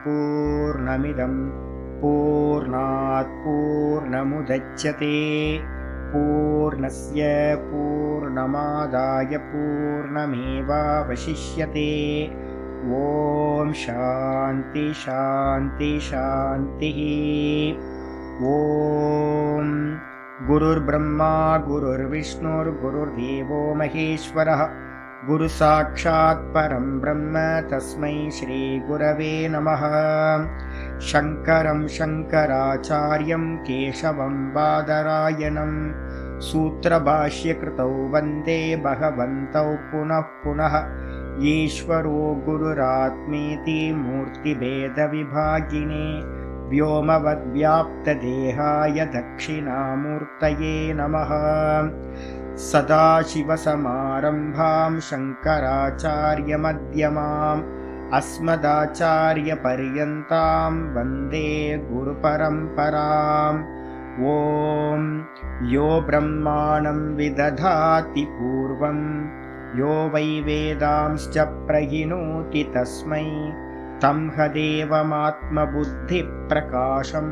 पूर्णमिदं पूर्णात् पूर्णमुदच्यते पूर्णस्य पूर्णमादाय पूर्णमेवावशिष्यते। ॐ शान्ति शान्ति शान्तिः। ॐ गुरुर्ब्रह्मा गुरुर्विष्णुर्गुरुर्देवो महेश्वरः गुरुसाक्षात् परं ब्रह्म तस्मै श्रीगुरवे नमः। शङ्करं शङ्कराचार्यं केशवं बादरायणं सूत्रभाष्यकृतौ वन्दे भगवन्तौ पुनः पुनः। ईश्वरो गुरुरात्मेति मूर्तिभेदविभागिने व्योमवद्व्याप्तदेहाय दक्षिणामूर्तये नमः। सदाशिवसमारम्भां शङ्कराचार्यमध्यमाम् अस्मदाचार्यपर्यन्तां वन्दे गुरुपरम्पराम्। ॐ यो ब्रह्माणं विदधाति पूर्वं यो वै वेदांश्च प्रहिणोति तस्मै तं हदेवमात्मबुद्धिप्रकाशं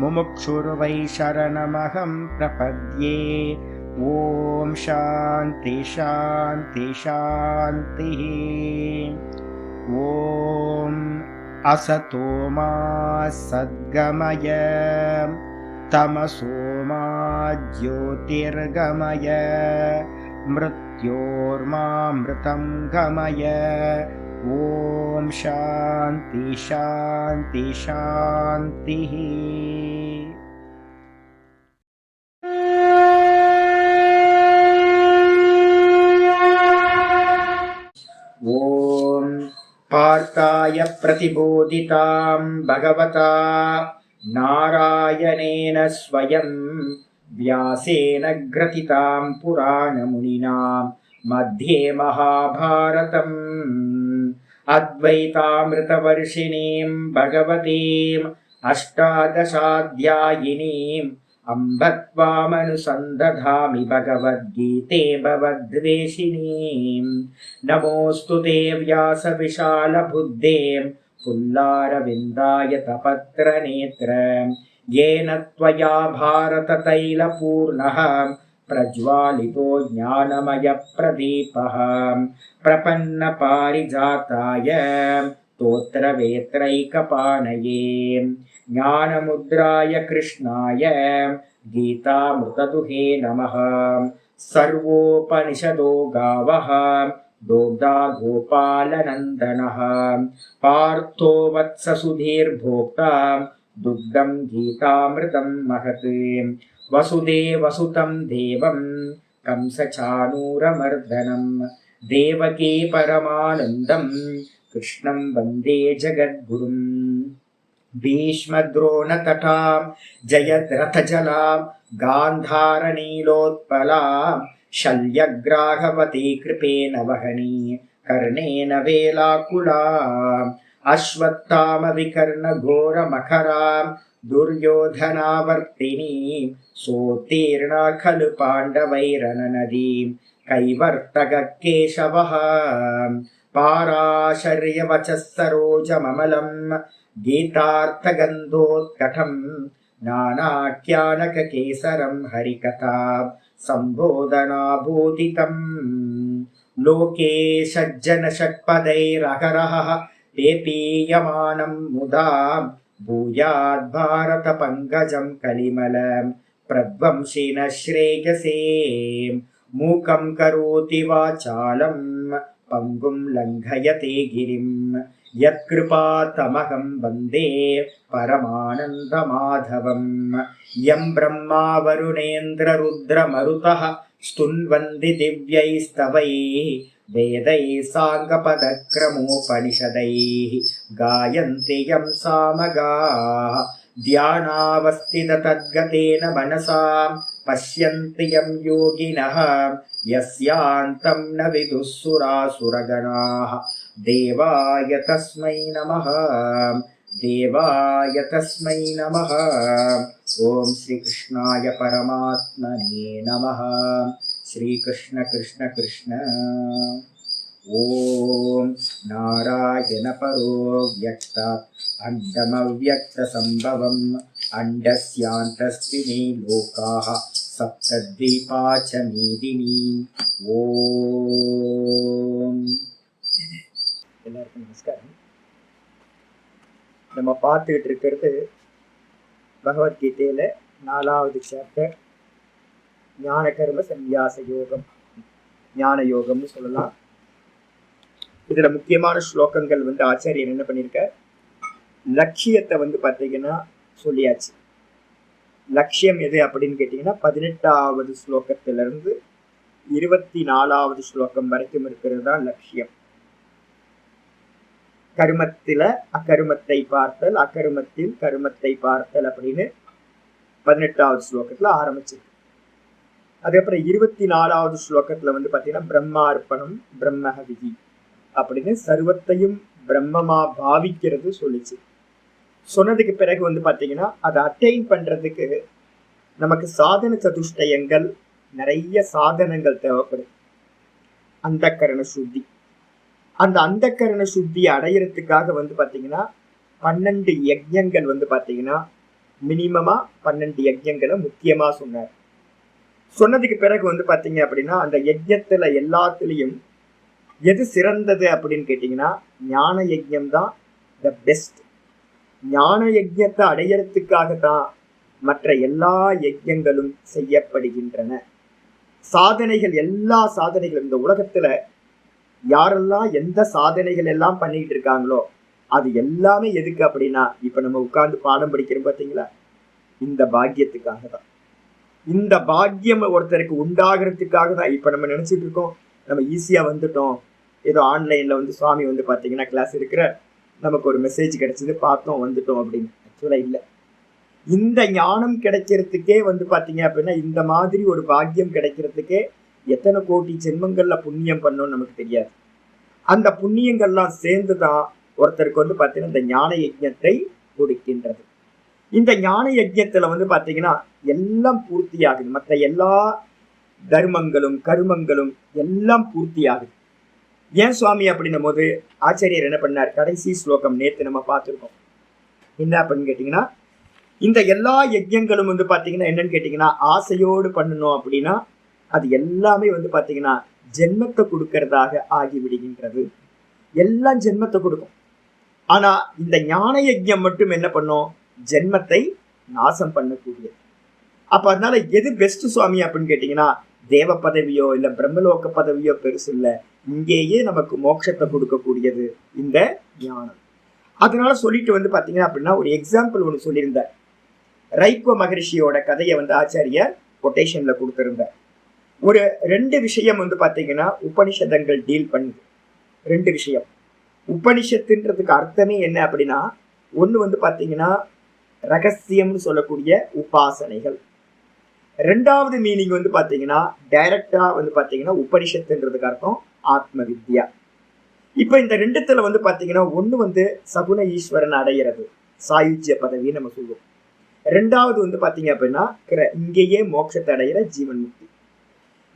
मुमुक्षुर्वै शरणमहं प्रपद्ये। ॐ शान्ति शान्ति शान्तिः। ॐ असतो मा सद्गमय तमसो मा ज्योतिर्गमय मृत्योर्मामृतं गमय। ॐ शान्ति शान्ति शान्तिः। ॐ पार्थाय प्रतिबोधितां भगवता नारायणेन स्वयं व्यासेन ग्रथितां पुराणमुनिना मध्ये महाभारतम् अद्वैतामृतवर्षिणीं भगवतीम् अष्टादशाध्यायिनीम् अम्ब त्वामनुसन्दधामि भगवद्गीते भवद्वेषिणीम्। नमोऽस्तु ते व्यासविशालबुद्धे पुल्लारविन्दाय तपत्रनेत्र येन त्वया भारततैलपूर्णः प्रज्वालितो ज्ञानमयप्रदीपः प्रपन्नपारिजाताय स्तोत्रवेत्रैकपाणये ज्ञानमुद्राय कृष्णाय गीतामृतदुहे नमः। सर्वोपनिषदो गावः दोग्धा गोपालनन्दनः पार्थो वत्ससुधीर्भोक्ता दुग्धं गीतामृतं महत्। वसुदेवसुतं देवं कंसचाणूरमर्दनं देवकी परमानन्दं कृष्णं वन्दे जगद्गुरुम्। भीष्मद्रोणतटां जयद्रथजलां गान्धारनीलोत्पलां शल्यग्राहवती कृपेण वहनी कर्णेन वेलाकुलाम् अश्वत्थामविकर्णघोरमखरां दुर्योधनावर्तिनीं सोत्तीर्णा खलु पाण्डवैरननदीं कैवर्तककेशवः पाराशर्यवचः सरोजममलं गीतार्थगन्धोत्कटं नानाख्यानककेसरं हरिकथा सम्बोधनाभूतितम्। लोके सज्जनषट्पदैरहरः पेपीयमानं मुदा भूयाद्भारतपङ्कजं कलिमलं प्रध्वंसिनः श्रेयसे। मूकं करोति वाचालं पङ्गुं लङ्घयते गिरिं यत्कृपातमहं वन्दे परमानन्दमाधवम्। यं ब्रह्मा वरुणेन्द्ररुद्रमरुतः स्तुन्वन्ति दिव्यैस्तवैः वेदैः साङ्गपदक्रमोपनिषदैः गायन्ति यं सामगाः ध्यानावस्थिततद्गतेन मनसा पश्यन्ति यं योगिनः यस्यान्तं न विदुः सुरासुरगणाः। देवाय तस्मै नमः देवाय तस्मै नमः। ॐ श्रीकृष्णाय परमात्मने नमः। श्रीकृष्ण कृष्ण कृष्ण। ஓம் நாராயண பரோ வியக்தாத் அண்டமவ்யக்த சம்பவம் அண்டஸ்யாந்தஸ்தினி லோகாஹ சப்தத்வீபாச்ச மீதினி. ஓம். எல்லாருக்கும் நமஸ்காரம். நம்ம பார்த்துக்கிட்டு இருக்கிறது பகவத்கீதையில 4வது சாப்டர், ஞான கர்ம சந்நியாச யோகம், ஞான யோகம்னு சொல்லலாம். இதுல முக்கியமான ஸ்லோகங்கள் ஆச்சாரியர் என்ன பண்ணியிருக்க, லட்சியத்தை பார்த்தீங்கன்னா சொல்லியாச்சு. லட்சியம் எது அப்படின்னு கேட்டீங்கன்னா 18வது ஸ்லோகத்திலிருந்து 24வது ஸ்லோகம் வரைக்கும் இருக்கிறது தான் லட்சியம். கருமத்தில அக்கருமத்தை பார்த்தல், அக்கருமத்தில் கருமத்தை பார்த்தல் அப்படின்னு 18வது ஸ்லோகத்துல ஆரம்பிச்சிருக்கு. அதுக்கப்புறம் 24வது ஸ்லோகத்துல பாத்தீங்கன்னா பிரம்மார்ப்பணம் பிரம்மஹவிதி அப்படின்னு சர்வத்தையும் பிரம்மமா பாவிக்கிறது சொல்லிச்சு. சொன்னதுக்கு பிறகு பாத்தீங்கன்னா அதை அட்டைன் பண்றதுக்கு நமக்கு சாதன சதுஷ்டயங்கள், நிறைய சாதனங்கள் தேவைப்படுது. அந்த கரண சுத்தி, அந்த அந்த கரண சுத்தி அடையிறதுக்காக பாத்தீங்கன்னா 12 யஜ்ஞங்கள் பாத்தீங்கன்னா மினிமமா 12 யஜ்ஞங்களை முக்கியமா சொன்னார். சொன்னதுக்கு பிறகு பாத்தீங்க அப்படின்னா அந்த யஜ்ஞத்துல எல்லாத்துலயும் எது சிறந்தது அப்படின்னு கேட்டீங்கன்னா ஞான யஜ்ஞம் தான் த பெஸ்ட். ஞான யஜ்ஞத்தை அடையறதுக்காக தான் மற்ற எல்லா யஜ்ஞங்களும் செய்யப்படுகின்றன. சாதனைகள், எல்லா சாதனைகளும் இந்த உலகத்துல யாரெல்லாம் எந்த சாதனைகள் எல்லாம் பண்ணிட்டு இருக்காங்களோ அது எல்லாமே எதுக்கு அப்படின்னா, இப்ப நம்ம உட்கார்ந்து பாடம் படிக்கிறோம் பாத்தீங்களா, இந்த பாக்கியத்துக்காக தான். இந்த பாக்கியம் ஒருத்தருக்கு உண்டாகிறதுக்காக தான். இப்ப நம்ம நினைச்சிட்டு இருக்கோம் நம்ம ஈஸியா வந்துட்டோம், ஏதோ ஆன்லைன்ல சுவாமி பாத்தீங்கன்னா கிளாஸ் இருக்கிற, நமக்கு ஒரு மெசேஜ் கிடைச்சது, பார்த்தோம் வந்துட்டோம் அப்படின்னு. ஆக்சுவலா இல்ல. இந்த ஞானம் கிடைக்கிறதுக்கே பாத்தீங்க அப்படின்னா, இந்த மாதிரி ஒரு பாக்கியம் கிடைக்கிறதுக்கே எத்தனை கோடி ஜென்மங்கள்ல புண்ணியம் பண்ணோம்னு நமக்கு தெரியாது. அந்த புண்ணியங்கள்லாம் சேர்ந்துதான் ஒருத்தருக்கு பாத்தீங்கன்னா இந்த ஞான யஜ்ஞத்தை கொடுக்கின்றது. இந்த ஞான யஜ்ஞத்துல பாத்தீங்கன்னா எல்லாம் பூர்த்தி ஆகுது. மற்ற எல்லா தர்மங்களும் கருமங்களும் எல்லாம் பூர்த்தி ஆகுது. ஏன் சுவாமி அப்படின்னும் போது ஆச்சாரியர் என்ன பண்ணார், கடைசி ஸ்லோகம் நேத்து நம்ம பார்த்திருக்கோம். என்ன அப்படின்னு கேட்டீங்கன்னா, இந்த எல்லா யஜ்ஞங்களும் பாத்தீங்கன்னா என்னன்னு கேட்டீங்கன்னா ஆசையோடு பண்ணணும் அப்படின்னா அது எல்லாமே பாத்தீங்கன்னா ஜென்மத்தை கொடுக்கறதாக ஆகிவிடுகின்றது. எல்லாம் ஜென்மத்தை கொடுக்கும். ஆனா இந்த ஞான யஜ்ஞம் மட்டும் என்ன பண்ணும், ஜென்மத்தை நாசம் பண்ணக்கூடியது. அப்ப அதனால எது பெஸ்ட் சுவாமி அப்படின்னு கேட்டீங்கன்னா, தேவ பதவியோ இல்ல பிரம்மலோக பதவியோ பெருசு இல்ல, இங்கேயே நமக்கு மோட்சத்தை கொடுக்கக்கூடியது இந்த ஞானம். அதனால சொல்லிட்டு பாத்தீங்கன்னா அப்படின்னா ஒரு எக்ஸாம்பிள் ஒண்ணு சொல்லியிருந்தார். ரைக்வ மகரிஷியோட கதையை ஆச்சாரியர் கொட்டேஷன்ல கொடுத்திருந்தார். ஒரு 2 விஷயம் பாத்தீங்கன்னா உபனிஷதங்கள் டீல் பண்ணுது. 2 விஷயம். உபனிஷத்துன்றதுக்கு அர்த்தமே என்ன அப்படின்னா, ஒண்ணு பாத்தீங்கன்னா ரகசியம்னு சொல்லக்கூடிய உபாசனைகள். 2வது மீனிங் பாத்தீங்கன்னா டைரக்டா பாத்தீங்கன்னா உபனிஷத்துன்றதுக்கு அர்த்தம் ஆத்ம வித்யா. இப்ப இந்த 2த்துல பாத்தீங்கன்னா ஒண்ணு சகுண ஈஸ்வரன் அடையிறது, சாயுஜ்ய பதவி நம்ம சொல்லுவோம். 2வது பாத்தீங்க அப்படின்னா இங்கேயே மோட்சத்தை அடையிற ஜீவன் முக்தி.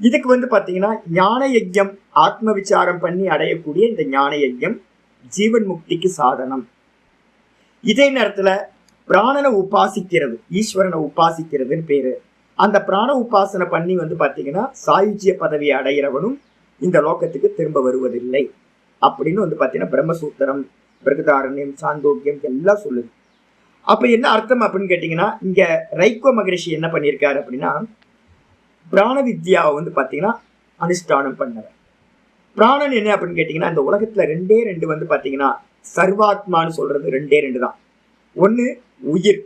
இதுக்கு பாத்தீங்கன்னா ஞான யஜ்ஞம், ஆத்ம விசாரம் பண்ணி அடையக்கூடிய இந்த ஞான யஜ்ஞம் ஜீவன் முக்திக்கு சாதனம். இதே நேரத்துல பிராணனை உபாசிக்கிறது, ஈஸ்வரனை உபாசிக்கிறதுன்னு பேரு. அந்த பிராண உபாசனை பண்ணி பாத்தீங்கன்னா சாயுஜ்ய பதவியை அடைகிறவனும் இந்த லோகத்துக்கு திரும்ப வருவதில்லை அப்படின்னு பாத்தீங்கன்னா பிரம்மசூத்திரம், பிரகதாரண்யம், சாந்தோக்கியம் எல்லாம் சொல்லுது. அப்ப என்ன அர்த்தம் அப்படின்னு கேட்டீங்கன்னா, இங்க ரைக்வ மகரிஷி என்ன பண்ணியிருக்காரு அப்படின்னா, பிராண வித்யாவை பாத்தீங்கன்னா அனுஷ்டானம் பண்ணவர். பிராணன் என்ன அப்படின்னு கேட்டீங்கன்னா, இந்த உலகத்துல 2 பாத்தீங்கன்னா சர்வாத்மான்னு சொல்றது 2 தான். ஒண்ணு உயிர்,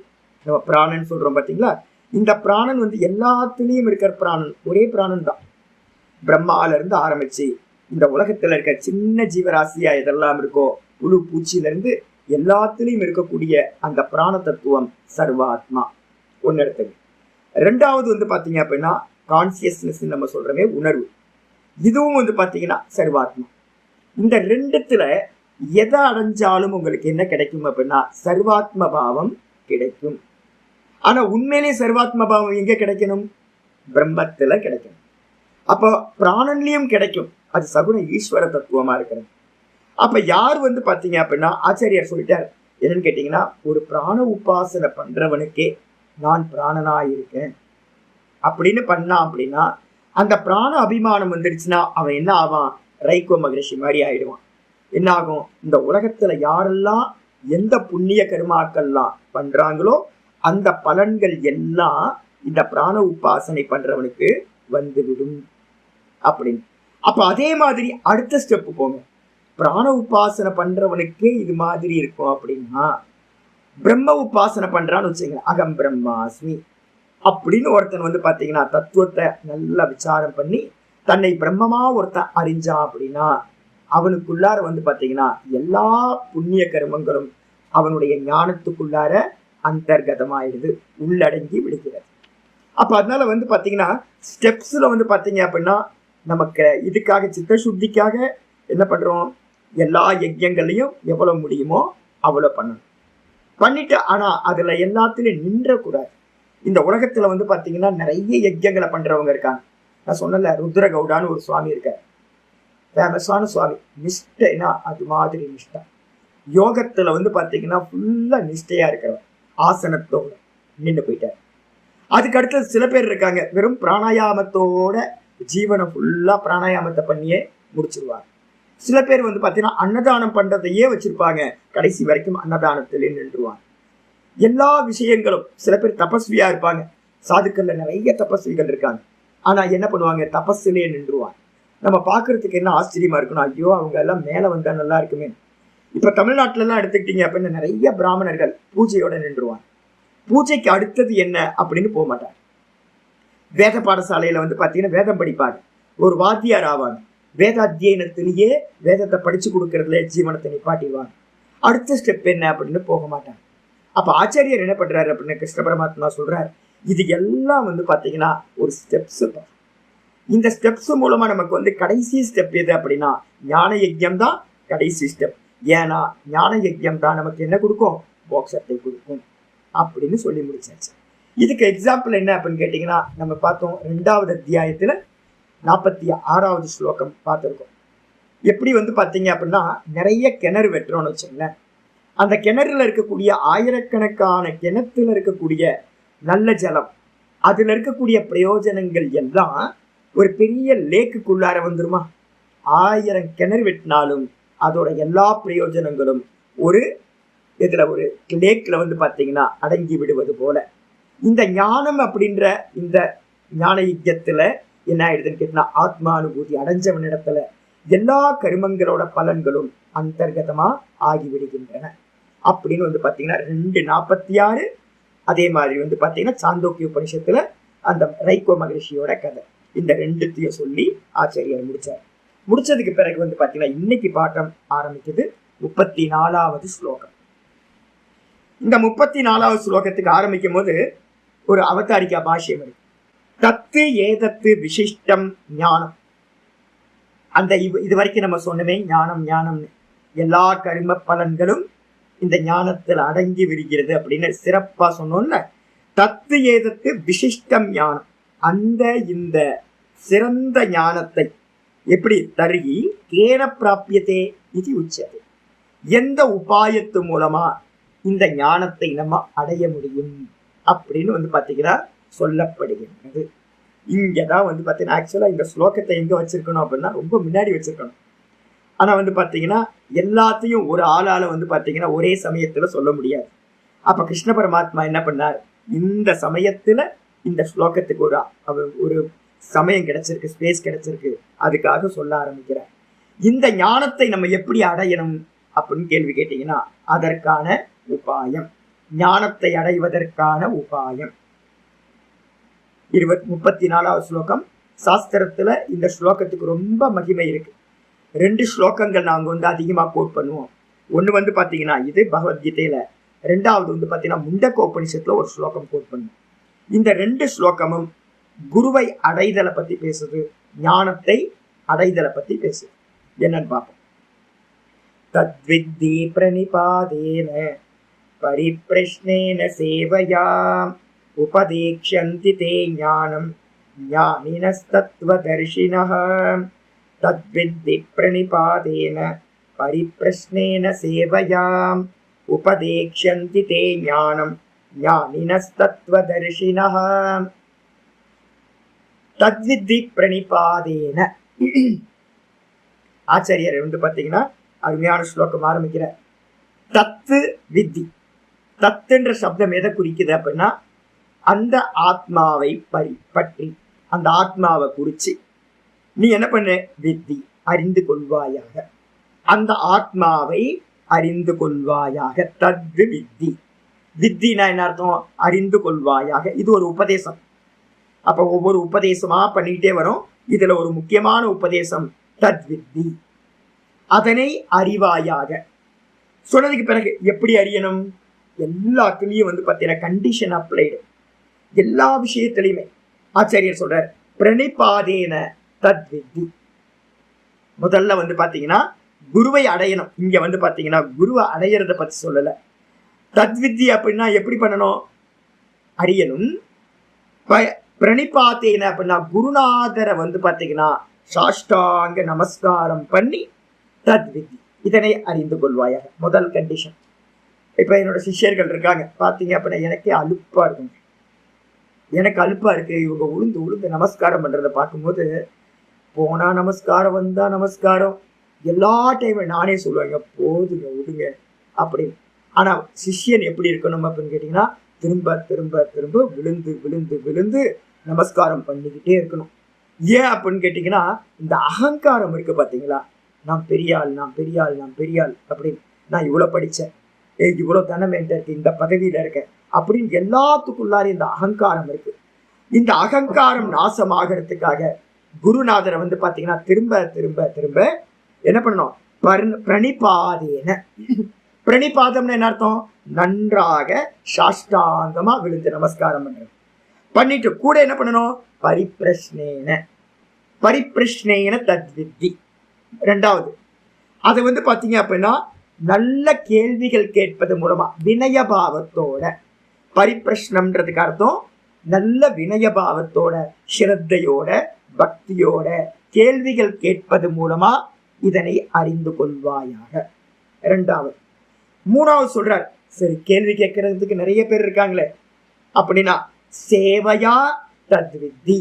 நம்ம பிராணன் சொல்றோம் பாத்தீங்களா, இந்த பிராணன் எல்லாத்துலயும் இருக்கிற பிராணன் ஒரே பிராணன் தான். பிரம்மால இருந்து ஆரம்பிச்சு இந்த உலகத்துல இருக்க சின்ன ஜீவராசியா எதெல்லாம் இருக்கோ, புழு பூச்சியில இருந்து எல்லாத்துலயும் இருக்கக்கூடிய அந்த பிராண தத்துவம் சர்வாத்மா ஒன்னு எடுத்தது. 2வது பாத்தீங்க அப்படின்னா கான்சியஸ்னஸ் நம்ம சொல்றமே உணர்வு, இதுவும் பாத்தீங்கன்னா சர்வாத்மா. இந்த 2த்துல எதை அடைஞ்சாலும் உங்களுக்கு என்ன கிடைக்கும் அப்படின்னா சர்வாத்ம பாவம் கிடைக்கும். ஆனா உண்மையிலே சர்வாத்ம பாவம் எங்க கிடைக்கணும், பிரம்மத்துல கிடைக்கணும். அப்போ பிராணன்லயும் கிடைக்கும், அது சகுண ஈஸ்வர தத்துவமா இருக்கிறது. அப்ப யார் வந்து பாத்தீங்க அப்படின்னா ஆச்சாரியார் சொல்லிட்டார் என்னன்னு கேட்டீங்கன்னா, ஒரு பிராண உபாசனை பண்றவனுக்கே நான் பிராணனா இருக்கேன் அப்படின்னு பண்ணா அப்படின்னா அந்த பிராண அபிமானம் வந்துருச்சுன்னா அவன் என்ன ஆவான்? ரைக்கோ மகரிஷி மாதிரி ஆயிடுவான். என்ன ஆகும்? இந்த உலகத்துல யாரெல்லாம் எந்த புண்ணிய கர்மாக்கள்லாம் பண்றாங்களோ அந்த பலன்கள் எல்லாம் இந்த பிராண உபாசனை பண்றவனுக்கு வந்துவிடும் அப்படின்னு. அப்ப அதே மாதிரி அடுத்த ஸ்டெப் போங்க. பிராண உபாசனை பண்றவனுக்கே இது மாதிரி இருக்கும் அப்படின்னா பிரம்ம உபாசனை பண்றான்னு வச்சுங்க, அகம் பிரம்மாஸ்மி அப்படின்னு ஒருத்தன் வந்து பாத்தீங்கன்னா தத்துவத்தை நல்லா விசாரம் பண்ணி தன்னை பிரம்மமா ஒருத்தன் அறிஞ்சான் அப்படின்னா அவனுக்குள்ளார வந்து பாத்தீங்கன்னா எல்லா புண்ணிய கர்மங்களும் அவனுடைய ஞானத்துக்குள்ளார அந்தர்கதமாயிடுது, உள்ளடங்கி விடுகிறது. அப்ப அதனால வந்து பாத்தீங்கன்னா ஸ்டெப்ஸ்ல வந்து பாத்தீங்க அப்படின்னா நமக்கு இதுக்காக சித்த சுத்திக்காக என்ன பண்றோம்? எல்லா யஜ்யங்களையும் எவ்வளவு முடியுமோ அவ்வளவு பண்ணணும். பண்ணிட்டு ஆனா அதுல எல்லாத்துலயும் நின்ற கூடாது. இந்த உலகத்துல வந்து பாத்தீங்கன்னா நிறைய யஜ்யங்களை பண்றவங்க இருக்காங்க. நான் சொன்னல ருத்ர கவுடான்னு ஒரு சுவாமி இருக்காரு, ஃபேமஸான சுவாமி. நிஷ்டைனா அது மாதிரி நிஷ்டா. யோகத்துல வந்து பாத்தீங்கன்னா ஃபுல்லா நிஷ்டையா இருக்கிறவர், ஆசனத்தோட நின்று போயிட்டார். அதுக்கு அடுத்தது சில பேர் இருக்காங்க வெறும் பிராணாயாமத்தோட ஜீவனை ஃபுல்லா பிராணாயாமத்தை பண்ணியே முடிச்சிருவாங்க. சில பேர் வந்து பாத்தீங்கன்னா அன்னதானம் பண்றதையே வச்சிருப்பாங்க, கடைசி வரைக்கும் அன்னதானத்திலே நின்றுவாங்க. எல்லா விஷயங்களும் சில பேர் தபஸ்வியா இருப்பாங்க, சாதுக்கள்ல நிறைய தபஸ்விகள் இருக்காங்க. ஆனா என்ன பண்ணுவாங்க? தபஸ்லேயே நின்றுவாங்க. நம்ம பாக்குறதுக்கு என்ன ஆச்சரியமா இருக்கணும், ஐயோ அவங்க எல்லாம் மேல வந்தா நல்லா இருக்குமே. இப்ப தமிழ்நாட்டுல எல்லாம் எடுத்துக்கிட்டீங்க அப்படின்னு நிறைய பிராமணர்கள் பூஜையோட நின்றுவாங்க. பூஜைக்கு அடுத்தது என்ன அப்படின்னு போக மாட்டாங்க. வேத பாடசாலையில வந்து பாத்தீங்கன்னா வேதம் படிப்பாங்க, ஒரு வாத்தியார் ஆவாங்க, வேத அத்தியனத்திலேயே வேதத்தை படிச்சு கொடுக்கறதுல ஜீவனத்தை நிப்பாட்டிடுவாங்க. அடுத்த ஸ்டெப் என்ன அப்படின்னு போக மாட்டாங்க. அப்ப ஆச்சாரியர் என்ன பண்றாரு அப்படின்னு கிருஷ்ண பரமாத்மா சொல்றாரு, இது எல்லாம் வந்து பாத்தீங்கன்னா ஒரு ஸ்டெப்ஸ். இந்த ஸ்டெப்ஸ் மூலமா நமக்கு வந்து கடைசி ஸ்டெப் எது அப்படின்னா ஞான யஜ்யம் தான் கடைசி ஸ்டெப். ஏன்னா ஞான யஜ்யம் தான் நமக்கு என்ன கொடுக்கும்? மோட்சத்தை கொடுக்கும் அப்படின்னு சொல்லி முடிச்சாச்சு. இதுக்கு எக்ஸாம்பிள் என்ன அப்படின்னு கேட்டீங்கன்னா நம்ம பார்த்தோம் 2வது அத்தியாயத்துல 46வது ஸ்லோகம் பார்த்துருக்கோம். எப்படி வந்து பாத்தீங்க அப்படின்னா நிறைய கிணறு வெட்டுறோம்னு வச்சுங்களேன், அந்த கிணறுல இருக்கக்கூடிய ஆயிரக்கணக்கான கிணத்துல இருக்கக்கூடிய நல்ல ஜலம், அதுல இருக்கக்கூடிய பிரயோஜனங்கள் எல்லாம் ஒரு பெரிய லேக்குள்ளார வந்துருமா? 1000 கிணறு வெட்டினாலும் அதோட எல்லா பிரயோஜனங்களும் ஒரு இதுல ஒரு லேக்ல வந்து பாத்தீங்கன்னா அடங்கி விடுவது போல இந்த ஞானம் அப்படின்ற இந்த ஞான யுத்தத்துல என்ன ஆயிடுதுன்னு கேட்டா ஆத்மானுபூதி அடைஞ்சவனிடத்துல எல்லா கருமங்களோட பலன்களும் அந்தர்கதமா ஆகிவிடுகின்றன அப்படின்னு வந்து பாத்தீங்கன்னா 2:46. அதே மாதிரி வந்து பாத்தீங்கன்னா சாந்தோக்கிய உபனிஷத்துல அந்த ரைக்கோ மகரிஷியோட கதை, இந்த 2த்தையும் சொல்லி ஆச்சாரியர் முடிச்சார். முடிச்சதுக்கு பிறகு வந்து பாத்தீங்கன்னா இன்னைக்கு பாட்டம் ஆரம்பிக்குது 34வது ஸ்லோகம். இந்த 34வது ஸ்லோகத்துக்கு ஆரம்பிக்கும் போது ஒரு அவதாரிக்கா பாஷ்யம் இருக்கு. தத்து ஏதத்து விசிஷ்டம் ஞானம். அந்த இது வரைக்கும் நம்ம சொன்னவே ஞானம் ஞானம்னு எல்லா கர்ம பலன்களும் இந்த ஞானத்தில் அடங்கி விடுகிறது அப்படின்னு சிறப்பா சொன்னோம்ல. தத்து ஏதத்து விசிஷ்டம் ஞானம், அந்த இந்த சிறந்த ஞானத்தை எப்படி தருகி கேன பிராபியத்தே இது உச்சது, எந்த உபாயத்து மூலமா இந்த ஞானத்தை நம்ம அடைய முடியும் அப்படின்னு வந்து பாத்தீங்கன்னா சொல்லப்படுகின்றது. இங்கதான் வந்து பாத்தீங்கன்னா ஆக்சுவலா இந்த ஸ்லோகத்தை எங்க வச்சிருக்கணும் அப்படின்னா ரொம்ப முன்னாடி வச்சிருக்கணும். ஆனா வந்து பாத்தீங்கன்னா எல்லாத்தையும் ஒரு ஆளால வந்து பாத்தீங்கன்னா ஒரே சமயத்துல சொல்ல முடியாது. அப்ப கிருஷ்ண பரமாத்மா என்ன பண்ணார், இந்த சமயத்துல இந்த ஸ்லோகத்துக்கு ஒரு சமயம் கிடைச்சிருக்கு, ஸ்பேஸ் கிடைச்சிருக்கு, அதுக்காக சொல்ல ஆரம்பிக்கிறார். இந்த ஞானத்தை நம்ம எப்படி அடையணும் அப்படின்னு கேள்வி கேட்டீங்கன்னா அதற்கான உபாயம், ஞானத்தை அடைவதற்கான உபாயம் 34வது ஸ்லோகம். சாஸ்திரத்துல இந்த ஸ்லோகத்துக்கு ரொம்ப மகிமை இருக்கு. 2 ஸ்லோகங்கள் நாங்க வந்து அதிகமா கோட் பண்ணுவோம். ஒண்ணு வந்து பாத்தீங்கன்னா இது பகவத்கீதையில, 2வது வந்து பாத்தீங்கன்னா முண்டக்க உபனிஷத்துல ஒரு ஸ்லோகம் கோட் பண்ணுவோம். இந்த 2 ஸ்லோகமும் குருவை அடைதலை பத்தி பேசுது, ஞானத்தை அடைதலை பத்தி பேசுது. என்னன்னு பார்ப்போம். தத்வித்தி பிரணிபாதேன பரிப்ரஷ்னேன சேவையா உபதேக்ஷந்தி தே ஞானம் ஞானினஸ்தத்வதர்ஷினஹ தத்வித்தி பிரணிபாதேன பரிப்ரஷ்னேன சேவையாம் உபதேக்ஷந்தி தே ஞானம் ஞானினஸ்தத்வதர்ஷினஹ. தத்வித்தி பிரணிபாதேன. ஆச்சாரியர் பாத்தீங்கன்னா அருமையான ஸ்லோகம் ஆரம்பிக்கிற. தத்து வித்தி. தத்துன்ற சப்தம் எதை குறிக்குது அப்படின்னா அந்த ஆத்மாவை பற்றி, அந்த ஆத்மாவை குறிச்சு நீ என்ன பண்ண, வித்தி அறிந்து கொள்வாயாக, அந்த ஆத்மாவை அறிந்து கொள்வாயாக. தத்து வித்தி. வித்தினா என்ன அர்த்தம்? அறிந்து கொள்வாயாக. இது ஒரு உபதேசம். அப்ப ஒவ்வொரு உபதேசமா பண்ணிக்கிட்டே வரும். இதுல ஒரு முக்கியமான உபதேசம் தத்வித்தி, அதனை அறிவாயாக. சொன்னதுக்கு பிறகு எப்படி அறியணும்? எல்லாத்துலயும் பார்த்தீங்கன்னா கண்டிஷன் அப்ளைடு. எல்லா விஷயத்திலையுமே ஆச்சாரியர் சொல்றார் பிரணிபாதேன தத்வித்தி. முதல்ல பாத்தீங்கன்னா குருவை அடையணும். இங்க பாத்தீங்கன்னா குருவை அடையறத பத்தி சொல்லல. தத்வித்தி அப்படின்னா எப்படி பண்ணணும்? அறியணும். பிரணிபாதேன அப்படின்னா குருநாதரை பாத்தீங்கன்னா சாஷ்டாங்க நமஸ்காரம் பண்ணி தத்வித்தி இதனை அறிந்து கொள்வாயாக. முதல் கண்டிஷன். இப்ப என்னோட சிஷ்யர்கள் இருக்காங்க பாத்தீங்க அப்படின்னா எனக்கே அலுப்பா இருக்குங்க. எனக்கு அலுப்பா இருக்கு. இவங்க உளுந்து உளுந்து நமஸ்காரம் பண்றதை பார்க்கும்போது போனா நமஸ்காரம், வந்தா நமஸ்காரம், எல்லா டைமும் நானே சொல்லுவாங்க போதுங்க விடுங்க அப்படின்னு. ஆனா சிஷ்யன் எப்படி இருக்கணும் அப்படின்னு கேட்டீங்கன்னா திரும்ப திரும்ப திரும்ப விழுந்து விழுந்து விழுந்து நமஸ்காரம் பண்ணிக்கிட்டே இருக்கணும். ஏன் அப்படின்னு கேட்டீங்கன்னா இந்த அகங்காரம் இருக்கு பாத்தீங்களா, நான் பெரியாள், நான் பெரியாள், நான் பெரியாள் அப்படின்னு, நான் இவ்வளவு படிச்சேன், இவ்வளவு தனம் என்கிட்ட இருக்கு, இந்த பதவியில இருக்கேன் அப்படின்னு எல்லாத்துக்குள்ளார இந்த அகங்காரம் இருக்கு. இந்த அகங்காரம் நாசமாகறதுக்காக குருநாதரை பாத்தீங்கன்னா திரும்ப திரும்ப திரும்ப என்ன பண்ணணும்? பிரணிபாதேன. பிரணிபாதம்னு என்ன அர்த்தம்? நன்றாக சாஷ்டாங்கமா விழுந்து நமஸ்காரம் பண்றது. பண்ணிட்டு கூட என்ன பண்ணணும்? பரிப்ரஷ்னேன. பரிப்ரஷ்னேன தத்வித்தி. ரெண்டாவது அது பாத்தீங்க அப்படின்னா நல்ல கேள்விகள் கேட்பது மூலமா வினயபாவத்தோட. பரிப்ரஷ்னம்ன்றதுக்கு அர்த்தம் நல்ல வினயபாவத்தோட, ஸ்ரத்தையோட, பக்தியோட கேள்விகள் கேட்பது மூலமா இதனை அறிந்து கொள்வாயாக. இரண்டாவது. மூணாவது சொல்றார், சரி கேள்வி கேட்கறதுக்கு நிறைய பேர் இருக்காங்களே அப்படின்னா சேவையா தத்வித்தி.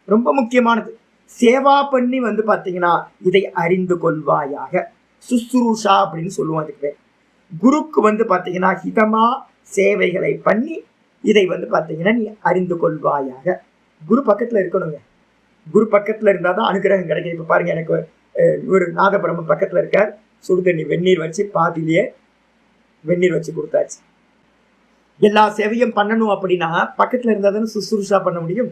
ரொம்ப முக்கியமானது. சேவா பண்ணி பாத்தீங்கன்னா இதை அறிந்து கொள்வாயாக. சுசுரூஷா அப்படின்னு சொல்லுவோம். அதுக்கு குருக்கு பாத்தீங்கன்னா ஹிதமா சேவைகளை பண்ணி இதை பாத்தீங்கன்னா நீ அறிந்து கொள்வாயாக. குரு பக்கத்துல இருக்கணுங்க. குரு பக்கத்துல இருந்தாதான் அனுகிரகம் கிடைக்கும். இப்ப பாருங்க, எனக்கு ஒரு நாதபிரம்ம பக்கத்துல இருக்கார். சுடுதண்ணி வெந்நீர் வச்சு பாதிலேயே வெந்நீர் வச்சு கொடுத்தாச்சு. எல்லா சேவையும் பண்ணணும் அப்படின்னா பக்கத்துல இருந்தா தானே சுசுரூஷா பண்ண முடியும்.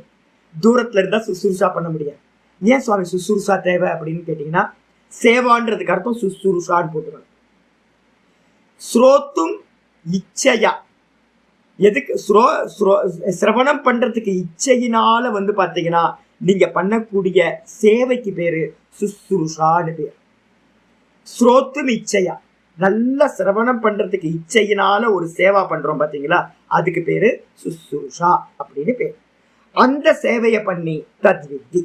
தூரத்துல இருந்தா சுசுரூஷா பண்ண முடியாது. ஏன் சுவாமி சுசுரூஷா தேவை அப்படின்னு கேட்டீங்கன்னா சேவான்றதுக்கு அர்த்தம் சுசுரூஷான்னு போட்டுக்கணும். ஸ்ரோத்தும் இச்சையா. எதுக்கு? சிரவணம் பண்றதுக்கு இச்சையினால பாத்தீங்கன்னா நீங்க பண்ணக்கூடிய சேவைக்கு பேரு சுசுரூஷான்னு பேர். ஸ்ரோத்தும் இச்சையா. நல்ல சிரவணம் பண்றதுக்கு இச்சையினால ஒரு சேவா பண்றோம் பாத்தீங்களா, அதுக்கு பேரு சுசுரூஷா அப்படின்னு பேர். அந்த சேவையை பண்ணி தத்வித்தி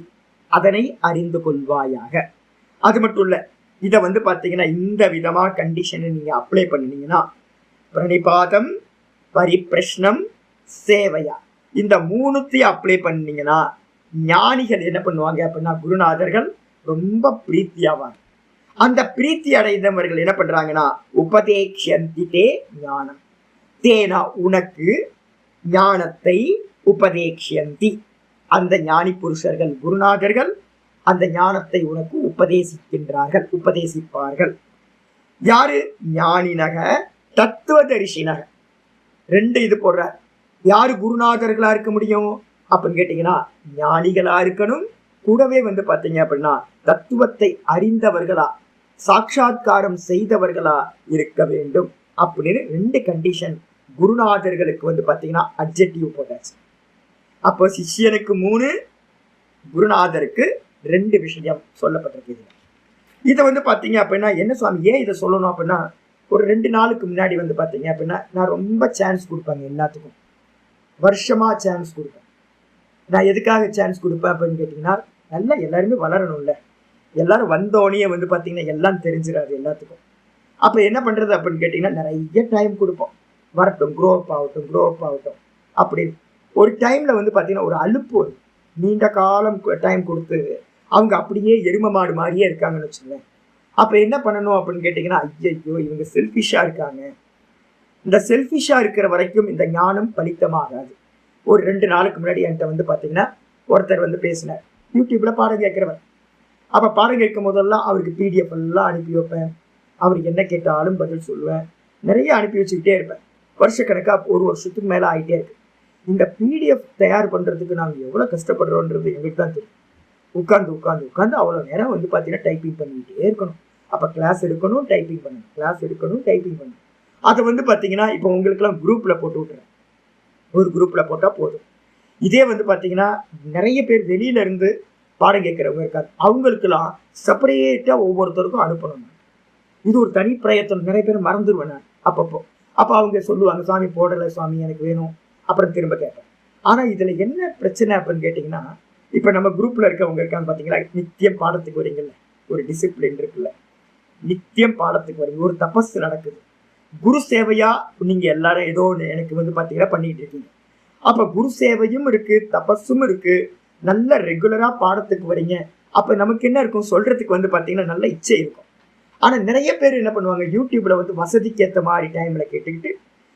அதனை அறிந்து கொள்வாயாக. அது மட்டும் இல்ல, இதை பாத்தீங்கன்னா இந்த விதமா கண்டிஷனை நீங்க அப்ளை பண்ணினீங்கன்னா பிரணிபாதம், பரிப்ரஷ்னம், சேவையா, இந்த மூணுத்தையும் அப்ளை பண்ணீங்கன்னா ஞானிகள் என்ன பண்ணுவாங்க அப்படின்னா குருநாதர்கள் ரொம்ப பிரீத்தியாவாங்க. அந்த பிரீத்தி அடைந்தவர்கள் என்ன பண்றாங்கன்னா உபதேக்ஷந்தி தே ஞானம். தேனா உனக்கு ஞானத்தை உபதேக்ஷந்தி. அந்த ஞானி புருஷர்கள் குருநாதர்கள் அந்த ஞானத்தை உனக்கு உபதேசிக்கின்றார்கள், உபதேசிப்பார்கள். யாரு? ஞானினக தத்துவதரிசினக. ரெண்டு இது போடுற. யாரு குருநாதர்களா இருக்க முடியும் அப்படின்னு கேட்டீங்கன்னா ஞானிகளா இருக்கணும். கூடவே பாத்தீங்க அப்படின்னா தத்துவத்தை அறிந்தவர்களா, சாட்சாத்காரம் செய்தவர்களா இருக்க வேண்டும் அப்படின்னு ரெண்டு கண்டிஷன் குருநாதர்களுக்கு பாத்தீங்கன்னா அட்ஜெக்டிவ் போட்டாச்சு. அப்போ சிஷ்யனுக்கு 3, குருநாதருக்கு 2 விஷயம் சொல்லப்பட்டிருக்கு. இதை பாத்தீங்க அப்படின்னா என்ன சுவாமி ஏன் இதை சொல்லணும் அப்படின்னா ஒரு 2 நாளுக்கு முன்னாடி பாத்தீங்க அப்படின்னா நான் ரொம்ப சான்ஸ் கொடுப்பேங்க. எல்லாத்துக்கும் வருஷமா சான்ஸ் கொடுப்பேன். நான் எதுக்காக சான்ஸ் கொடுப்பேன் அப்படின்னு கேட்டீங்கன்னா நல்லா எல்லாருமே வளரணும்ல. எல்லாரும் வந்தோடனே வந்து பாத்தீங்கன்னா எல்லாம் தெரிஞ்சிடாது எல்லாத்துக்கும். அப்ப என்ன பண்றது அப்படின்னு கேட்டீங்கன்னா நிறைய டைம் கொடுப்போம். வரட்டும், க்ரோ அப் ஆகட்டும் அப்படின்னு. ஒரு டைம்ல வந்து பாத்தீங்கன்னா ஒரு அலுப்பு வரும். நீண்ட காலம் டைம் கொடுத்து அவங்க அப்படியே எரும மாடு மாதிரியே இருக்காங்கன்னு வச்சுக்கோங்க. அப்ப என்ன பண்ணணும் அப்படின்னு கேட்டீங்கன்னா, ஐயோ இவங்க செல்ஃபிஷா இருக்காங்க. இந்த செல்ஃபிஷா இருக்கிற வரைக்கும் இந்த ஞானம் பலித்தமாகாது. ஒரு 2 நாளுக்கு முன்னாடி என்கிட்ட வந்து பாத்தீங்கன்னா ஒருத்தர் வந்து பேசினார். யூடியூப்ல பாடம் கேட்கிறவர். அப்ப பாடம் கேட்கும் போதெல்லாம் அவருக்கு PDF எல்லாம் அனுப்பி வைப்பேன். அவர் என்ன கேட்டாலும் பதில் சொல்லுவேன். நிறைய அனுப்பி வச்சுக்கிட்டே இருப்பேன். வருஷக்கணக்கா 1 வருஷத்துக்கு மேல ஆகிட்டே இருக்கு. இந்த PDF தயார் பண்றதுக்கு நாங்க எவ்வளவு கஷ்டப்படுறோன்றது எங்களுக்கு தான் தெரியும். உட்கார்ந்து அவ்வளவு நேரம் வந்து பாத்தீங்கன்னா டைப்பிங் பண்ணிக்கிட்டே இருக்கணும். அப்ப கிளாஸ் எடுக்கணும், டைப்பிங் பண்ணணும். அதை வந்து பாத்தீங்கன்னா இப்போ உங்களுக்கு எல்லாம் குரூப்ல போட்டு விட்டுறேன். ஒரு குரூப்ல போட்டா போதும். இதே வந்து பாத்தீங்கன்னா நிறைய பேர் வெளியில இருந்து பாடம் கேட்கிறவங்க இருக்காது. அவங்களுக்கெல்லாம் செப்பரேட்டா ஒவ்வொருத்தருக்கும் அனுப்பணும். இது ஒரு தனி பிரயத்தனம். நிறைய பேர் மறந்துடுவேன் நான் அப்பப்போ. அப்ப அவங்க சொல்லுவாங்க, சாமி போடலை சாமி, எனக்கு வேணும். அப்புறம் திரும்ப கேட்பேன். ஆனா இதுல என்ன பிரச்சனை அப்படின்னு கேட்டீங்கன்னா, இப்ப நம்ம குரூப்ல இருக்கவங்க இருக்காங்க பாத்தீங்களா, நித்தியம் பாடத்துக்கு வரீங்கல்ல, ஒரு டிசிப்ளின் இருக்குல்ல, நித்தியம் பாடத்துக்கு வரீங்க, ஒரு தபஸ் நடக்குது. குரு சேவையா நீங்க எல்லாரும் ஏதோ ஒன்று எனக்கு வந்து பாத்தீங்கன்னா பண்ணிட்டு இருக்கீங்க. அப்ப குரு சேவையும் இருக்கு, தபஸும் இருக்கு, நல்ல ரெகுலரா பாடத்துக்கு வரீங்க. அப்ப நமக்கு என்ன இருக்கும், சொல்றதுக்கு வந்து பாத்தீங்கன்னா நல்ல இச்சை இருக்கும். ஆனா நிறைய பேர் என்ன பண்ணுவாங்க, யூடியூப்ல வந்து வசதிக்கு ஏற்ற மாதிரி டைம்ல கேட்டுக்கிட்டு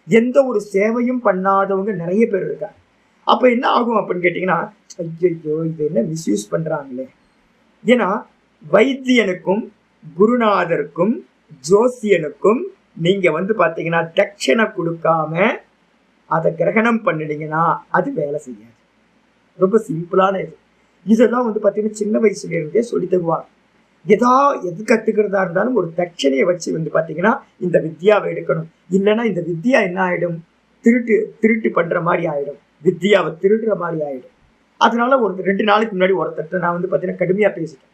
எந்த ஒரு சேவையும் பண்ணாதவங்க நிறைய பேர் இருக்காங்க. அப்ப என்ன ஆகும் அப்படின்னு கேட்டீங்கன்னா, ஐயோ இது என்ன மிஸ்யூஸ் பண்றாங்களே. ஏன்னா வைத்தியனுக்கும் குருநாதருக்கும் ஜோசியனுக்கும் நீங்க வந்து பாத்தீங்கன்னா தட்சணை கொடுக்காம அதை கிரகணம் பண்ணினீங்கன்னா அது வேலை செய்யாது. ரொம்ப சிம்பிளான இது. இதெல்லாம் வந்து பாத்தீங்கன்னா சின்ன வயசுல இருந்தே சொல்லி தருவாங்க. எது கத்துக்கிறதா இருந்தாலும் ஒரு தட்சணையை வச்சு வந்து பாத்தீங்கன்னா இந்த வித்யாவை எடுக்கணும். இல்லைன்னா இந்த வித்யா என்ன ஆயிடும், திருட்டு பண்ற மாதிரி ஆயிடும், வித்யாவை திருடுற மாதிரி ஆயிடும். அதனால ஒரு 2 நாளுக்கு முன்னாடி ஒருத்தர் நான் வந்து பாத்தீங்கன்னா கடுமையா பேசிட்டேன்.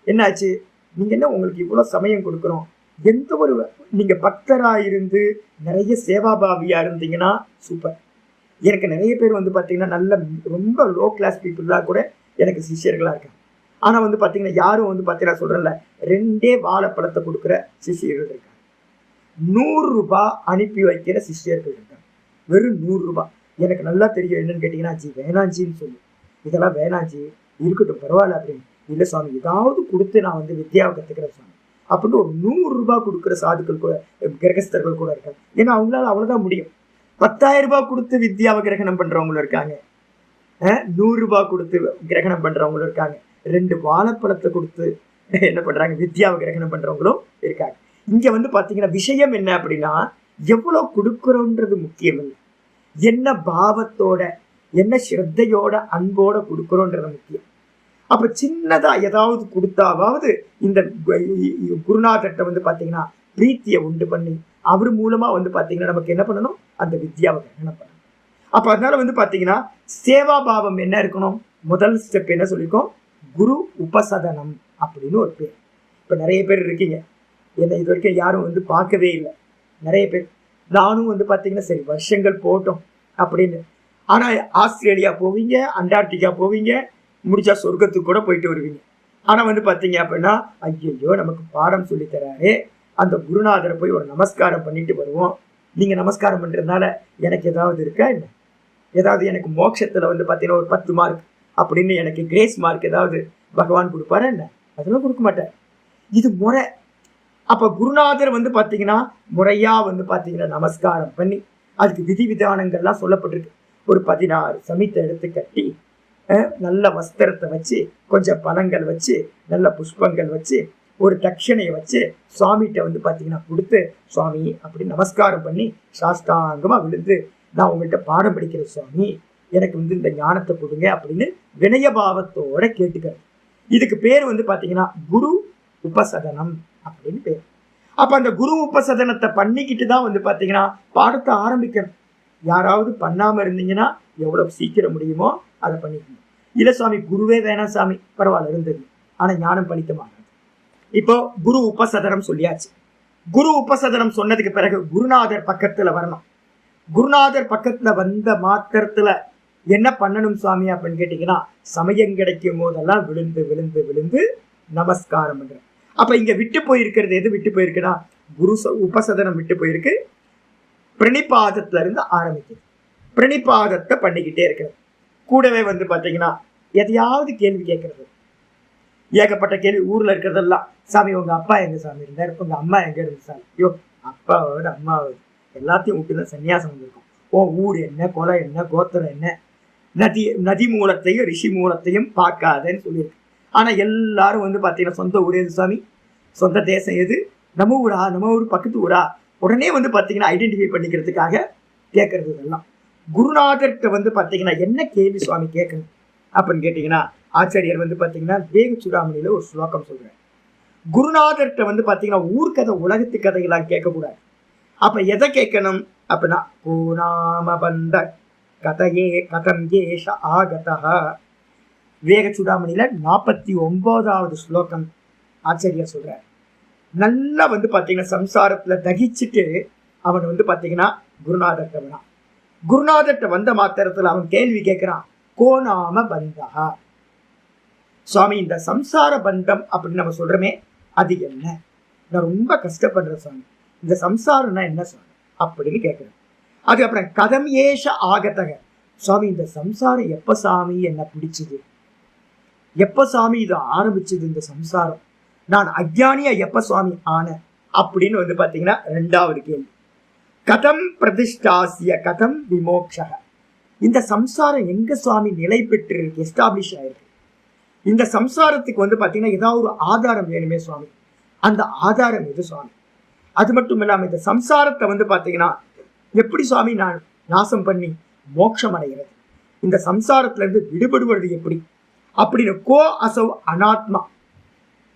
என்னாச்சு, நீங்க என்ன உங்களுக்கு இவ்வளவு சமயம் கொடுக்குறோம், எந்த ஒரு நீங்க பக்தரா இருந்து நிறைய சேவாபாவியா இருந்தீங்கன்னா சூப்பர். எனக்கு நிறைய பேர் வந்து பாத்தீங்கன்னா நல்ல ரொம்ப லோ கிளாஸ் பீப்புள்லாம் கூட எனக்கு சிஷியர்களா இருக்காங்க. ஆனா வந்து பாத்தீங்கன்னா யாரும் வந்து பாத்தீங்கன்னா சொல்றேன்ல, 2 வாழைப்பழத்தை கொடுக்குற சிஷியர்கள் இருக்காங்க. 100 ரூபாய் அனுப்பி வைக்கிற சிஷியர்கள் இருக்காங்க. வெறும் 100 ரூபாய். எனக்கு நல்லா தெரியும் என்னன்னு கேட்டீங்கன்னா, ஜி வேணாஞ்சின்னு சொல்லு, இதெல்லாம் வேணாஞ்சி, இருக்கட்டும் பரவாயில்ல அப்படின்னு. இல்லை சுவாமி ஏதாவது கொடுத்து நான் வந்து வித்யாவை கத்துக்கிறேன் சுவாமி அப்படின்னு ஒரு 100 ரூபாய் கொடுக்குற சாதுக்கள் கூட, கிரகஸ்தர்கள் கூட இருக்காங்க. ஏன்னா அவங்களால அவ்வளவுதான் முடியும். 10,000 ரூபாய் கொடுத்து வித்யாவை கிரகணம் பண்றவங்களும் இருக்காங்க, 100 ரூபாய் கொடுத்து கிரகணம் பண்றவங்களும் இருக்காங்க, 2 வாழைப்பழத்தை கொடுத்து என்ன பண்றாங்க, வித்யாவை கிரகணம் பண்றவங்களும் இருக்காங்க. இங்க வந்து பாத்தீங்கன்னா விஷயம் என்ன அப்படின்னா, எவ்வளவு கொடுக்குறோன்றது முக்கியம் இல்லை, என்ன பாவத்தோட என்ன ஸ்ரத்தையோட அன்போட கொடுக்குறோன்றது முக்கியம். அப்ப சின்னதா ஏதாவது கொடுத்தாவது இந்த குருநாதர்கிட்ட வந்து பாத்தீங்கன்னா பிரீத்தியை உண்டு பண்ணி அவர் மூலமா வந்து பாத்தீங்கன்னா நமக்கு என்ன பண்ணணும், அந்த வித்யாவை கிரகணம் பண்ணணும். அப்ப அதனால வந்து பாத்தீங்கன்னா சேவா பாவம் என்ன இருக்கணும், முதல் ஸ்டெப் என்ன சொல்லியிருக்கோம், குரு உபசதனம் அப்படின்னு ஒரு பேர். இப்ப நிறைய பேர் இருக்கீங்க, என்ன இது வரைக்கும் யாரும் வந்து பார்க்கவே இல்லை நிறைய பேர். நானும் வந்து பாத்தீங்கன்னா சரி வருஷங்கள் போட்டோம் அப்படின்னு. ஆனா ஆஸ்திரேலியா போவீங்க, அண்டார்டிகா போவீங்க, முடிச்சா சொர்க்கத்துக்கு கூட போயிட்டு வருவீங்க. ஆனா வந்து பாத்தீங்க அப்படின்னா, ஐயோ நமக்கு பாடம் சொல்லி தராரு, அந்த குருநாதரை போய் ஒரு நமஸ்காரம் பண்ணிட்டு வருவோம். நீங்க நமஸ்காரம் பண்றதுனால எனக்கு ஏதாவது இருக்கா என்ன, ஏதாவது எனக்கு மோட்சத்துல வந்து பாத்தீங்கன்னா ஒரு 10 மார்க் அப்படின்னு எனக்கு கிரேஸ் மார்க் ஏதாவது பகவான் கொடுப்பாரு என்ன, அதெல்லாம் கொடுக்க மாட்டார். இது முறை. அப்ப குருநாதர் வந்து பாத்தீங்கன்னா முறையா வந்து பாத்தீங்கன்னா நமஸ்காரம் பண்ணி அதுக்கு விதி விதானங்கள்லாம் சொல்லப்பட்டிருக்கு. ஒரு 16 சமித்தை எடுத்து கட்டி நல்ல வஸ்திரத்தை வச்சு கொஞ்சம் பழங்கள் வச்சு நல்ல புஷ்பங்கள் வச்சு ஒரு தட்சணையை வச்சு சுவாமிகிட்ட வந்து பாத்தீங்கன்னா கொடுத்து, சுவாமி அப்படி நமஸ்காரம் பண்ணி சாஷ்டாங்கமா விழுந்து, நான் உங்கள்கிட்ட பாடம் படிக்கிறேன் சுவாமி, எனக்கு வந்து இந்த ஞானத்தை கொடுங்க அப்படின்னு வினயபாவத்தோட கேட்டுக்கிறது. இதுக்கு பேர் வந்து பாத்தீங்கன்னா குரு உபசதனம் அப்படின்னு பேர். அப்ப அந்த குரு உபசதனத்தை பண்ணிக்கிட்டு தான் வந்து பாத்தீங்கன்னா பாடத்தை ஆரம்பிக்கணும். யாராவது பண்ணாம இருந்தீங்கன்னா எவ்வளவு சீக்கிரம் முடியுமோ அதை பண்ணிக்கணும். இல்ல சுவாமி குருவே வேணாம் சாமி, பரவாயில்ல இருந்தது, ஆனா ஞானம் பண்ணித்தமாகாது. இப்போ குரு உபசதனம் சொல்லியாச்சு. குரு உபசதனம் சொன்னதுக்கு பிறகு குருநாதர் பக்கத்துல வரணும். குருநாதர் பக்கத்துல வந்த மாத்திரத்துல என்ன பண்ணணும் சுவாமி அப்படின்னு கேட்டீங்கன்னா, சமயம் கிடைக்கும் போதெல்லாம் விழுந்து விழுந்து விழுந்து நமஸ்காரம் பண்றேன். அப்ப இங்க விட்டு போயிருக்கிறது எது விட்டு போயிருக்குன்னா குரு உபசதனம் விட்டு போயிருக்கு. பிரணிபாதத்துல இருந்து ஆரம்பிக்குது. பிரணிபாதத்தை பண்ணிக்கிட்டே இருக்கிறது. கூடவே வந்து பாத்தீங்கன்னா எதையாவது கேள்வி கேட்கறது. ஏகப்பட்ட கேள்வி. ஊர்ல இருக்கிறதெல்லாம், சாமி உங்க அப்பா எங்க சாமி இருந்தார், உங்க அம்மா எங்க இருந்து சாமி, ஐயோ அப்பாவோட அம்மாவோட எல்லாத்தையும் விட்டுதான் சன்னியாசம் வந்திருக்கும். ஓ ஊர் என்ன, குலம் என்ன, கோத்திரம் என்ன, நதி மூலத்தையும் ரிஷி மூலத்தையும் பார்க்காதன்னு சொல்லியிருக்கு. ஆனா எல்லாரும் வந்து பாத்தீங்கன்னா சொந்த ஊர் எது சாமி, சொந்த தேசம் எது, நம்ம ஊரா, நம்ம ஊர் பக்கத்து ஊரா, உடனே வந்து பாத்தீங்கன்னா ஐடென்டிஃபை பண்ணிக்கிறதுக்காக கேட்கறது. இதெல்லாம் குருநாதர்கிட்ட வந்து பாத்தீங்கன்னா என்ன கேள்வி சுவாமி கேட்கணும் அப்படின்னு கேட்டீங்கன்னா, ஆச்சாரியர் வந்து பாத்தீங்கன்னா வேக சூடாமணியில ஒரு ஸ்லோகம் சொல்றாரு. குருநாதர்கிட்ட வந்து பாத்தீங்கன்னா ஊர்கதை உலகத்து கதையெல்லாம் கேட்கக்கூடாது. அப்ப எதை கேட்கணும் அப்படின்னா, கோநாமபந்த கதையே கதம் ஏஷ ஆகதா. வேக சூடாமணியில 49வது ஸ்லோகம் ஆச்சாரியர் சொல்றார். நல்லா வந்து பாத்தீங்கன்னா சம்சாரத்துல தகிச்சுட்டு அவன் வந்து பாத்தீங்கன்னா குருநாதர்கிட்ட வரான். குருநாதர்கிட்ட வந்த மாத்திரத்துல அவன் கேள்வி கேட்கிறான், கோநாம பந்தா. சுவாமி இந்த சம்சார பந்தம் அப்படின்னு நம்ம சொல்றோமே அது என்ன, நான் ரொம்ப கஷ்டப்படுறேன் சுவாமி, இந்த சம்சாரம்னா என்ன சுவாமி அப்படின்னு கேட்கிறேன். அதுக்கப்புறம் கதம் ஏஷ ஆகத்தக, சுவாமி இந்த சம்சாரம் எப்ப சாமி என்ன பிடிச்சது, எப்ப சாமி இது ஆரம்பிச்சது இந்த சம்சாரம், நான் அஜ்ஞானியா எப்ப சுவாமி ஆன அப்படின்னு வந்து பாத்தீங்கன்னா 2வது கேள்வி. கதம் பிரதிஷ்டாசிய கதம் விமோக்ஷ, இந்த சம்சாரம் எங்க சுவாமி நிலை பெற்று இருக்கு, எஸ்டாப்ளிஷ் ஆயிருக்கு. இந்த சம்சாரத்துக்கு வந்து பாத்தீங்கன்னா ஏதாவது ஒரு ஆதாரம் வேணுமே சுவாமி, அந்த ஆதாரம் எது சுவாமி. அது மட்டும் இல்லாம இந்த சம்சாரத்தை வந்து பாத்தீங்கன்னா எப்படி சுவாமி நான் நாசம் பண்ணி மோட்சம் அடைகிறது, இந்த சம்சாரத்துல இருந்து விடுபடுவது எப்படி அப்படின்னு. கோ அசௌ அனாத்மா,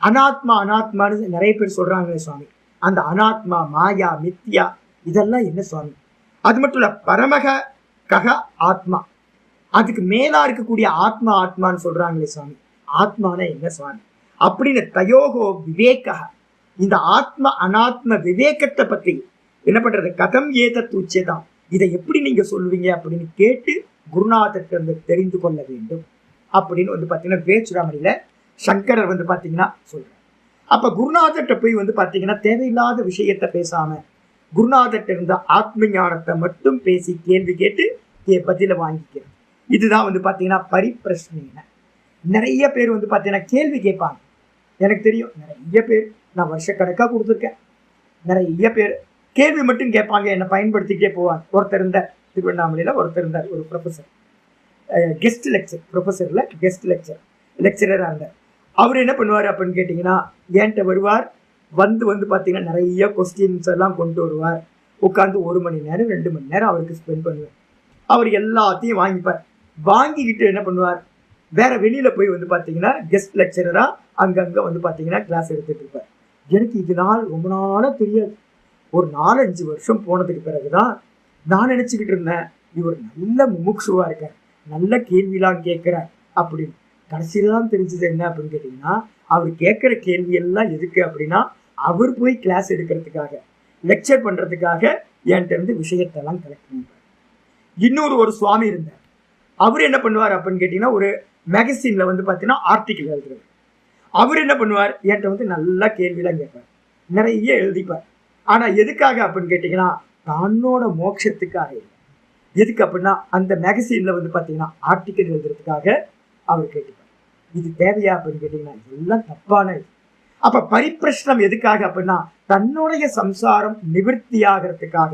அனாத்மா அனாத்மான்னு நிறைய பேர் சொல்றாங்களே சுவாமி, அந்த அனாத்மா மாயா மித்யா இதெல்லாம் என்ன சுவாமி. அது மட்டும் இல்ல பரமக கக ஆத்மா, அதுக்கு மேலா இருக்கக்கூடிய ஆத்மா ஆத்மான்னு சொல்றாங்களே சுவாமி, ஆத்மான என்ன சுவாமி அப்படின்னு. தயோகோ விவேக, இந்த ஆத்ம அனாத்ம விவேகத்தை பத்தி என்ன பண்றது, கதம் ஏத தூச்சதான், இதை எப்படி நீங்க சொல்லுவீங்க அப்படின்னு கேட்டு குருநாதர்கிட்ட தெரிந்து கொள்ள வேண்டும் அப்படின்னு வந்து பாத்தீங்கன்னா வேச்சுராமணியில சங்கரர் வந்து பாத்தீங்கன்னா சொல்றார். அப்ப குருநாதர்கிட்ட போய் வந்து பாத்தீங்கன்னா தேவையில்லாத விஷயத்த பேசாம குருநாதர்கிட்ட இருந்த ஆத்ம ஞானத்தை மட்டும் பேசி கேள்வி கேட்டு பதில வாங்கிக்கிறது. இதுதான் வந்து பாத்தீங்கன்னா பரிப்பிரஷ்ன. நிறைய பேர் வந்து பாத்தீங்கன்னா கேள்வி கேட்பாங்க. எனக்கு தெரியும் நிறைய பேர், நான் வருஷக்கணக்கா கொடுத்துருக்கேன். நிறைய பேர் கேள்வி மட்டும் கேட்பாங்க, என்னை பயன்படுத்திக்கிட்டே போவாங்க. ஒருத்தர் இருந்தார் திருவண்ணாமலையில, ஒருத்தர் இருந்தார் ஒரு ப்ரொஃபஸர், கெஸ்ட் லெக்சர், ப்ரொஃபஸர்ல கெஸ்ட் லெக்சரராக இருந்தார். அவர் என்ன பண்ணுவார் அப்படின்னு கேட்டிங்கன்னா, என்கிட்ட வருவார், வந்து பார்த்தீங்கன்னா நிறைய கொஸ்டின்ஸ் எல்லாம் கொண்டு வருவார். உட்காந்து 1 மணி நேரம் 2 மணி நேரம் அவருக்கு ஸ்பெண்ட் பண்ணுவார். அவர் எல்லாத்தையும் வாங்கிப்பார். வாங்கிக்கிட்டு என்ன பண்ணுவார், வேற வெளியில போய் வந்து பார்த்தீங்கன்னா கெஸ்ட் லெக்சரரா அங்கங்கே வந்து பார்த்தீங்கன்னா கிளாஸ் எடுத்துட்டு இருப்பார். எனக்கு இது ரொம்ப நாளாக தெரியாது. ஒரு 4-5 வருஷம் போனதுக்கு பிறகுதான் நான் நினச்சிக்கிட்டு இருந்தேன், இவர் நல்ல முமுட்சுவா இருக்கார், நல்ல கேள்விலாம் கேட்குறார் அப்படின்னு. கடைசியில தான் தெரிஞ்சது என்ன அப்படின்னு கேட்டிங்கன்னா, அவர் கேட்குற கேள்வி எல்லாம் எதுக்கு அப்படின்னா, அவர் போய் கிளாஸ் எடுக்கிறதுக்காக, லெக்சர் பண்ணுறதுக்காக என்கிட்ட இருந்து விஷயத்தெல்லாம் கலெக்ட் பண்ணுவார். இன்னொரு ஒரு சுவாமி இருந்தார். அவர் என்ன பண்ணுவார் அப்படின்னு கேட்டிங்கன்னா, ஒரு மேகசின்ல வந்து பார்த்தீங்கன்னா ஆர்டிக்கிள் எழுதுறாரு. அவர் என்ன பண்ணுவார், என்கிட்ட வந்து நல்லா கேள்வியெல்லாம் கேட்பார், நிறைய எழுதிப்பார். ஆனால் எதுக்காக அப்படின்னு கேட்டிங்கன்னா, தன்னோட மோட்சத்துக்காக இல்லை. எதுக்கு அப்படின்னா, அந்த மேகசின்ல வந்து பார்த்தீங்கன்னா ஆர்டிக்கிள் எழுதுறதுக்காக அவர் கேட்டுப்பார். இது தேவையா அப்படின்னு கேட்டிங்கன்னா, எல்லாம் தப்பான இது. அப்போ பரிப்பிரஷ்னம் எதுக்காக அப்படின்னா, தன்னுடைய சம்சாரம் நிவர்த்தி ஆகிறதுக்காக,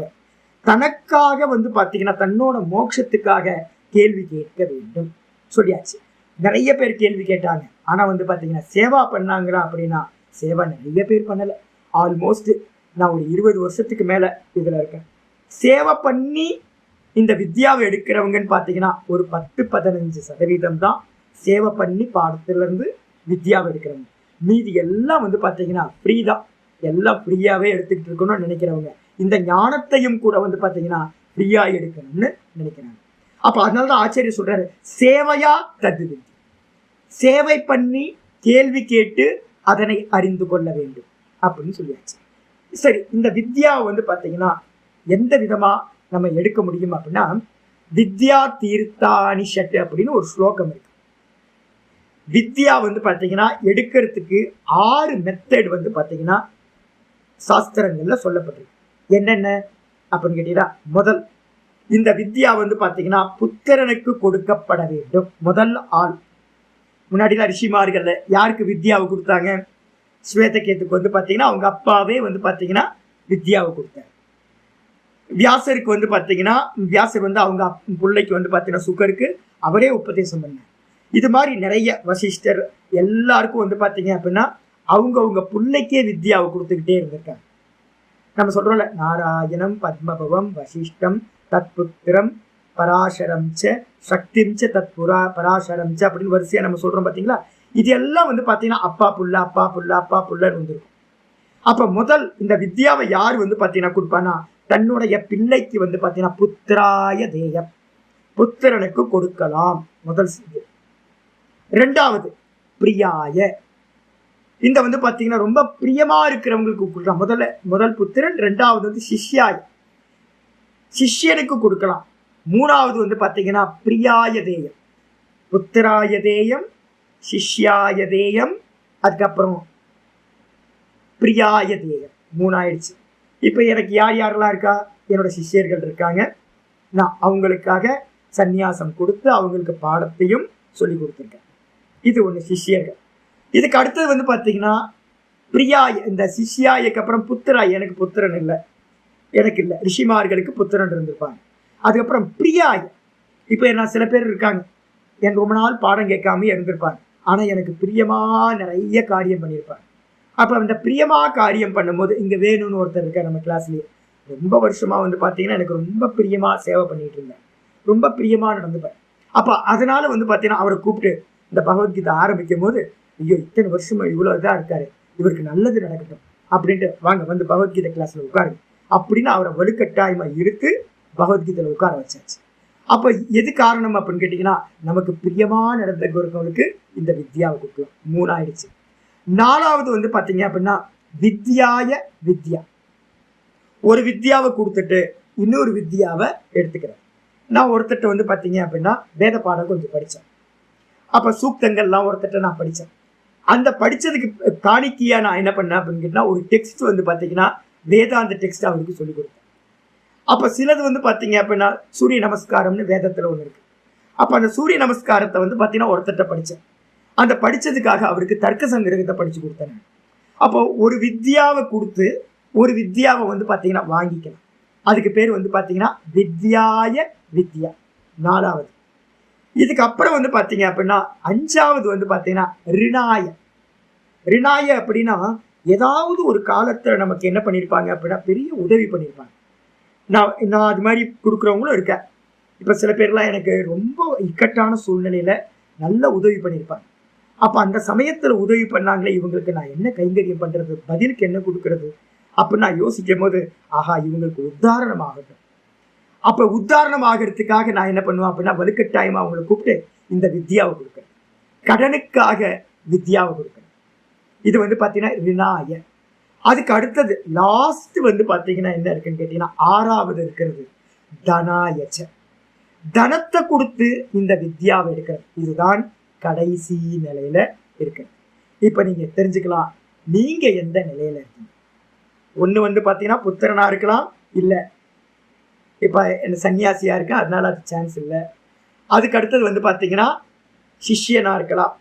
தனக்காக வந்து பார்த்தீங்கன்னா தன்னோட மோட்சத்துக்காக கேள்வி கேட்க வேண்டும் சொல்லியாச்சு. நிறைய பேர் கேள்வி கேட்டாங்க. ஆனால் வந்து பார்த்தீங்கன்னா சேவா பண்ணாங்களா அப்படின்னா, சேவா நிறைய பேர் பண்ணலை. ஆல்மோஸ்ட் நான் ஒரு 20 வருஷத்துக்கு மேலே இதில் இருக்கேன். சேவை பண்ணி இந்த வித்யாவை எடுக்கிறவங்கன்னு பார்த்தீங்கன்னா ஒரு 10-15% தான் சேவை பண்ணி பாடத்திலேருந்து வித்யாவை எடுக்கிறவங்க. மீதி எல்லாம் வந்து பார்த்தீங்கன்னா ஃப்ரீ தான், எல்லாம் ஃப்ரீயாகவே எடுத்துக்கிட்டு இருக்கணும்னு நினைக்கிறவங்க. இந்த ஞானத்தையும் கூட வந்து பார்த்தீங்கன்னா ஃப்ரீயாக எடுக்கணும்னு நினைக்கிறாங்க. அப்போ அதனால தான் ஆச்சாரியர் சொல்கிறாரு, சேவையா தது வித்யா, சேவை பண்ணி கேள்வி கேட்டு அதனை அறிந்து கொள்ள வேண்டும் அப்படின்னு சொல்லியாச்சு. சரி, இந்த வித்யாவை வந்து பார்த்தீங்கன்னா எந்த விதமாக நம்ம எடுக்க முடியும் அப்படின்னா, வித்யா தீர்த்தானிஷட் அப்படின்னு ஒரு ஸ்லோகம் இருக்கு. வித்யா வந்து பாத்தீங்கன்னா எடுக்கிறதுக்கு 6 மெத்தட் வந்து பாத்தீங்கன்னா சாஸ்திரங்கள்ல சொல்லப்பட்டிருக்கு. என்னென்ன அப்படின்னு கேட்டீங்கன்னா, முதல் இந்த வித்யா வந்து பாத்தீங்கன்னா புத்திரனுக்கு கொடுக்கப்பட வேண்டும். முதல் ஆள் முன்னாடிலாம் ரிஷிமார்கள் யாருக்கு வித்யாவை கொடுத்தாங்க? ஸ்வேதகேத்துக்கு வந்து பாத்தீங்கன்னா அவங்க அப்பாவே வந்து பாத்தீங்கன்னா வித்யாவை கொடுத்தாரு. வியாசருக்கு வந்து பாத்தீங்கன்னா வியாசர் வந்து அவங்க பிள்ளைக்கு வந்து பாத்தீங்கன்னா சுகருக்கு அவரே உபதேசம் பண்ணார். இது மாதிரி நிறைய வசிஷ்டர் எல்லாருக்கும் வந்து பாத்தீங்க அப்படின்னா அவங்க பிள்ளைக்கே வித்யாவை கொடுத்துக்கிட்டே இருந்திருக்காங்க. நம்ம சொல்றோம்ல, நாராயணம் பத்மபவம் வசிஷ்டம் தத்புத்திரம் பராசரம் சக்திம் தத் பராசரம் அப்படின்னு வரிசையா நம்ம சொல்றோம் பாத்தீங்களா. இது எல்லாம் வந்து பாத்தீங்கன்னா அப்பா புள்ள அப்பா புள்ள அப்பா புள்ளன்னு வந்துருக்கும். அப்ப முதல் இந்த வித்யாவை யார் வந்து பாத்தீங்கன்னா கொடுப்பானா, தன்னுடைய பிள்ளைக்கு வந்து பாத்தீங்கன்னா புத்திராய தேயம், புத்திரனுக்கு கொடுக்கலாம் முதல். ரெண்டாவது பிரியாய, இந்த வந்து பாத்தீங்கன்னா ரொம்ப பிரியமா இருக்கிறவங்களுக்கு கொடுக்கலாம். முதல் புத்திரன். ரெண்டாவது வந்து சிஷ்யாய, சிஷ்யனுக்கு கொடுக்கலாம். மூணாவது வந்து பாத்தீங்கன்னா பிரியாய தேயம், புத்திராய தேயம், சிஷ்யாய தேயம், அதுக்கப்புறம் பிரியாய தேயம். 3 ஆயிடுச்சு. இப்ப எனக்கு யார் யாரெல்லாம் இருக்கா? என்னோட சிஷ்யர்கள் இருக்காங்க. நான் அவங்களுக்காக சந்நியாசம் கொடுத்து அவங்களுக்கு பாடத்தையும் சொல்லி கொடுத்துருக்கேன். இது ஒண்ணு சிஷ்யர்கள். இதுக்கு அடுத்தது வந்து பாத்தீங்கன்னா பிரியாய, இந்த சிஷ்யாயக்கு அப்புறம் புத்திராய, எனக்கு புத்திரன் இல்லை, எனக்கு இல்லை, ரிஷிமார்களுக்கு புத்திரன் இருந்திருப்பாங்க. அதுக்கப்புறம் பிரியாய, இப்ப நான் சில பேர் இருக்காங்க என் ரொம்ப நாள் பாடம் கேட்காம இருந்திருப்பாங்க, ஆனா எனக்கு பிரியமா நிறைய காரியம் பண்ணியிருப்பாங்க. அப்ப அந்த பிரியமா காரியம் பண்ணும்போது இங்க வேணும்னு ஒருத்தர் இருக்கார் நம்ம கிளாஸ்லயே, ரொம்ப வருஷமா வந்து பாத்தீங்கன்னா எனக்கு ரொம்ப பிரியமா சேவை பண்ணிட்டு இருந்தேன், ரொம்ப பிரியமா நடந்துப்பேன். அப்ப அதனால வந்து பாத்தீங்கன்னா அவரை கூப்பிட்டு இந்த பகவத்கீதை ஆரம்பிக்கும் போது, ஐயோ இத்தனை வருஷமா இவ்வளவு இதா இருக்காரு, இவருக்கு நல்லது நடக்கட்டும் அப்படின்ட்டு வாங்க வந்து பகவத்கீதை கிளாஸ்ல உட்காருங்க அப்படின்னு அவரை வலுக்கட்டாயமா இருக்கு பகவத்கீதையில உட்கார வச்சாச்சு. அப்ப எது காரணம் அப்படின்னு கேட்டீங்கன்னா, நமக்கு பிரியமா நடந்தவங்களுக்கு இந்த வித்யாவை கொடுக்கலாம். 3 ஆயிடுச்சு. 4வது வந்து பாத்தீங்க அப்படின்னா வித்யாய வித்யா, ஒரு வித்யாவை கொடுத்துட்டு இன்னொரு வித்யாவை எடுத்துக்கிறேன். நான் ஒருத்தட்ட வந்து பாத்தீங்க அப்படின்னா வேத பாடம் கொஞ்சம் படித்தேன். அப்ப சூக்தங்கள்லாம் ஒருத்தட்ட நான் படித்தேன். அந்த படிச்சதுக்கு காணிக்கையா நான் என்ன பண்ணேன் அப்படின்னு கேட்டீங்கன்னா, ஒரு டெக்ஸ்ட் வந்து பாத்தீங்கன்னா வேதாந்த டெக்ஸ்ட் அவருக்கு சொல்லி கொடுத்தேன். அப்ப சிலது வந்து பாத்தீங்க அப்படின்னா சூரிய நமஸ்காரம்னு வேதத்துல ஒண்ணு இருக்கு. அப்ப அந்த சூரிய நமஸ்காரத்தை வந்து பாத்தீங்கன்னா ஒருத்தட்ட படிச்சேன். அந்த படிச்சதுக்காக அவருக்கு தர்க்க சங்கிரகத்தை படிச்சு கொடுத்தேன். அப்போ ஒரு வித்யாவை கொடுத்து ஒரு வித்யாவை வந்து பாத்தீங்கன்னா வாங்கிக்கலாம். அதுக்கு பேர் வந்து பாத்தீங்கன்னா வித்யாய வித்யா. 4வது. இதுக்கப்புறம் வந்து பாத்தீங்க அப்படின்னா 5வது வந்து பாத்தீங்கன்னா ரிணாய. ரிணாய அப்படின்னா ஏதாவது ஒரு காலத்துல நமக்கு என்ன பண்ணிருப்பாங்க அப்படின்னா பெரிய உதவி பண்ணிருப்பாங்க. நான் அது மாதிரி கொடுக்குறவங்களும் இருக்கேன். இப்ப சில பேர்லாம் எனக்கு ரொம்ப இக்கட்டான சூழ்நிலையில நல்ல உதவி பண்ணியிருப்பாங்க. அப்ப அந்த சமயத்துல உதவி பண்ணாங்களே, இவங்களுக்கு நான் என்ன கைங்கரியம் பண்றது, பதிலுக்கு என்ன கொடுக்கறது அப்படின்னு நான் யோசிக்கும் போது, ஆஹா இவங்களுக்கு உத்தாரணம் ஆகட்டும். அப்ப உத்தாரணம் ஆகிறதுக்காக நான் என்ன பண்ணுவேன் அப்படின்னா வலுக்கட்டாயமா அவங்களை கூப்பிட்டு இந்த வித்யாவை கொடுக்குறேன், கடனுக்காக வித்யாவை கொடுக்குறேன். இது வந்து பாத்தீங்கன்னா ரிணாய. அதுக்கு அடுத்தது லாஸ்ட் வந்து பாத்தீங்கன்னா என்ன இருக்குன்னு கேட்டீங்கன்னா 6வது இருக்கிறது தனாயச்ச, தனத்தை கொடுத்து இந்த வித்யாவை எடுக்கிறது. இதுதான் கடைசி நிலையில இருக்கு. இப்ப நீங்க தெரிஞ்சுக்கலாம் நீங்க எந்த நிலையில இருக்கீங்க. ஒண்ணு வந்து பாத்தீங்கன்னா புத்திரனா இருக்கலாம், இல்ல இப்ப என்ன சன்னியாசியா இருக்கேன் அதனால அது சான்ஸ் இல்லை. அதுக்கு அடுத்தது வந்து பாத்தீங்கன்னா சிஷ்யனா இருக்கலாம்.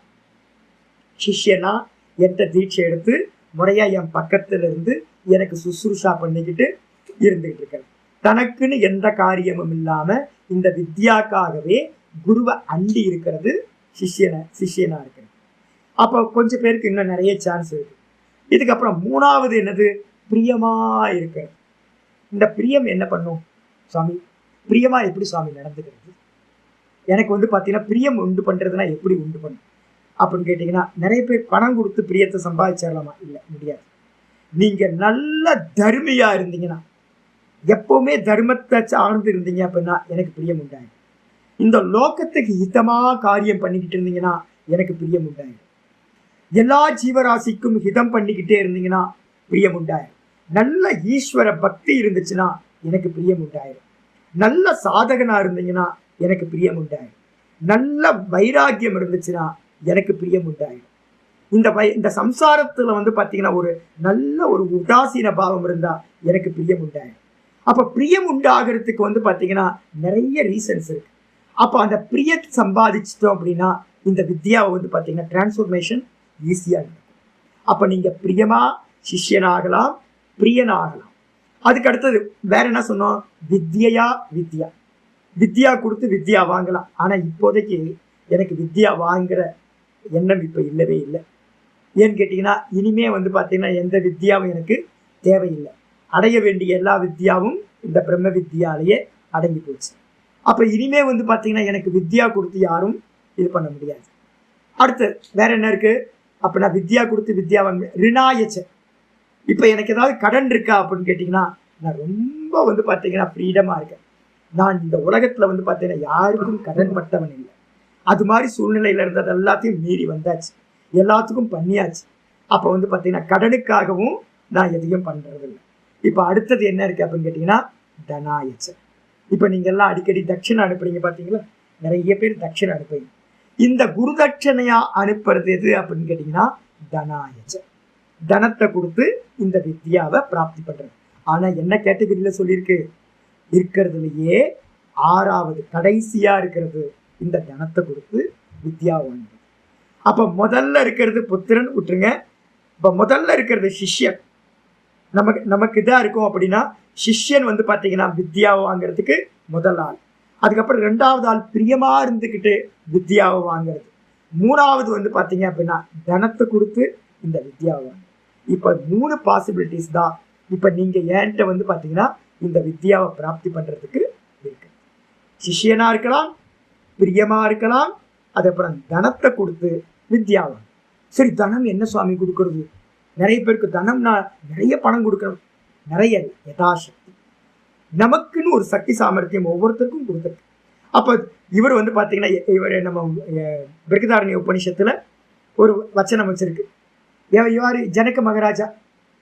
சிஷ்யனா என்கிட்ட தீட்சை எடுத்து முறையா என் பக்கத்துல இருந்து எனக்கு சுசுரூஷா பண்ணிக்கிட்டு இருந்துகிட்டு இருக்கிறது. தனக்குன்னு எந்த காரியமும் இல்லாம இந்த வித்யாக்காகவே குருவை அண்டி இருக்கிறது சிஷ்யனா இருக்கிறது. அப்போ கொஞ்சம் பேருக்கு இன்னும் நிறைய சான்ஸ் இருக்கு. இதுக்கப்புறம் 3வது என்னது பிரியமா இருக்கிறது. இந்த பிரியம் என்ன பண்ணும் சுவாமி, பிரியமா எப்படி சுவாமி நடந்துக்கிறது? எனக்கு வந்து பாத்தீங்கன்னா பிரியம் உண்டு பண்றதுன்னா எப்படி உண்டு பண்ணும் அப்படின்னு கேட்டீங்கன்னா, நிறைய பேர் பணம் கொடுத்து பிரியத்தை சம்பாதிச்சிடலாமா? இல்லை, முடியாது. நீங்க நல்ல தர்மியா இருந்தீங்கன்னா, எப்பவுமே தர்மத்தை சார்ந்து இருந்தீங்க அப்படின்னா எனக்கு பிரியம் உண்டாயிடும். இந்த லோகத்துக்கு ஹிதமா காரியம் பண்ணிக்கிட்டு இருந்தீங்கன்னா எனக்கு பிரியம் உண்டாயிடும். எல்லா ஜீவராசிக்கும் ஹிதம் பண்ணிக்கிட்டே இருந்தீங்கன்னா பிரியம் உண்டாயிடும். நல்ல ஈஸ்வர பக்தி இருந்துச்சுன்னா எனக்கு பிரியம் உண்டாயிடும். நல்ல சாதகனா இருந்தீங்கன்னா எனக்கு பிரியம் உண்டாயிடும். நல்ல வைராக்கியம் இருந்துச்சுன்னா எனக்கு பிரியம் உண்டாயிடும். இந்த சம்சாரத்துல வந்து பாத்தீங்கன்னா ஒரு நல்ல ஒரு உதாசீன பாவம் இருந்தா எனக்கு பிரியம் உண்டாயிடும். அப்ப பிரியம் உண்டாகிறதுக்கு வந்து பாத்தீங்கன்னா நிறைய ரீசன்ஸ் இருக்கு. அப்ப அந்த பிரியத்தை சம்பாதிச்சிட்டோம் அப்படின்னா இந்த வித்யாவை வந்து பாத்தீங்கன்னா டிரான்ஸ்ஃபர்மேஷன் ஈஸியா இருக்கும். அப்ப நீங்க பிரியமா சிஷ்யனாகலாம், பிரியனாகலாம். அதுக்கு அடுத்தது வேற என்ன சொன்னோம்? வித்யா வித்யா கொடுத்து வித்யா வாங்கலாம். ஆனா இப்போதைக்கு எனக்கு வித்யா வாங்குற எண்ணம் இப்ப இல்லவே இல்லை. ஏன்னு கேட்டீங்கன்னா இனிமே வந்து பாத்தீங்கன்னா எந்த வித்யாவும் எனக்கு தேவையில்லை. அடைய வேண்டிய எல்லா வித்யாவும் இந்த பிரம்ம வித்யாலேயே அடங்கி போச்சு. அப்ப இனிமே வந்து பாத்தீங்கன்னா எனக்கு வித்யா கொடுத்து யாரும் இது பண்ண முடியாது. அடுத்து வேற என்ன இருக்கு? அப்ப நான் வித்யா கொடுத்து வித்யா வாங்க ரிணாயச்ச. இப்ப எனக்கு ஏதாவது கடன் இருக்கா அப்படின்னு கேட்டீங்கன்னா நான் ரொம்ப வந்து பாத்தீங்கன்னா ஃப்ரீடமா இருக்கேன். நான் இந்த உலகத்துல வந்து பாத்தீங்கன்னா யாருக்கும் கடன் பட்டவன் இல்லை. அது மாதிரி சூழ்நிலையில இருந்தது எல்லாத்தையும் மீறி வந்தாச்சு, எல்லாத்துக்கும் பண்ணியாச்சு. அப்ப வந்து பாத்தீங்கன்னா கடனுக்காகவும் நான் எதையும் பண்றது இல்லை. இப்ப அடுத்தது என்ன இருக்கு அப்படின்னு கேட்டீங்கன்னா தனாயச்ச. இப்ப நீங்க எல்லாம் அடிக்கடி தட்சிணை அனுப்புறீங்க பாத்தீங்களா? நிறைய பேர் தட்சிணை அனுப்புறீங்க. இந்த குரு தட்சணையா அனுப்புறது எது அப்படின்னு கேட்டீங்கன்னா தனாயச்ச. தனத்தை கொடுத்து இந்த வித்யாவை பிராப்தி பண்றது. ஆனா என்ன கேட்டகரியில சொல்லியிருக்கு? இருக்கிறதுலயே 6வது கடைசியா இருக்கிறது இந்த தனத்தை கொடுத்து வித்யா வாங்குறது. அப்ப முதல்ல இருக்கிறது புத்திரன் விட்டுருங்க. இப்ப முதல்ல இருக்கிறது சிஷ்யன். நமக்கு இதா இருக்கும் அப்படின்னா சிஷ்யன் வந்து பாத்தீங்கன்னா வித்யாவை வாங்குறதுக்கு முதல் ஆள். அதுக்கப்புறம் 2வது ஆள் பிரியமா இருந்துக்கிட்டு வித்யாவை வாங்குறது. 3வது வந்து பாத்தீங்க அப்படின்னா தனத்தை கொடுத்து இந்த வித்யாவை. இப்ப 3 பாசிபிலிட்டிஸ் தான் இப்ப நீங்க ஏன்ட்ட வந்து பாத்தீங்கன்னா இந்த வித்யாவை பிராப்தி பண்றதுக்கு இருக்கு. சிஷ்யனா இருக்கலாம், பிரியமா இருக்கலாம், அதுக்கப்புறம் தனத்தை கொடுத்து வித்யாவை. சரி, தனம் என்ன சுவாமி கொடுக்கறது? நிறைய பேருக்கு தனம்னா நிறைய பணம் கொடுக்கணும், நிறைய யதாசக்தி. நமக்குன்னு ஒரு சக்தி சாமர்த்தியம் ஒவ்வொருத்தருக்கும் கொடுத்துருக்கு. அப்ப இவர் வந்து பாத்தீங்கன்னா இவர் நம்ம பிருகதாரண்ய உபநிஷத்துல ஒரு வச்சனம் வச்சிருக்கு. யாரு? ஜனக மகாராஜா.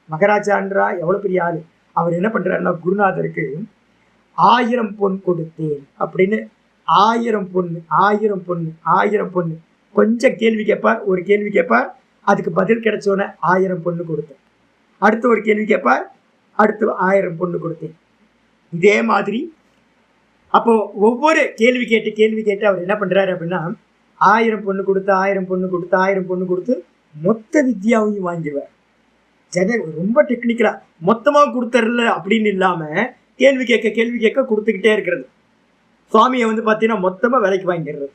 மகாராஜான்றா எவ்வளவு பெரிய ஆளு. அவர் என்ன பண்றாருன்னா குருநாதருக்கு 1000 பொன் கொடுத்தேன் அப்படின்னு 1000 பொண்ணு 1000 பொண்ணு 1000 பொண்ணு கொஞ்சம் கேள்வி கேட்பார். ஒரு கேள்வி கேட்பார், அதுக்கு பதில் கிடைச்சோன்னே 1000 பொண்ணு கொடுத்தேன். அடுத்து ஒரு கேள்வி கேட்பார், அடுத்து 1000 பொண்ணு கொடுத்தேன். இதே மாதிரி அப்போ ஒவ்வொரு கேள்வி கேட்டு அவர் என்ன பண்றாரு அப்படின்னா 1000 பொண்ணு கொடுத்து 1000 பொண்ணு கொடுத்து 1000 பொண்ணு கொடுத்து மொத்த வித்யாவையும் வாங்கிடுவார். ரொம்ப டெக்னிக்கலா மொத்தமா கொடுத்துறல அப்படின்னு இல்லாம கேள்வி கேட்க கொடுத்துக்கிட்டே இருக்கிறது. சுவாமியை வந்து பாத்தீங்கன்னா மொத்தமா விலைக்கு வாங்கிடுறது.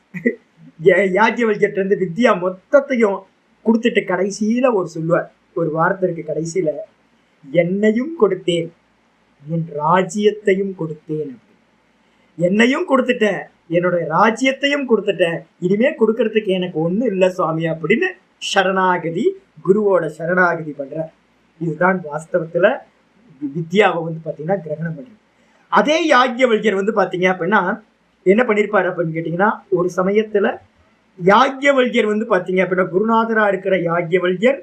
யாஜ்ஞவல்கிட்ட இருந்து வித்யா மொத்தத்தையும் கொடுத்துட்டு கடைசியில ஒரு சொல்லுவார், ஒரு வார்த்தைக்கு கடைசியில, என்னையும் கொடுத்தேன், என் ராஜ்யத்தையும் கொடுத்தேன். என்னையும் கொடுத்துட்டேன், என்னுடைய ராஜ்யத்தையும் கொடுத்துட்டேன், இனிமே கொடுக்கறதுக்கு எனக்கு ஒண்ணும் இல்லை சுவாமி அப்படின்னு சரணாகதி, குருவோட சரணாகதி பண்ற. இதுதான் வாஸ்தவத்துல வித்யாவை வந்து பாத்தீங்கன்னா கிரகணம் பண்றது. அதே யாஜ்ஞவல்கியர் வந்து பாத்தீங்க அப்படின்னா என்ன பண்ணிருப்பாரு அப்படின்னு கேட்டீங்கன்னா, ஒரு சமயத்துல யாஜ்ஞவல்கியர் வந்து பாத்தீங்க அப்படின்னா குருநாதரா இருக்கிற யாஜ்ஞவல்கியர்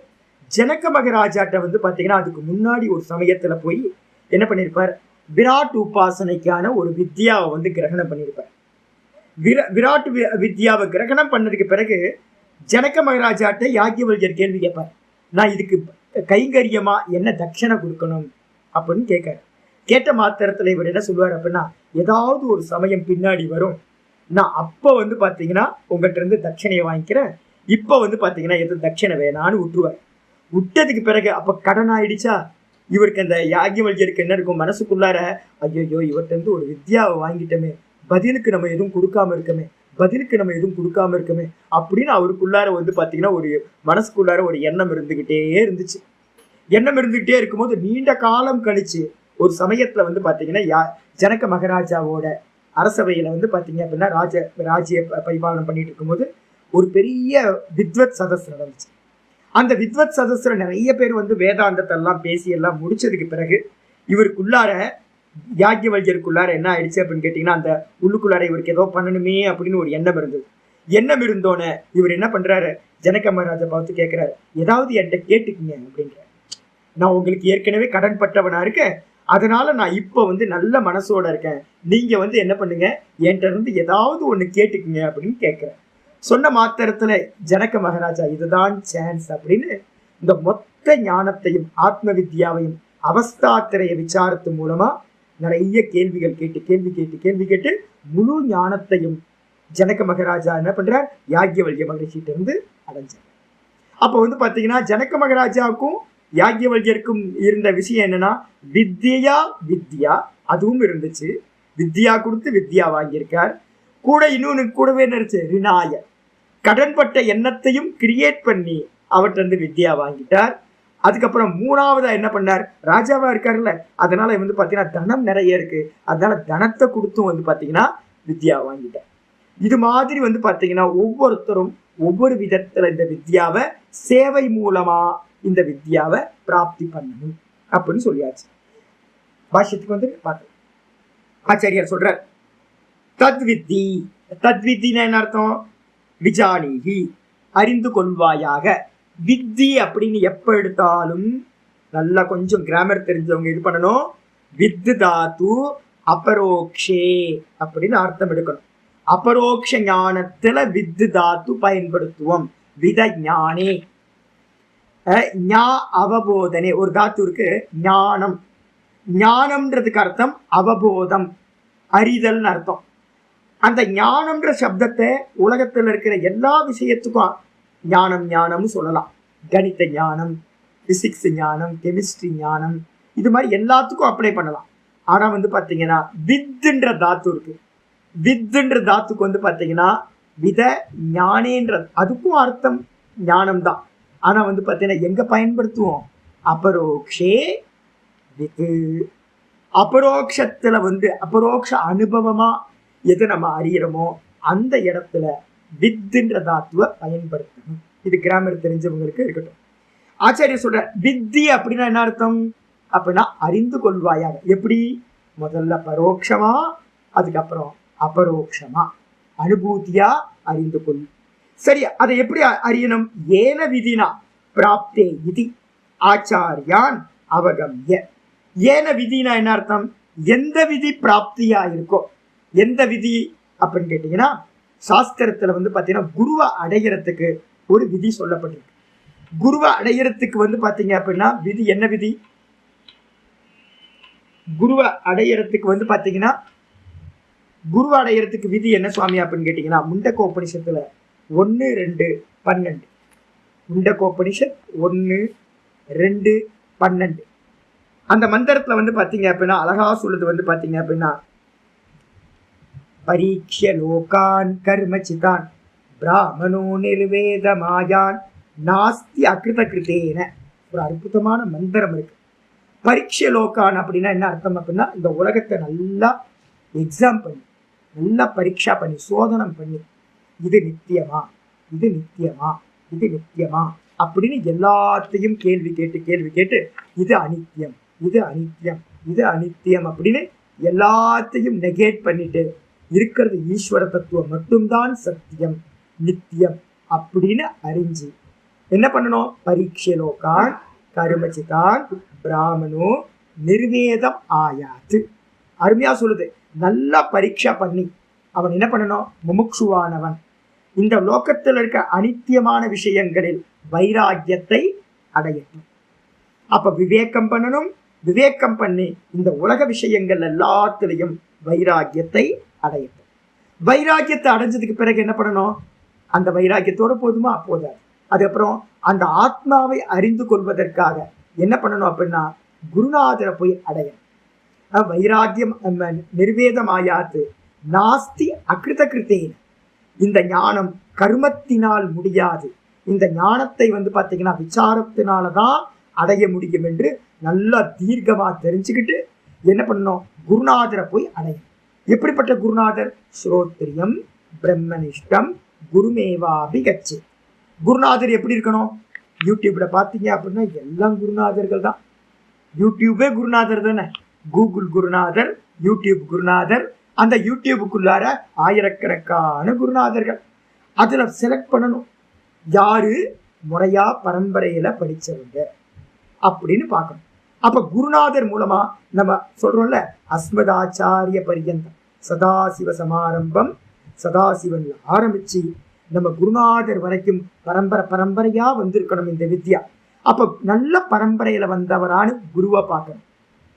ஜனக மகாராஜாட்ட வந்து பாத்தீங்கன்னா அதுக்கு முன்னாடி ஒரு சமயத்துல போய் என்ன பண்ணிருப்பார்? விராட் உபாசனைக்கான ஒரு வித்யாவை வந்து கிரகணம் பண்ணியிருப்பார். விராட் வித்யாவை கிரகணம் பண்ணதுக்கு பிறகு ஜனக மகாராஜாட்ட யாஜ்ஞவல்கியர் கேள்வி கேட்பார், நான் இதுக்கு கைங்கரியமா என்ன தட்சணை கொடுக்கணும் அப்படின்னு கேட்காரு. கேட்ட மாத்திரத்துல இவர் என்ன சொல்லுவார் அப்படின்னா, ஏதாவது ஒரு சமயம் பின்னாடி வரும், நான் அப்ப வந்து பாத்தீங்கன்னா உங்கள்கிட்ட இருந்து தட்சணையை வாங்கிக்கிறேன், இப்ப வந்து பாத்தீங்கன்னா எதுவும் தட்சணை வேணான்னு விட்டுருவார். விட்டதுக்கு பிறகு அப்ப கடன் ஆயிடுச்சா, இவருக்கு அந்த யாஜ்ஞவல்கியருக்கு என்ன இருக்கும் மனசுக்குள்ளார, ஐயோ இவர்கிட்ட இருந்து ஒரு வித்யாவை வாங்கிட்டோமே, பதிலுக்கு நம்ம எதுவும் கொடுக்காம இருக்கமே அப்படின்னு அவருக்குள்ளார வந்து பாத்தீங்கன்னா ஒரு மனசுக்குள்ளார ஒரு எண்ணம் இருந்துகிட்டே இருக்கும்போது நீண்ட காலம் கழிச்சு ஒரு சமயத்துல வந்து பாத்தீங்கன்னா ஜனக மகாராஜாவோட அரசவையில வந்து பாத்தீங்க அப்படின்னா ராஜ்ய பரிபாலனம் பண்ணிட்டு இருக்கும்போது ஒரு பெரிய வித்வத் சதஸ் நடந்துச்சு. அந்த வித்வத் சதஸ்ல நிறைய பேர் வந்து வேதாந்தத்தை எல்லாம் பேசி எல்லாம் முடிச்சதுக்கு பிறகு இவருக்குள்ளார யாஜ்ஞவல்கியருக்குள்ளார என்ன ஆயிடுச்சு அப்படின்னு கேட்டீங்கன்னா, அந்த உள்ளுக்குள்ளார இவருக்கு ஏதோ பண்ணணுமே அப்படின்னு ஒரு எண்ணம் இருந்தது. எண்ணம் இருந்தோன்னே இவர் என்ன பண்றாரு, ஜனக மகாராஜா பார்த்து கேட்கிறாரு, ஏதாவது என்கிட்ட கேட்டுக்குங்க அப்படின்றாரு. நான் உங்களுக்கு ஏற்கனவே கடன் பட்டவனா இருக்கேன், அதனால நான் இப்போ வந்து நல்ல மனசோட இருக்கேன், நீங்க வந்து என்ன பண்ணுங்க, என்கிட்ட இருந்து ஏதாவது ஒண்ணு கேட்டுக்குங்க அப்படின்னு கேட்கிறேன். சொன்ன மாத்திரத்துல ஜனக மகாராஜா இதுதான் சான்ஸ் அப்படின்னு இந்த மொத்த ஞானத்தையும் ஆத்ம வித்யாவையும் அவஸ்தாத்திரைய விசாரத்து மூலமா நிறைய கேள்விகள் கேட்டு முழு ஞானத்தையும் ஜனக மகாராஜா என்ன பண்றார், யாக்ஞவல்ய மகரிஷிட்ட இருந்து அடைஞ்சார். அப்ப வந்து பாத்தீங்கன்னா ஜனக மகாராஜாவுக்கும் யாக்ஞவல்யருக்கும் இருந்த விஷயம் என்னன்னா, வித்யா அதுவும் இருந்துச்சு. வித்யா கொடுத்து வித்யா வாங்கியிருக்கார். கூட இன்னொன்னு கூடவே நினைச்சு ரினாய கடன்பட்ட எண்ணத்தையும் கிரியேட் பண்ணி அவர்கிட்ட இருந்து வித்யா வாங்கிட்டார். அதுக்கப்புறம் மூணாவதா என்ன பண்ணார், ராஜாவா இருக்காருல்ல, அதனால வந்து பாத்தீங்கன்னா தனம் நிறைய இருக்கு, அதனால தனத்தை கொடுத்தும் வந்து பாத்தீங்கன்னா வித்யா வாங்கிட்டார். இது மாதிரி வந்து பாத்தீங்கன்னா ஒவ்வொருத்தரும் ஒவ்வொரு விதத்துல இந்த வித்யாவை சேவை மூலமா இந்த வித்யாவை பிராப்தி பண்ணணும் அப்படின்னு சொல்லியாச்சு. பாஷ்யத்துக்கு வந்து பார்த்தோம். ஆச்சாரியார் சொல்றார், தத்வித்தி. தத்வித்தின்னா என்ன அர்த்தம், விஜானிகி அறிந்து கொள்வாயாக. வித்தி அப்படின்னு எப்ப எடுத்தாலும் நல்லா கொஞ்சம் கிராமர் தெரிஞ்சவங்க இது பண்ணணும். வித்து தாத்து அபரோக்ஷே அப்படின்னு அர்த்தம் எடுக்கணும். அபரோக்ஷ ஞானத்துல வித்து தாத்து பயன்படுத்துவோம். வித ஞானே ஞா அவபோதனே ஒரு தாத்து இருக்கு, ஞானம். ஞானம்ன்றதுக்கு அர்த்தம் அவபோதம், அறிதல்னு அர்த்தம். அந்த ஞானம்ன்ற சப்தத்தை உலகத்தில் இருக்கிற எல்லா விஷயத்துக்கும் ஞானம்னு சொல்லலாம். கணித ஞானம், பிசிக்ஸ் ஞானம், கெமிஸ்ட்ரி ஞானம், இது மாதிரி எல்லாத்துக்கும் அப்ளை பண்ணலாம். ஆனா வந்து பாத்தீங்கன்னா வித்துன்ற தாத்து இருக்கு. வித்துன்ற தாத்துக்கு வந்து பாத்தீங்கன்னா வித ஞானேன்ற அதுக்கும் அர்த்தம் ஞானம் தான். ஆனா வந்து பாத்தீங்கன்னா எங்க பயன்படுத்துவோம், அபரோக்ஷே வித்து. அபரோக்ஷத்துல வந்து அபரோக்ஷ அனுபவமா எது நம்ம அறியறோமோ அந்த இடத்துல வித்துன்ற தாத்துவை பயன்படுத்தணும். இது கிராமர் தெரிஞ்சவங்களுக்கு இருக்கட்டும். ஆச்சாரிய சொல்ற வித்தி அப்படின்னா என்ன அர்த்தம் அப்படின்னா அறிந்து கொள்வாயாக. எப்படி, முதல்ல பரோட்சமா, அதுக்கப்புறம் அபரோக்ஷமா அனுபூதியா அறிந்து கொள். சரி, அதை எப்படி அறியணும், ஏன விதினா பிராப்தே இது ஆச்சாரியான் அவகம்ய. ஏன விதினா என்ன அர்த்தம், எந்த விதி பிராப்தியா இருக்கோ. எந்த விதி அப்படின்னு கேட்டீங்கன்னா, சாஸ்திரத்துல வந்து பாத்தீங்கன்னா குருவை அடைகிறதுக்கு ஒரு விதி சொல்லப்பட்டிருக்கு. குருவை அடைகிறதுக்கு வந்து பாத்தீங்க அப்படின்னா விதி என்ன விதி, குருவை அடைகிறதுக்கு வந்து பாத்தீங்கன்னா குருவை அடைகிறதுக்கு விதி என்ன சுவாமி அப்படின்னு கேட்டீங்கன்னா, முண்டகோபனிஷத்துல 1-2-12. முண்டகோபனிஷத் 1-2-12 அந்த மந்திரத்துல வந்து பாத்தீங்க அப்படின்னா அழகா சொல்லுது வந்து பாத்தீங்க அப்படின்னா, பரீட்ச லோகான் கர்மசிதான் பிராமணோ நிர்வேதமாயான் நாஸ்தி அகிருத கிருதேன. ஒரு அற்புதமான மந்திரம் இருக்கு. பரீட்ச லோகான் அப்படின்னா என்ன அர்த்தம் அப்படின்னா, இந்த உலகத்தை நல்லா எக்ஸாம் பண்ணி, நல்லா பரீட்சா பண்ணி, சோதனம் பண்ணி, இது நித்தியமா, இது நித்தியமா, இது நித்தியமா அப்படின்னு எல்லாத்தையும் கேள்வி கேட்டு இது அனித்தியம், இது அனித்தியம், இது அனித்தியம் அப்படின்னு எல்லாத்தையும் நெகேட் பண்ணிட்டு இருக்கிறது ஈஸ்வர தத்துவம் மட்டும்தான் சத்தியம், நித்தியம் அப்படின்னு அறிஞ்சு என்ன பண்ணணும், பரீட்சலோகான் கருமச்சிதான் பிராமணோ நிர்வேதம் ஆயாது. அருமையா சொல்லுது. நல்லா பரீட்சா பண்ணி அவன் என்ன பண்ணணும், முமுட்சுவானவன் இந்த லோகத்தில் இருக்க அனித்தியமான விஷயங்களில் வைராக்கியத்தை அடையட்டும். அப்ப விவேகம் பண்ணணும். விவேகம் பண்ணி இந்த உலக விஷயங்கள் எல்லாத்திலையும் வைராக்கியத்தை அடையட்டும். வைராக்கியத்தை அடைஞ்சதுக்கு பிறகு என்ன பண்ணணும், அந்த வைராக்கியத்தோட போதுமா, போதாது. அதுக்கப்புறம் அந்த ஆத்மாவை அறிந்து கொள்வதற்காக என்ன பண்ணணும் அப்படின்னா குருநாதரை போய் அடையணும். வைராக்கியம் நிர்வேதமாயாது நாஸ்தி அகிருத கிருத்தேன. இந்த ஞானம் கர்மத்தினால் முடியாது. இந்த ஞானத்தை வந்து பார்த்தீங்கன்னா விசாரத்தினாலதான் அடைய முடியும் என்று நல்லா தீர்க்கமா தெரிஞ்சுக்கிட்டு என்ன பண்ணணும், குருநாதரை போய் அடையணும். எப்படிப்பட்ட குருநாதர், ஸ்ரோத்ரியம் பிரம்மனிஷ்டம் குருமேவாபி கச்சி. குருநாதர் எப்படி இருக்கணும், யூடியூப்ல பார்த்தீங்க அப்படின்னா எல்லாம் குருநாதர்கள் தான். யூடியூபே குருநாதர் தானே. கூகுள் குருநாதர், யூடியூப் குருநாதர், அந்த யூடியூபுக்குள்ளார ஆயிரக்கணக்கான குருநாதர்கள். அதுல செலக்ட் பண்ணணும் யாரு முறையா பரம்பரையில படிச்சவங்க அப்படின்னு பார்க்கணும். அப்ப குருநாதர் மூலமா நம்ம சொல்றோம்ல, அஸ்மதாச்சாரிய பரியந்தம் சதாசிவ சமாரம்பம், சதாசிவன் ஆரம்பிச்சு நம்ம குருநாதர் வரைக்கும் பரம்பரையா வந்திருக்கணும் இந்த வித்யா. அப்ப நல்ல பரம்பரையில வந்தவரான்னு குருவை பார்க்கணும்.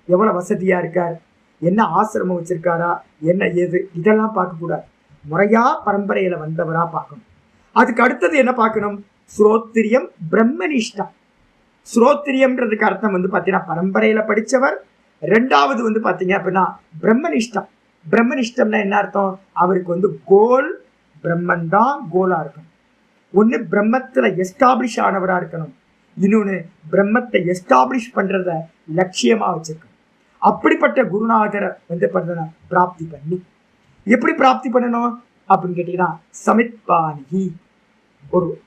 எவ்வளவு வசதியா இருக்கார், என்ன ஆசிரமம் வச்சிருக்காரா, என்ன ஏது, இதெல்லாம் பார்க்க கூடாது. முறையா பரம்பரையில வந்தவரா பார்க்கணும். அதுக்கு அடுத்தது என்ன பார்க்கணும்? ஸ்ரோத்திரியம் பிரம்மனிஷ்டம். ஸ்ரோத்திரியம்ன்றதுக்கு அர்த்தம் பாத்தீங்கன்னா பரம்பரையில படிச்சவர். ரெண்டாவது பாத்தீங்க அப்படின்னா பிரம்மனிஷ்டம். பிரம்மனிஷ்டம்னா என்ன அர்த்தம்? அவருக்கு கோல் பிரம்மன் தான் கோலா இருக்கணும். ஒண்ணு பிரம்மத்துல எஸ்டாப்ளிஷ் ஆனவரா இருக்கணும், இன்னொன்னு பிரம்மத்தை எஸ்டாப்ளிஷ் பண்றத லட்சியமா வச்சிருக்கணும். அப்படிப்பட்ட குருநாதரை பிராப்தி பண்ணி எப்படி பிராப்தி பண்ணணும் அப்படின்னு கேட்டீங்கன்னா சமித்பாணி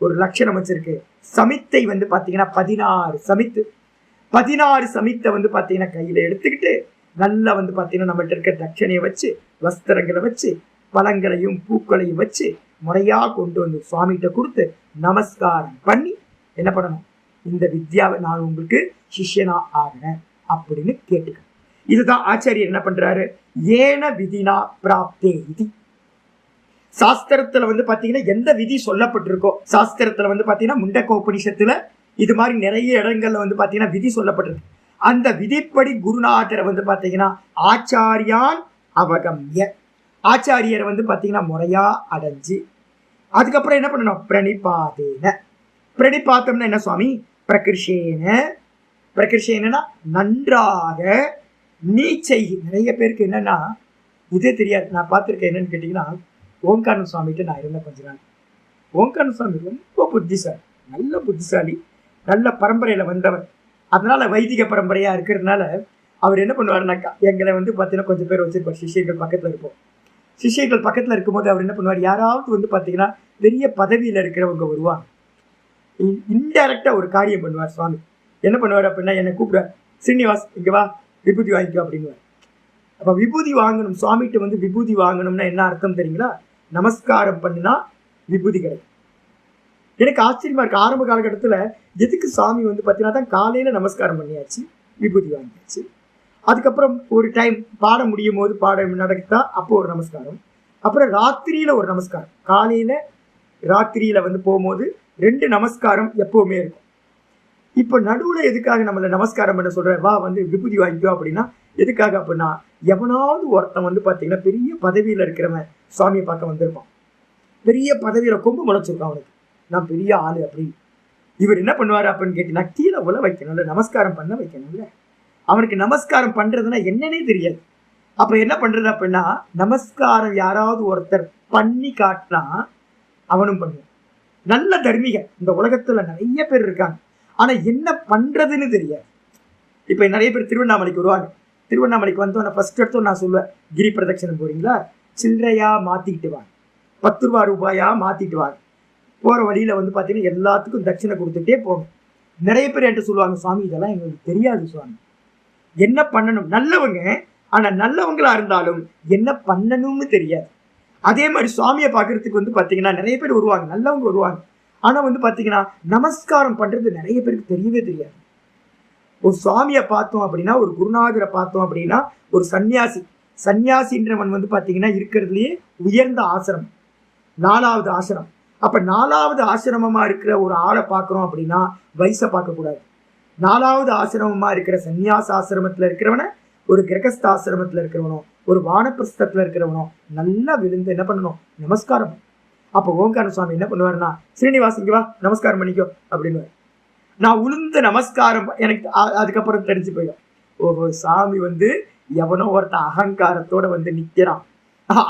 ஒரு லட்சணம் வச்சிருக்கு. சமித்தை பாத்தீங்கன்னா 16 சமித்து. 16 சமித்தை பாத்தீங்கன்னா கையில எடுத்துக்கிட்டு நல்லா பாத்தீங்கன்னா நம்மள்ட்ட இருக்க தட்சணையை வச்சு, வஸ்திரங்களை வச்சு, பழங்களையும் பூக்களையும் வச்சு முறையா கொண்டு சுவாமிகிட்ட கொடுத்து நமஸ்காரம் பண்ணி என்ன பண்ணணும்? இந்த வித்யாவை நான் உங்களுக்கு சிஷ்யனா ஆகிறேன் அப்படின்னு கேட்டுக்க. இதுதான் ஆச்சாரியர் என்ன பண்றாரு? ஏன விதினா பிராப்தே விதி. சாஸ்திரத்துல பாத்தீங்கன்னா எந்த விதி சொல்லப்பட்டிருக்கோ, சாஸ்திரத்துல பாத்தீங்கன்னா முண்டகோபனிஷத்துல இது மாதிரி நிறைய இடங்கள்ல பாத்தீங்கன்னா விதி சொல்லப்பட்டிருக்கு. அந்த விதிப்படி குருநாதரை பாத்தீங்கன்னா ஆச்சாரியான் அவகம்ய, ஆச்சாரியரை பாத்தீங்கன்னா முறையா அடைஞ்சு அதுக்கப்புறம் என்ன பண்ணணும்? பிரணிபாதேன. பிரணிபாத்தம்னா என்ன சுவாமி? பிரகிருஷேன. பிரகிருஷேனா நன்றாக நீ செய். நிறைய பேருக்கு என்னன்னா இதே தெரியாது. நான் பார்த்துருக்கேன். என்னன்னு கேட்டீங்கன்னா, ஓங்கார சுவாமிகிட்ட நான் இருந்தேன் கொஞ்ச நாள். ஓங்கார சுவாமி ரொம்ப புத்திசாலி, நல்ல புத்திசாலி, நல்ல பரம்பரையில வந்தவர். அதனால வைதிக பரம்பரையா இருக்கிறதுனால அவர் என்ன பண்ணுவாருனாக்கா, எங்களை பார்த்தீங்கன்னா கொஞ்சம் பேர் வச்சிருப்பார். சிஷியர்கள் பக்கத்துல இருப்போம். சிஷியர்கள் பக்கத்துல இருக்கும்போது அவர் என்ன பண்ணுவார்? யாராவது பார்த்தீங்கன்னா பெரிய பதவியில இருக்கிறவங்க வருவாங்க. இன்டைரக்டா ஒரு காரியம் பண்ணுவார் சுவாமி. என்ன பண்ணுவார் அப்படின்னா, என்னை கூப்பிடுவார், ஸ்ரீனிவாஸ் இங்க வா, விபூதி வாங்கிக்கோ அப்படிங்குவார். அப்ப விபூதி வாங்கணும், சுவாமிகிட்ட விபூதி வாங்கணும்னா என்ன அர்த்தம் தெரியுங்களா? நமஸ்காரம் பண்ணினா விபூதி கிடைக்கும். எனக்கு ஆச்சரியமா இருக்கு. ஆரம்ப காலகட்டத்துல எதுக்கு சாமி பார்த்தீங்கன்னா தான் காலையில நமஸ்காரம் பண்ணியாச்சு, விபூதி வாங்கியாச்சு. அதுக்கப்புறம் ஒரு டைம் பாடம் முடியும் போது பாடம் நடக்குதா, அப்போ ஒரு நமஸ்காரம், அப்புறம் ராத்திரியில ஒரு நமஸ்காரம். காலையில ராத்திரியில போகும்போது 2 நமஸ்காரம் எப்பவுமே இருக்கும். இப்ப நடுவுல எதுக்காக நம்மள நமஸ்காரம் பண்ண சொல்ற, வா விபூதி வாங்கிக்கோ அப்படின்னா எதுக்காக அப்படின்னா, எவனாவது ஒருத்தன் பாத்தீங்கன்னா பெரிய பதவியில இருக்கிறவன் சுவாமியை பார்க்க வந்திருப்பான். பெரிய பதவியில கொம்பு முளைச்சிருக்கான் அவனுக்கு, நான் பெரிய ஆளு அப்படின்னு. இவர் என்ன பண்ணுவாரு அப்படின்னு கேட்டீங்கன்னா, கீழே உள்ள வைக்கணும்ல, நமஸ்காரம் பண்ண வைக்கணும்ல. அவனுக்கு நமஸ்காரம் பண்றதுன்னா என்னன்னே தெரியாது. அப்ப என்ன பண்றது அப்படின்னா, நமஸ்காரம் யாராவது ஒருத்தர் பண்ணி காட்டினா அவனும் பண்ணுவான். நல்ல தர்மிக இந்த உலகத்துல நிறைய பேர் இருக்காங்க, ஆனா என்ன பண்றதுன்னு தெரியாது. இப்ப நிறைய பேர் திருவண்ணாமலைக்கு வருவாங்க. திருவண்ணாமலைக்கு வந்தோம், ஃபர்ஸ்ட் எடுத்தோம் நான் சொல்லுவேன், கிரி பிரதட்சணம் போறீங்களா, சில்லறையா மாத்திக்கிட்டு வாங்க, 10 ரூபாயா மாத்திட்டு வாங்க. போற வழியில பாத்தீங்கன்னா எல்லாத்துக்கும் தட்சிணை கொடுத்துட்டே போங்க. நிறைய பேர் என்கிட்ட சொல்லுவாங்க, சுவாமி இதெல்லாம் எங்களுக்கு தெரியாது சுவாமி, என்ன பண்ணணும். நல்லவங்க, ஆனா நல்லவங்களா இருந்தாலும் என்ன பண்ணணும்னு தெரியாது. அதே மாதிரி சுவாமியை பார்க்கறதுக்கு பாத்தீங்கன்னா நிறைய பேர் வருவாங்க, நல்லவங்க வருவாங்க. ஆனா பாத்தீங்கன்னா நமஸ்காரம் பண்றது நிறைய பேருக்கு தெரியவே தெரியாது. ஒரு சுவாமியை பார்த்தோம் அப்படின்னா, ஒரு குருநாதரை பார்த்தோம் அப்படின்னா, ஒரு சன்னியாசி, சன்னியாசின்றவன் பாத்தீங்கன்னா இருக்கிறதுலயே உயர்ந்த ஆசிரமம், 4வது ஆசிரமம். அப்ப 4வது ஆசிரமமா இருக்கிற ஒரு ஆளை பார்க்கிறோம் அப்படின்னா வயசை பார்க்க கூடாது. 4வது ஆசிரமமா இருக்கிற சன்னியாச ஆசிரமத்துல இருக்கிறவன, ஒரு கிரகஸ்த ஆசிரமத்துல இருக்கிறவனோ, ஒரு வானப்பிரஸ்தத்துல இருக்கிறவனோ நல்லா விழுந்து என்ன பண்ணணும்? நமஸ்காரம். அப்ப ஓங்கார சுவாமி என்ன பண்ணுவாருன்னா, ஸ்ரீனிவாஸ் இங்க வா, நமஸ்காரம் பண்ணிக்கோ அப்படின்னு. நான் உளுந்த நமஸ்காரம் எனக்கு அதுக்கப்புறம் தெரிஞ்சு போயிடும். ஓஹோ, சாமி எவனோ ஒருத்தன் அகங்காரத்தோட நிக்கிறான்,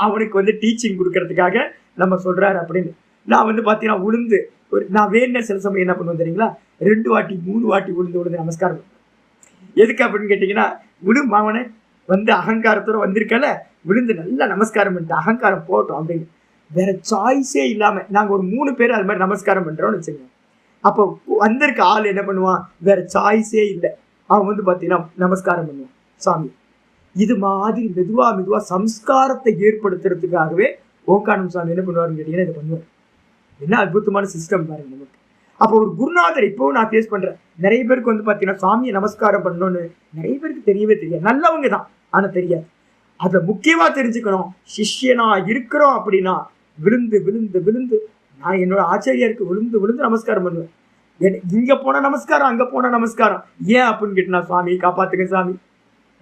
அவனுக்கு டீச்சிங் கொடுக்கறதுக்காக நம்ம சொல்றாரு அப்படின்னு. நான் பாத்தீங்கன்னா உளுந்து நான் வேண சில சமயம் என்ன பண்ணுவேன் தெரியுங்களா, 2 வாட்டி 3 வாட்டி உளுந்து நமஸ்காரம். எதுக்கு அப்படின்னு கேட்டீங்கன்னா, விழு மாவனை அகங்காரத்தோட வந்திருக்கல, விழுந்து நல்லா நமஸ்காரம் பண்ணிட்டு அகங்காரம் போட்டோம் அப்படின்னு. வேற சாய்ஸே இல்லாம நாங்க ஒரு 3 பேர் அது மாதிரி நமஸ்காரம் பண்றோம்னு வச்சுக்கோங்க. அப்போ வந்திருக்க ஆள் என்ன பண்ணுவான், வேற சாய்ஸே இல்லை, அவன் பாத்தீங்கன்னா நமஸ்காரம் பண்ணுவான் சாமி. இது மாதிரி மெதுவா சம்ஸ்காரத்தை ஏற்படுத்துறதுக்காகவே ஓங்காரம் சுவாமி என்ன பண்ணுவாருன்னு கேட்டீங்கன்னா இதை பண்ணுவார். என்ன அற்புதமான சிஸ்டம் பாருங்க நமக்கு. அப்போ ஒரு குருநாதர் இப்போ நான் ஃபேஸ் பண்றேன். நிறைய பேருக்கு பாத்தீங்கன்னா சாமியை நமஸ்காரம் பண்ணணும்னு நிறைய பேருக்கு தெரியவே தெரியாது. நல்லவங்க தான், ஆனா தெரியாது. அதை முக்கியமா தெரிஞ்சுக்கணும். சிஷ்யனா இருக்கிறோம் அப்படின்னா விழுந்து விழுந்து விழுந்து நான் என்னோட ஆச்சாரியருக்கு விழுந்து விழுந்து நமஸ்காரம் பண்ணுவேன். இங்க போன நமஸ்காரம், அங்க போன நமஸ்காரம். ஏன் அப்படின்னு கேட்டா, சுவாமி காப்பாத்துங்க சாமி,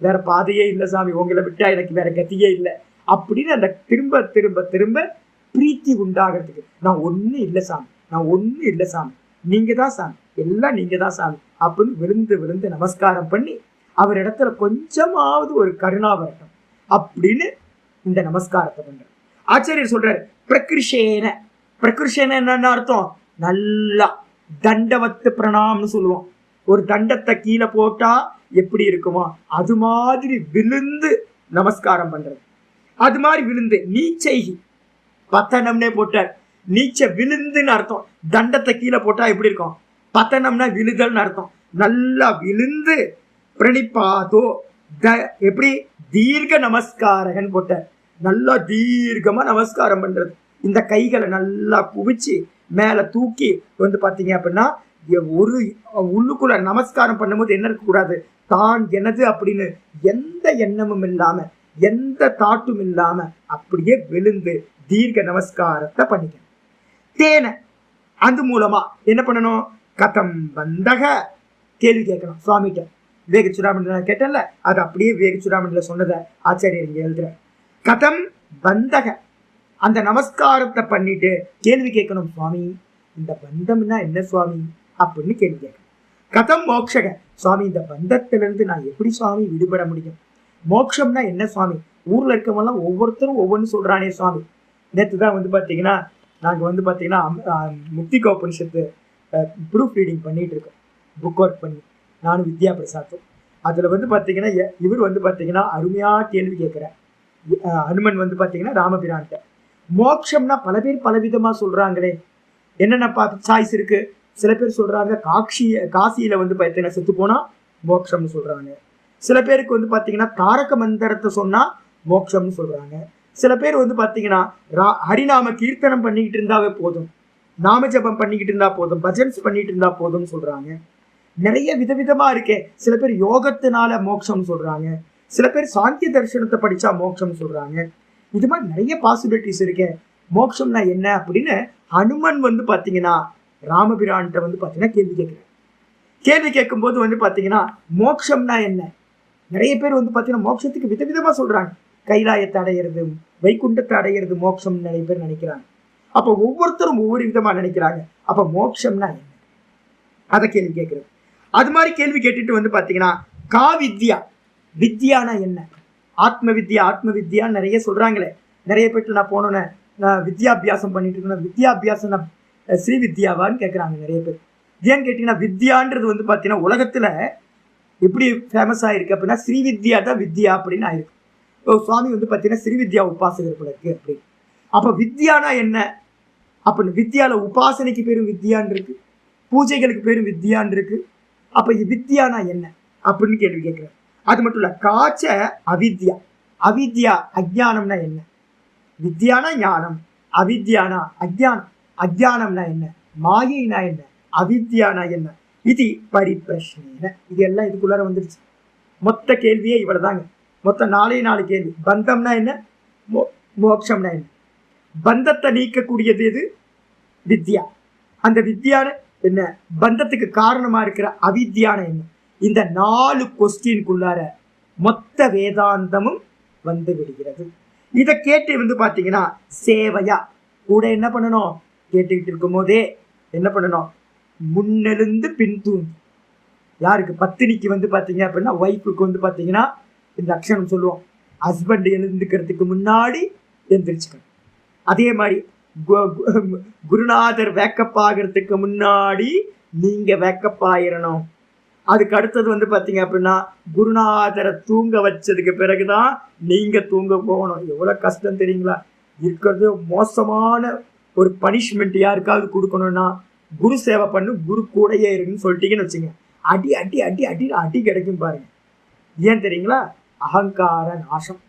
வேற பாதையே இல்லை சாமி, உங்களை விட்டா எனக்கு வேற கத்தியே இல்லை அப்படின்னு அந்த திரும்ப திரும்ப திரும்ப பிரீத்தி உண்டாகிறதுக்கு, நான் ஒன்றும் இல்லை சாமி, நான் ஒன்றும் இல்லை சாமி, நீங்க தான் சாமி, எல்லாம் நீங்க தான் சாமி அப்படின்னு விழுந்து விழுந்து நமஸ்காரம் பண்ணி அவர் இடத்துல கொஞ்சமாவது ஒரு கருணா வரட்டும் அப்படின்னு இந்த நமஸ்காரத்தை பண்ற. ஆச்சாரியர் சொல்றாரு, பிரகிருஷேன. பிரகிருஷேன என்னன்னு அர்த்தம்? நல்லா தண்டவத்து பிரணாம்னு சொல்லுவோம். ஒரு தண்டத்தை கீழே போட்டா எப்படி இருக்குமோ அது மாதிரி விழுந்து நமஸ்காரம் பண்றது. அது மாதிரி விழுந்து நீச்சைகி பத்தனம்னே போட்டார். நீச்ச விழுந்துன்னு அர்த்தம். தண்டத்தை கீழே போட்டா எப்படி இருக்கும்? பத்தனம்னா விழுதல்னு அர்த்தம். நல்லா விழுந்து பிரணிப்பாதோ எப்படி தீர்க்க நமஸ்காரகன் போட்டார். நல்லா தீர்க்கமா நமஸ்காரம் பண்றது. இந்த கைகளை நல்லா குவிச்சு மேல தூக்கி வந்து பாத்தீங்க அப்படின்னா, ஒரு உள்ளுக்குள்ள நமஸ்காரம் பண்ணும்போது என்ன இருக்கக்கூடாது, தான் எனது அப்படின்னு எந்த எண்ணமும் இல்லாம எந்த தாட்டும் இல்லாம அப்படியே விழுந்து தீர்க்க நமஸ்காரத்தை பண்ணிக்கணும். தேன அது மூலமா என்ன பண்ணணும்? கதம் வந்தக கேள்வி கேட்கணும் சுவாமிகிட்ட. விவேக சூடாமணியில கேட்டல, அது அப்படியே விவேக சூடாமணியில சொன்னதை ஆச்சாரியர் இங்க எழுதுற. கதம் வந்தக அந்த நமஸ்காரத்தை பண்ணிட்டு கேள்வி கேட்கணும், சுவாமி இந்த பந்தம்னா என்ன சுவாமி அப்படின்னு கேள்வி கேட்கணும். கதம் மோக்ஷக, சுவாமி இந்த பந்தத்திலிருந்து நான் எப்படி சுவாமி விடுபட முடியும்? மோட்சம்னா என்ன சுவாமி? ஊர்ல இருக்கவங்கலாம் ஒவ்வொருத்தரும் ஒவ்வொன்று சொல்றானே சுவாமி. நேற்று தான் வந்து பார்த்தீங்கன்னா நாங்கள் வந்து பார்த்தீங்கன்னா முக்திகா உபனிஷத்து ப்ரூஃப் ரீடிங் பண்ணிட்டு இருக்கோம், புக் ஒர்க் பண்ணி நானும் வித்யா பிரசாத்தும். அதில் வந்து பார்த்தீங்கன்னா இவர் வந்து பார்த்தீங்கன்னா அருமையாக கேள்வி கேட்குறார். ஹனுமன் வந்து பார்த்தீங்கன்னா ராமபிரான்ட்ட மோட்சம்னா பல பேர் பலவிதமாக சொல்கிறாங்களே, என்னென்ன சாய்ஸ் இருக்கு? சில பேர் சொல்கிறாங்க காசியில் வந்து பார்த்தீங்கன்னா செத்து போனால் மோட்சம்னு சொல்கிறாங்க. சில பேருக்கு வந்து பார்த்தீங்கன்னா தாரக மந்திரத்தை சொன்னால் மோட்சம்னு சொல்கிறாங்க. சில பேர் வந்து பார்த்தீங்கன்னா ஹரிநாம கீர்த்தனம் பண்ணிக்கிட்டு இருந்தாவே போதும், நாம ஜபம் பண்ணிக்கிட்டு இருந்தா போதும், பஜன்ஸ் பண்ணிட்டு இருந்தா போதும்னு சொல்கிறாங்க. நிறைய விதவிதமாக இருக்கே. சில பேர் யோகத்தினால மோட்சம்னு சொல்கிறாங்க. சில பேர் சாங்கிய தரிசனத்தை படித்தா மோட்சம்னு சொல்கிறாங்க. இது மாதிரி நிறைய பாசிபிலிட்டிஸ் இருக்கே. மோட்சம்னா என்ன அப்படின்னு ஹனுமன் வந்து பார்த்தீங்கன்னா ராமபிரான்கிட்ட வந்து பார்த்தீங்கன்னா கேள்வி கேட்குறேன். கேள்வி கேட்கும்போது வந்து பார்த்தீங்கன்னா மோட்சம்னா என்ன? நிறைய பேர் வந்து பார்த்தீங்கன்னா மோட்சத்துக்கு விதவிதமாக சொல்கிறாங்க. கைலாயத்தை அடையிறது, வைகுண்டத்தை அடையிறது மோட்சம் நிறைய பேர் நினைக்கிறாங்க. அப்போ ஒவ்வொருத்தரும் ஒவ்வொரு விதமாக நினைக்கிறாங்க. அப்போ மோட்சம்னா என்ன அதை கேள்வி கேட்குறது. அது மாதிரி கேள்வி கேட்டுட்டு வந்து பார்த்தீங்கன்னா கா வித்யா, வித்யானா என்ன? ஆத்ம வித்யா, ஆத்ம வித்யான்னு நிறைய சொல்கிறாங்களே. நிறைய பேர்ட்டு நான் போனோன்னே நான் வித்யாபியாசம் பண்ணிட்டு இருக்கேன், வித்யாபியாசம் ஸ்ரீ வித்யாவான்னு கேட்குறாங்க நிறைய பேர். ஏன்னு கேட்டிங்கன்னா வித்யான்றது வந்து பார்த்தீங்கன்னா உலகத்தில் எப்படி ஃபேமஸ் ஆகிருக்கு அப்படின்னா ஸ்ரீவித்யா தான் வித்யா அப்படின்னு ஆயிருக்கு. சுவாமி வந்து பார்த்தீங்கன்னா ஸ்ரீவித்யா உபாசகர் போல இருக்கு அப்படின்னு. அப்போ வித்யானா என்ன அப்படின்னு, வித்யாவில் உபாசனைக்கு பேரும் வித்யான் இருக்கு, பூஜைகளுக்கு பேரும் வித்யான் இருக்கு. அப்போ வித்யானா என்ன அப்படின்னு கேள்வி கேட்குறேன். அது மட்டும் இல்லை, காச்ச அவித்யா, அவித்யா அஜ்ஞானம்னா என்ன? வித்யானா ஞானம், அவித்யானா அஜ்ஞானம். அஜ்ஞானம்னா என்ன? மாயைனா என்ன? அவித்யானா என்ன? இது பரிப்பிரஷ்ன. இது எல்லாம் இதுக்குள்ளார வந்துருச்சு. மொத்த கேள்வியே இவ்வளவுதாங்க. மொத்தம் 4 கேள்வி. பந்தம்னா என்ன? மோட்சம்னா என்ன? பந்தத்தை நீக்கக்கூடியது எது? வித்யா. அந்த வித்யான என்ன? பந்தத்துக்கு காரணமா இருக்கிற அவித்யான என்ன? இந்த 4 கொஸ்டினுக்குள்ளார மொத்த வேதாந்தமும் வந்து விடுகிறது. இதை கேட்டு வந்து பார்த்தீங்கன்னா சேவையா கூட என்ன பண்ணணும்? கேட்டுக்கிட்டு இருக்கும் போதே என்ன பண்ணணும்? முன்னெழுந்து பின் தூங்கி. யாருக்கு? பத்தினிக்கு வந்து பார்த்தீங்க அப்படின்னா ஒய்ஃபுக்கு வந்து பார்த்தீங்கன்னா இந்த அக்ஷரம் சொல்லுவோம், ஹஸ்பண்ட் எழுந்துக்கிறதுக்கு முன்னாடி எழுந்திரிச்சுக்கணும். அதே மாதிரி குருநாதர் வேக்கப் ஆகிறதுக்கு முன்னாடி நீங்க வேக்கப் ஆயிரணும். அதுக்கு அடுத்தது வந்து பார்த்தீங்க அப்படின்னா குருநாதரை தூங்க வச்சதுக்கு பிறகுதான் நீங்க தூங்க போகணும். எவ்வளோ கஷ்டம் தெரியுங்களா? இருக்கிறது மோசமான ஒரு பனிஷ்மெண்ட் யாருக்காவது கொடுக்கணும்னா குரு சேவை பண்ணு, குரு கூடையே இருக்குன்னு சொல்லிட்டீங்கன்னு வச்சுங்க, அடி அடி அடி அடி அடி கிடைக்கும் பாருங்க. ஏன் தெரியுங்களா? அகங்கார நாசம்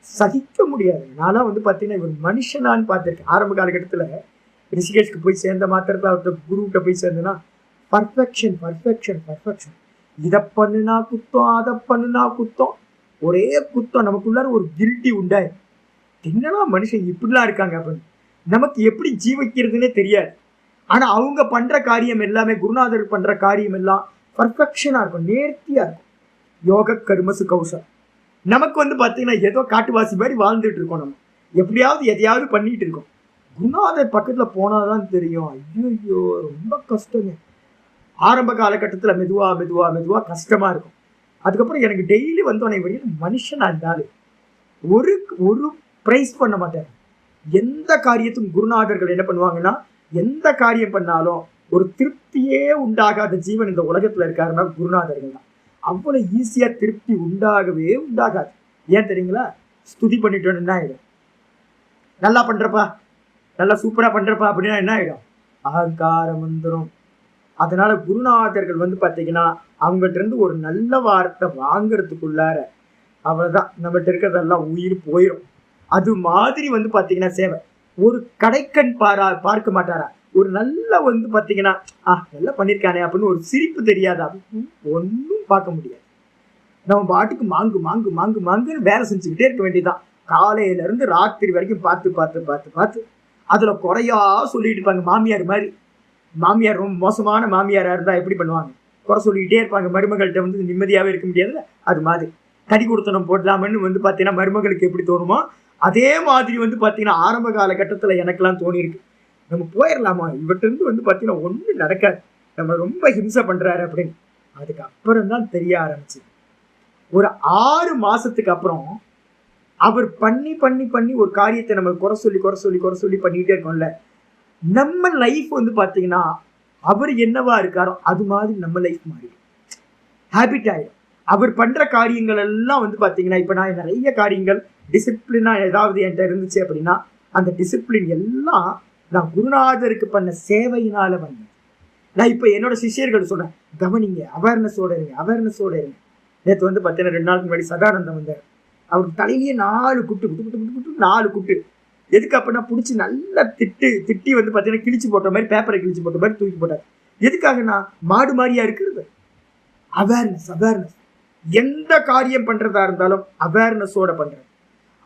சகிக்க முடியாது. நான்லாம் வந்து பார்த்தீங்கன்னா இவர் மனுஷனான்னு பார்த்துருக்கேன். ஆரம்ப காலகட்டத்தில் ரிஷிகேஷ்க்கு போய் சேர்ந்த மாத்திரத்தில் அவர்கிட்ட குருக்கிட்ட போய் சேர்ந்தேன்னா பர்ஃபெக்ஷன் பர்ஃபெக்ஷன் பர்ஃபெக்ஷன். இதை பண்ணுனா குத்தம், அதை பண்ணுனா குத்தம், ஒரே குத்தம். நமக்குள்ளார ஒரு கில்ட்டி உண்டாயிரும். என்னன்னா மனுஷன் இப்படிலாம் இருக்காங்க அப்படின்னு. நமக்கு எப்படி ஜீவிக்கிறதுனே தெரியாது. ஆனா அவங்க பண்ற காரியம் எல்லாமே, குருநாதர் பண்ற காரியம் எல்லாம் பர்ஃபெக்ஷனா இருக்கும், நேர்த்தியா இருக்கும். யோக கர்மசு கௌசம். நமக்கு வந்து பாத்தீங்கன்னா ஏதோ காட்டுவாசி மாதிரி வாழ்ந்துட்டு இருக்கோம். நம்ம எப்படியாவது எதையாவது பண்ணிட்டு இருக்கோம். குருநாதர் பக்கத்துல போனாதான் தெரியும், ஐயோ ரொம்ப கஷ்டங்க. ஆரம்ப காலகட்டத்துல மெதுவா மெதுவா மெதுவா கஷ்டமா இருக்கும். அதுக்கப்புறம் எனக்கு டெய்லி வந்தோடனே வரையும் மனுஷனா இருந்தாலும் ஒரு ஒரு பிரைஸ் பண்ண மாட்டார். எந்த காரியத்தும் குருநாதர்கள் என்ன பண்ணுவாங்கன்னா, எந்த காரியம் பண்ணாலும் ஒரு திருப்தியே உண்டாகாத ஜீவன் இந்த உலகத்துல இருக்காருன்னா குருநாதர்கள் தான். அவ்வளவு ஈஸியா திருப்தி உண்டாகவே உண்டாகாது. ஏன் தெரியுங்களா? ஸ்துதி பண்ணிட்டோன்னு என்ன ஆயிடும், நல்லா பண்றப்பா, நல்லா சூப்பரா பண்றப்பா அப்படின்னா என்ன ஆயிடும், அகங்காரம் வந்துடும். அதனால குருநாதர்கள் வந்து பாத்தீங்கன்னா அவங்கள்ட்ட இருந்து ஒரு நல்ல வார்த்தை வாங்குறதுக்குள்ளார அவ்வளவுதான், நம்மகிட்ட இருக்கிறதெல்லாம் உயிர் போயிடும். அது மாதிரி வந்து பாத்தீங்கன்னா சேவை. ஒரு கடைக்கண் பார்க்க மாட்டாரா? ஒரு நல்ல வந்து பாத்தீங்கன்னா நல்லா பண்ணிருக்கானே அப்படின்னு ஒரு சிரிப்பு தெரியாதா? ஒன்னும் பார்க்க முடியாது. நம்ம பாட்டுக்கு மாங்கு மாங்கு மாங்கு மாங்குன்னு வேலை செஞ்சுக்கிட்டே இருக்க வேண்டியதுதான். காலையில இருந்து ராத்திரி வரைக்கும் பார்த்து பார்த்து பார்த்து பார்த்து அதுல குறையா சொல்லிட்டு இருப்பாங்க. மாமியார் மாதிரி, மாமியார் ரொம்ப மோசமான மாமியாரா இருந்தா எப்படி பண்ணுவாங்க? குறை சொல்லிக்கிட்டே இருப்பாங்க. மருமகள்கிட்ட வந்து நிம்மதியாவே இருக்க முடியாது. அது மாதிரி கடி கொடுத்தனம் போடலாமன்னு வந்து பாத்தீங்கன்னா மருமகளுக்கு எப்படி தோணுமோ அதே மாதிரி வந்து பாத்தீங்கன்னா ஆரம்ப காலகட்டத்துல எனக்கெல்லாம் தோணிருக்கு, நம்ம போயிடலாமா, இவர்கிட்ட இருந்து வந்து பாத்தீங்கன்னா ஒண்ணு நடக்காது, நம்ம ரொம்ப ஹிம்சை பண்றாரு அப்படின்னு. அதுக்கப்புறம் தான் தெரிய ஆரம்பிச்சு. ஒரு 6 மாசத்துக்கு அப்புறம் அவர் பண்ணி பண்ணி பண்ணி ஒரு காரியத்தை நம்ம குறை சொல்லி குறை சொல்லி குறை சொல்லி பண்ணிக்கிட்டே இருக்கோம்ல, நம்ம லைஃப் வந்து பாத்தீங்கன்னா அவர் என்னவா இருக்காரோ அது மாதிரி நம்ம லைஃப் மாறிடும், ஹேபிட் ஆயிடும். அவர் பண்ற காரியங்கள் எல்லாம் வந்து பாத்தீங்கன்னா, இப்ப நான் நிறைய காரியங்கள் டிசிப்ளினா ஏதாவது என்கிட்ட இருந்துச்சு அப்படின்னா அந்த டிசிப்ளின் எல்லாம் நான் குருநாதருக்கு பண்ண சேவையினால வந்தேன். நான் இப்ப என்னோட சிஷியர்கள் சொல்றேன், கவனிங்க, அவேர்னஸோட இருங்க, அவேர்னஸோட இருங்க. நேற்று வந்து பாத்தீங்கன்னா 2 நாளுக்கு முன்னாடி சதானந்தம் வந்தார். அவருக்கு தலையிலேயே 4 குட்டு குட்டு குட்டு குட்டு குட்டு 4 குட்டு. எதுக்கு அப்படின்னா பிடிச்சி நல்லா திட்டி வந்து பாத்தீங்கன்னா கிழிச்சு போட்ட மாதிரி, பேப்பரை கிழிச்சு போட்ட மாதிரி தூக்கி போட்டார். எதுக்காகனா மாடு மாதிரியா இருக்கிறது. Awareness, awareness. எந்த காரியம் பண்றதா இருந்தாலும் அவேர்னஸோட பண்றது.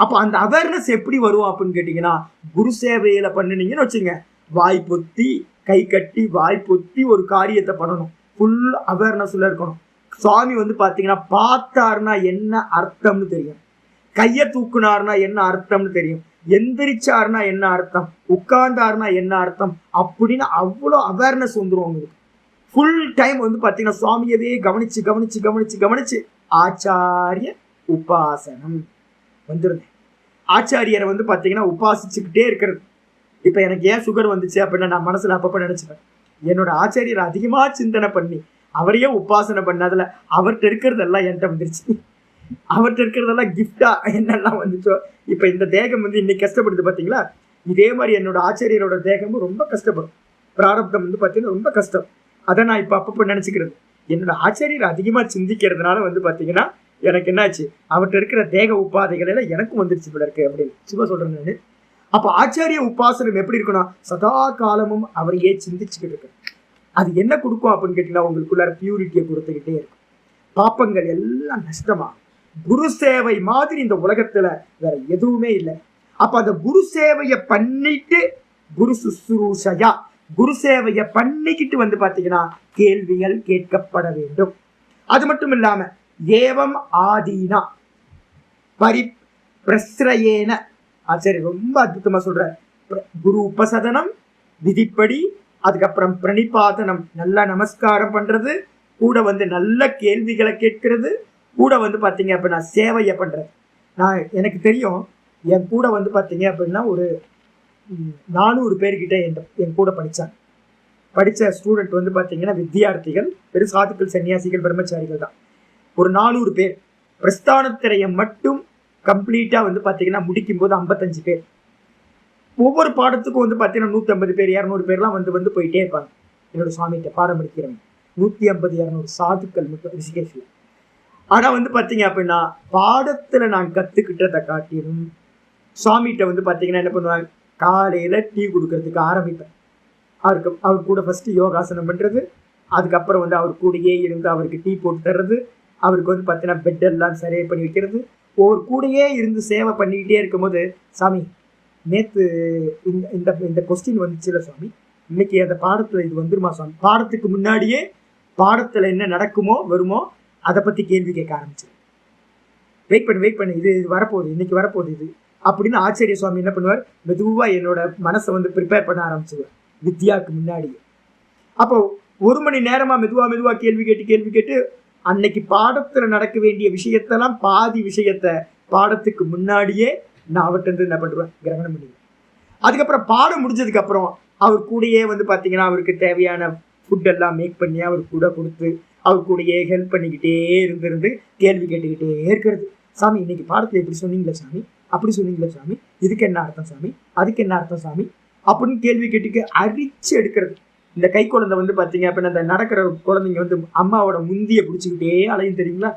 அப்ப அந்த அவேர்னஸ் எப்படி வரும் அப்படின்னு கேட்டீங்கன்னா, குரு சேவையில பண்ணினீங்கன்னு வச்சுங்க, வாய் பொத்தி கை கட்டி வாய் பொத்தி ஒரு காரியத்தை பண்ணணும். ஃபுல் அவேர்னஸ்ல இருக்கணும். சுவாமி வந்து பாத்தீங்கன்னா பார்த்தாருன்னா என்ன அர்த்தம்னு தெரியும், கையை தூக்குனாருன்னா என்ன அர்த்தம்னு தெரியும், எந்திரிச்சாருன்னா என்ன அர்த்தம், உட்கார்ந்தாருன்னா என்ன அர்த்தம் அப்படின்னு அவ்வளோ அவேர்னஸ் வந்துடும் உங்களுக்கு. ஃபுல் டைம் வந்து பாத்தீங்கன்னா சுவாமியவே கவனிச்சு கவனிச்சு கவனிச்சு கவனிச்சு ஆச்சாரிய உபாசனம் வந்துருது. ஆச்சாரியரை வந்து பாத்தீங்கன்னா உபாசிச்சுக்கிட்டே இருக்கிறது. இப்ப எனக்கு ஏன் சுகர் வந்துச்சு அப்படின்னா நான் மனசுல அப்பப்ப நினைச்சுப்பேன், என்னோட ஆச்சாரியரை அதிகமா சிந்தனை பண்ணி அவரையே உபாசனை பண்ணதுல அவர்கிட்ட இருக்கிறதெல்லாம் என்கிட்ட வந்துருச்சு. அவர்கிட்ட இருக்கிறதெல்லாம் கிஃப்டா என்னெல்லாம் வந்துச்சோ. இப்ப இந்த தேகம் வந்து இன்னைக்கு கஷ்டப்படுது பாத்தீங்களா, இதே மாதிரி என்னோட ஆச்சாரியரோட தேகமும் ரொம்ப கஷ்டப்படும். பிராரப்தம் வந்து பாத்தீங்கன்னா ரொம்ப கஷ்டம். அதை நான் இப்ப அப்பப்ப நினைச்சுக்கிறது. என்னோட ஆச்சாரியர் அதிகமா சிந்திக்கிறதுனால வந்து பாத்தீங்கன்னா எனக்கு என்னாச்சு, அவர்கிட்ட இருக்கிற தேக உபாதைகள் எல்லாம் எனக்கும் வந்துருச்சு போல இருக்கு அப்படின்னு சும்மா சொல்றேன் நானு. அப்ப ஆச்சாரிய உபாசனம் எப்படி இருக்கணும், சதா காலமும் அவரையே சிந்திச்சுக்கிட்டு இருக்கு. அது என்ன கொடுக்கும் அப்படின்னு கேட்டீங்கன்னா, உங்களுக்குள்ள பியூரிட்டியை கொடுத்துக்கிட்டே இருக்கும். பாப்பங்கள் எல்லாம் நஷ்டமா. குரு சேவை மாதிரி இந்த உலகத்துல வேற எதுவுமே இல்லை. அப்ப அந்த குரு சேவையை பண்ணிட்டு குரு சுசுரூஷயா, குரு சேவையை பண்ணிக்கிட்டு வந்து பாத்தீங்கன்னா கேள்விகள் கேட்கப்பட வேண்டும். அது மட்டும் இல்லாம ஏவம் ஆதீனா பரி பிரஸ்ரயேன, சரி ரொம்ப அற்புதமா சொல்ற, குரு உபசதனம் விதிப்படி, அதுக்கப்புறம் பிரணிபாதனம் நல்லா நமஸ்காரம் பண்றது, கூட வந்து நல்ல கேள்விகளை கேட்கிறது, கூட வந்து பாத்தீங்க அப்படின்னா சேவையை பண்றது. நான் எனக்கு தெரியும், என் கூட வந்து பாத்தீங்க அப்படின்னா ஒரு 400 பேர்கிட்ட என் கூட படிச்ச ஸ்டூடெண்ட் வந்து பாத்தீங்கன்னா வித்தியார்த்திகள், பெரு சாதுக்கள், சன்னியாசிகள், பிரம்மச்சாரிகள் தான். ஒரு 400 பேர். பிரஸ்தானத்திரையை மட்டும் கம்ப்ளீட்டா வந்து பாத்தீங்கன்னா முடிக்கும் போது 55 பேர். ஒவ்வொரு பாடத்துக்கும் வந்து பாத்தீங்கன்னா 150 பேர் 200 பேர்லாம் வந்து போயிட்டே இருப்பாங்க. என்னோட சுவாமிகிட்ட பாடம் படிக்கிறவங்க 150-200 சாதுக்கள் மட்டும் ரிஷிகேஷ்ல. ஆனா வந்து பாத்தீங்க அப்படின்னா பாடத்துல நான் கத்துக்கிட்டதை காட்டியும் சுவாமிகிட்ட வந்து பாத்தீங்கன்னா என்ன பண்ணுவாங்க, காலையில டீ கொடுக்கறதுக்கு ஆரம்பிப்பேன். அவர் கூட ஃபர்ஸ்ட் யோகாசனம் பண்றது, அதுக்கப்புறம் வந்து அவர் கூடயே இருந்து அவருக்கு டீ போட்டு தர்றது, அவருக்கு வந்து பார்த்தீங்கன்னா பெட் எல்லாம் சரியாக பண்ணி வைக்கிறது, ஒவ்வொரு கூடயே இருந்து சேவை பண்ணிக்கிட்டே இருக்கும்போது, சாமி நேத்து இந்த இந்த கொஸ்டின் வந்துச்சுல சுவாமி, இன்னைக்கு அந்த பாடத்துல இது வந்துருமா சுவாமி? பாடத்துக்கு முன்னாடியே பாடத்துல என்ன நடக்குமோ வருமோ அதை பத்தி கேள்வி கேட்க ஆரம்பிச்சு. வெயிட் பண்ணு, இது வரப்போகுது, இன்னைக்கு வரப்போகுது இது அப்படின்னு ஆச்சாரிய சுவாமி என்ன பண்ணுவார், மெதுவா என்னோட மனசை வந்து ப்ரிப்பேர் பண்ண ஆரம்பிச்சுவார் வித்யாவுக்கு முன்னாடியே. அப்போ 1 மணி நேரமா மெதுவா கேள்வி கேட்டு அன்னைக்கு பாடத்துல நடக்க வேண்டிய விஷயத்தெல்லாம் பாதி விஷயத்த பாடத்துக்கு முன்னாடியே நான் அவர்கிட்ட என்ன பண்ணுவேன், கிரகணம் பண்ணுவேன். அதுக்கப்புறம் பாடம் முடிஞ்சதுக்கு அப்புறம் அவர் கூடயே வந்து பார்த்தீங்கன்னா அவருக்கு தேவையான ஃபுட் எல்லாம் மேக் பண்ணி அவர் கூட கொடுத்து அவர் கூடயே ஹெல்ப் பண்ணிக்கிட்டே இருந்து கேள்வி கேட்டுக்கிட்டே இருக்கிறது. சாமி இன்னைக்கு பாடத்துல எப்படி சொன்னீங்களா சாமி, அப்படி சொன்னீங்களா சாமி, இதுக்கு என்ன அர்த்தம் சாமி, அதுக்கு என்ன அர்த்தம் சாமி அப்படின்னு கேள்வி கேட்டுக்கு அரிச்சு எடுக்கிறது. இந்த கை குழந்தை வந்து பார்த்தீங்க அப்படின்னா அந்த நடக்கிற குழந்தைங்க வந்து அம்மாவோட முந்தியை பிடிச்சிக்கிட்டே அலையும் தெரியுங்களா.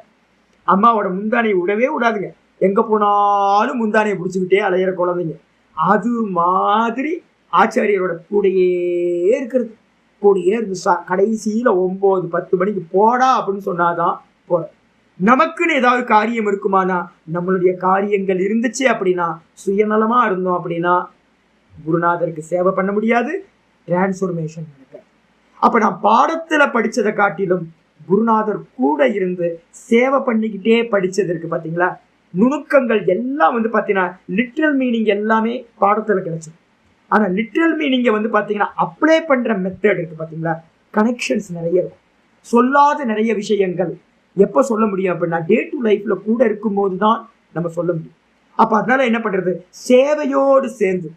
அம்மாவோட முந்தானையை விடவே விடாதுங்க, எங்கே போனாலும் முந்தானையை பிடிச்சிக்கிட்டே அலையிற குழந்தைங்க. அது மாதிரி ஆச்சாரியரோட கூடையே இருக்கிறது. கூடையே இருந்து கடைசியில் 9-10 மணிக்கு போடா அப்படின்னு சொன்னாதான் போற. நமக்குன்னு ஏதாவது காரியம் இருக்குமானா, நம்மளுடைய காரியங்கள் இருந்துச்சு அப்படின்னா, சுயநலமா இருந்தோம் அப்படின்னா குருநாதருக்கு சேவை பண்ண முடியாது, டிரான்ஸ்ஃபர்மேஷன் நடக்க. அப்ப நான் பாடத்துல படிச்சதை காட்டிலும் குருநாதர் கூட இருந்து சேவை பண்ணிக்கிட்டே படிச்சதற்கு பார்த்தீங்களா, நுணுக்கங்கள் எல்லாம் வந்து பார்த்தீங்கன்னா லிட்ரல் மீனிங் எல்லாமே பாடத்துல கிடைச்சது. ஆனா லிட்ரல் மீனிங்கை வந்து பார்த்தீங்கன்னா அப்ளை பண்ற மெத்தட் இருக்கு பார்த்தீங்களா, கனெக்ஷன்ஸ் நிறைய இருக்கும். சொல்லாத நிறைய விஷயங்கள் எப்போ சொல்ல முடியும் அப்படின்னா டே டு லைஃப்ல கூட இருக்கும்போது தான் நம்ம சொல்ல முடியும். அப்ப அதனால என்ன பண்றது, சேவையோடு சேர்ந்து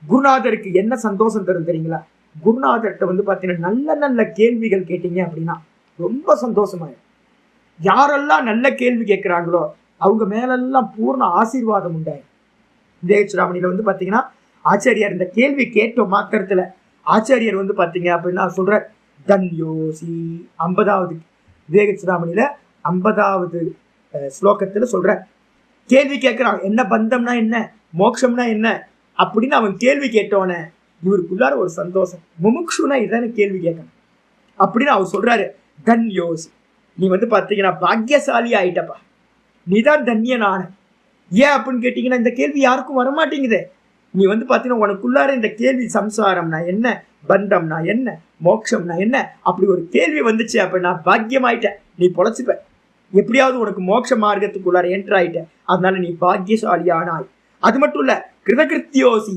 குருநாதருக்கு என்ன சந்தோஷம் தரும் தெரியுங்களா, குருநாதர்கிட்ட வந்து பார்த்தீங்கன்னா நல்ல நல்ல கேள்விகள் கேட்டீங்க அப்படின்னா ரொம்ப சந்தோஷமாயிடும். யாரெல்லாம் நல்ல கேள்வி கேட்குறாங்களோ அவங்க மேலெல்லாம் பூர்ண ஆசீர்வாதம் உண்டாயிடும். தேவச்சிராமணியில வந்து பார்த்தீங்கன்னா ஆச்சாரியார் இந்த கேள்வி கேட்ட மாத்திரத்துல ஆச்சாரியர் வந்து பார்த்தீங்க அப்படின்னா சொல்ற தன்யோசி 50வது விவேகச்சிராமணியில 50வது ஸ்லோகத்துல சொல்ற, கேள்வி கேட்கிறான் என்ன பந்தம்னா என்ன, மோட்சம்னா என்ன அப்படின்னு அவன் கேள்வி கேட்டோன்னே இவருக்குள்ளார ஒரு சந்தோஷம். முமுக்ஷுனா இதான கேள்வி கேட்கணும் அப்படின்னு அவர் சொல்றாரு. தன்யோசி, நீ வந்து பார்த்தீங்கன்னா பாக்கியசாலி ஆயிட்டப்பா, நீதான் தன்யனான. ஏன் அப்படின்னு கேட்டீங்கன்னா இந்த கேள்வி யாருக்கும் வரமாட்டேங்குது. நீ வந்து பார்த்தீங்கன்னா உனக்குள்ளார இந்த கேள்வி சம்சாரம்னா என்ன, பந்தம்னா என்ன, மோட்சம்னா என்ன, அப்படி ஒரு கேள்வி வந்துச்சு அப்படின்னா பாக்கியமாயிட்ட, நீ பொழைச்சிப்ப, எப்படியாவது உனக்கு மோட்ச மார்க்கத்துக்குள்ளார என்டர் ஆயிட்ட, அதனால நீ பாக்கியசாலியானாய். அது மட்டும் இல்ல, கிருதகிருத்தியோசி,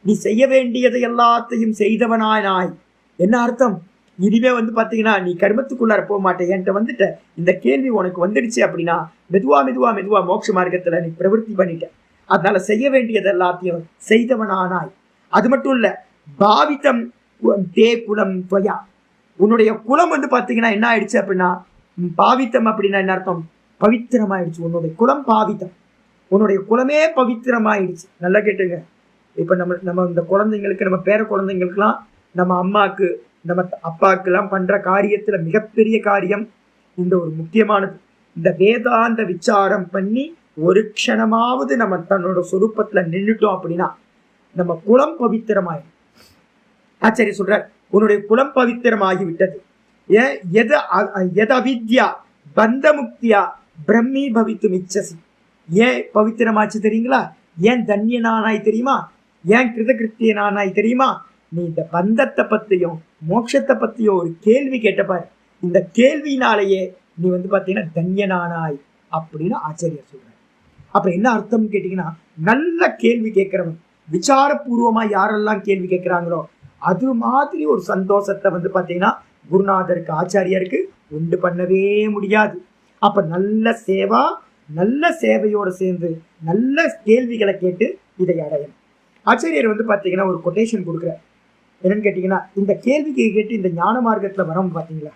நீ செய்ய வேண்டியதை எல்லாத்தையும் செய்தவனாய். என்ன அர்த்தம், இனிமே வந்து பார்த்தீங்கன்னா நீ கர்மத்துக்குள்ளார போக மாட்டேன், என்கிட்ட வந்துட்ட, இந்த கேள்வி உனக்கு வந்துடுச்சு அப்படின்னா மெதுவா மோட்ச மார்க்கத்துல நீ பிரவருத்தி பண்ணிட்ட, அதனால செய்ய வேண்டியது எல்லாத்தையும் செய்தவனானாய். அது மட்டும் இல்ல, பாவித்தம் தே குலம் துவயா, உன்னுடைய குலம் வந்து பார்த்தீங்கன்னா என்ன ஆயிடுச்சு அப்படின்னா, பாவித்தம் அப்படின்னா என்ன அர்த்தம், பவித்திரமாயிடுச்சு. உன்னுடைய குலம் பாவித்தம், உன்னுடைய குலமே பவித்திரமாயிடுச்சு. நல்லா கேட்டுங்க. இப்ப நம்ம இந்த குழந்தைங்களுக்கு, நம்ம பேர குழந்தைங்களுக்குலாம், நம்ம அம்மாக்கு நம்ம அப்பாவுக்கெல்லாம் பண்ற காரியத்துல மிகப்பெரிய காரியம் இந்த ஒரு முக்கியமானது. இந்த வேதாந்த விசாரம் பண்ணி ஒரு க்ஷணமாவது நம்ம தன்னோட சொரூபத்துல நின்றுட்டோம் அப்படின்னா நம்ம குலம் பவித்திரமாயிடும். ஆச்சாரிய சொல்ற, உன்னுடைய குலம் பவித்திரமாகி விட்டது. ஏன் எது அவித்யா பந்த முக்தியா பிரம்மி பவித்து மிச்சசி. ஏன் பவித்திரமாச்சு தெரியுங்களா, ஏன் தன்யனானாய் தெரியுமா, ஏன் கிருதகிருத்தியனானாய் தெரியுமா, நீ இந்த பந்தத்தை பத்தியும் மோட்சத்தை பத்தியும் ஒரு கேள்வி கேட்டப்பாரு, இந்த கேள்வினாலேயே நீ வந்து பார்த்தீங்கன்னா தன்யனானாய் அப்படின்னு ஆச்சாரியர் சொல்றாரு. அப்ப என்ன அர்த்தம் கேட்டீங்கன்னா, நல்ல கேள்வி கேட்கிறவன், விசாரபூர்வமா யாரெல்லாம் கேள்வி கேட்கிறாங்களோ அது மாதிரி ஒரு சந்தோஷத்தை வந்து பார்த்தீங்கன்னா குருநாதருக்கு ஆச்சாரியருக்கு உண்டு பண்ணவே முடியாது. அப்ப நல்ல சேவா, நல்ல சேவையோடு சேர்ந்து நல்ல கேள்விகளை கேட்டு இதை அடையணும். ஆச்சாரியர் வந்து பார்த்தீங்கன்னா ஒரு கொட்டேஷன் கொடுக்குறார். என்னன்னு கேட்டீங்கன்னா, இந்த கேள்விக்கு கேட்டு இந்த ஞான மார்க்கத்துல வரோம் பார்த்தீங்களா,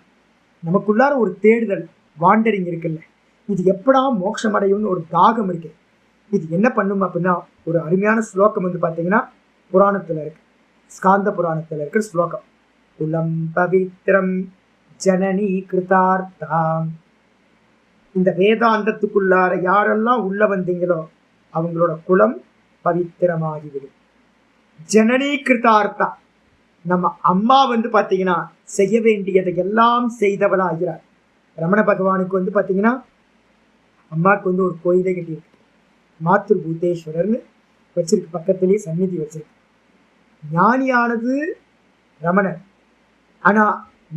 நமக்குள்ளார ஒரு தேடுதல் வாண்டரிங் இருக்குல்ல, இது எப்படா மோட்சம் அடையும்னு ஒரு தாகம் இருக்கு. இது என்ன பண்ணும் அப்படின்னா, ஒரு அருமையான ஸ்லோகம் வந்து பார்த்தீங்கன்னா புராணத்துல இருக்கு, ஸ்காந்த புராணத்துல இருக்கிற ஸ்லோகம். குலம் பவித்ரம் ஜனனி கிருதார்த்தாம். இந்த வேதாந்தத்துக்குள்ளார யாரெல்லாம் உள்ள வந்தீங்களோ அவங்களோட குலம் பவித்திரமாகிவிடும். ஜனனி கிருதார்த்தா, நம்ம அம்மா வந்து பார்த்தீங்கன்னா செய்ய வேண்டியதை எல்லாம் செய்தவளாகிறார். ரமண பகவானுக்கு வந்து பார்த்தீங்கன்னா அம்மாவுக்கு வந்து ஒரு கோயிலை கட்டியிருக்கு, மாத்ரு பூதேஸ்வரர்னு வச்சிருக்கு, பக்கத்திலேயே சந்நிதி வச்சிருக்கு. ஞானியானது ரமணர். ஆனா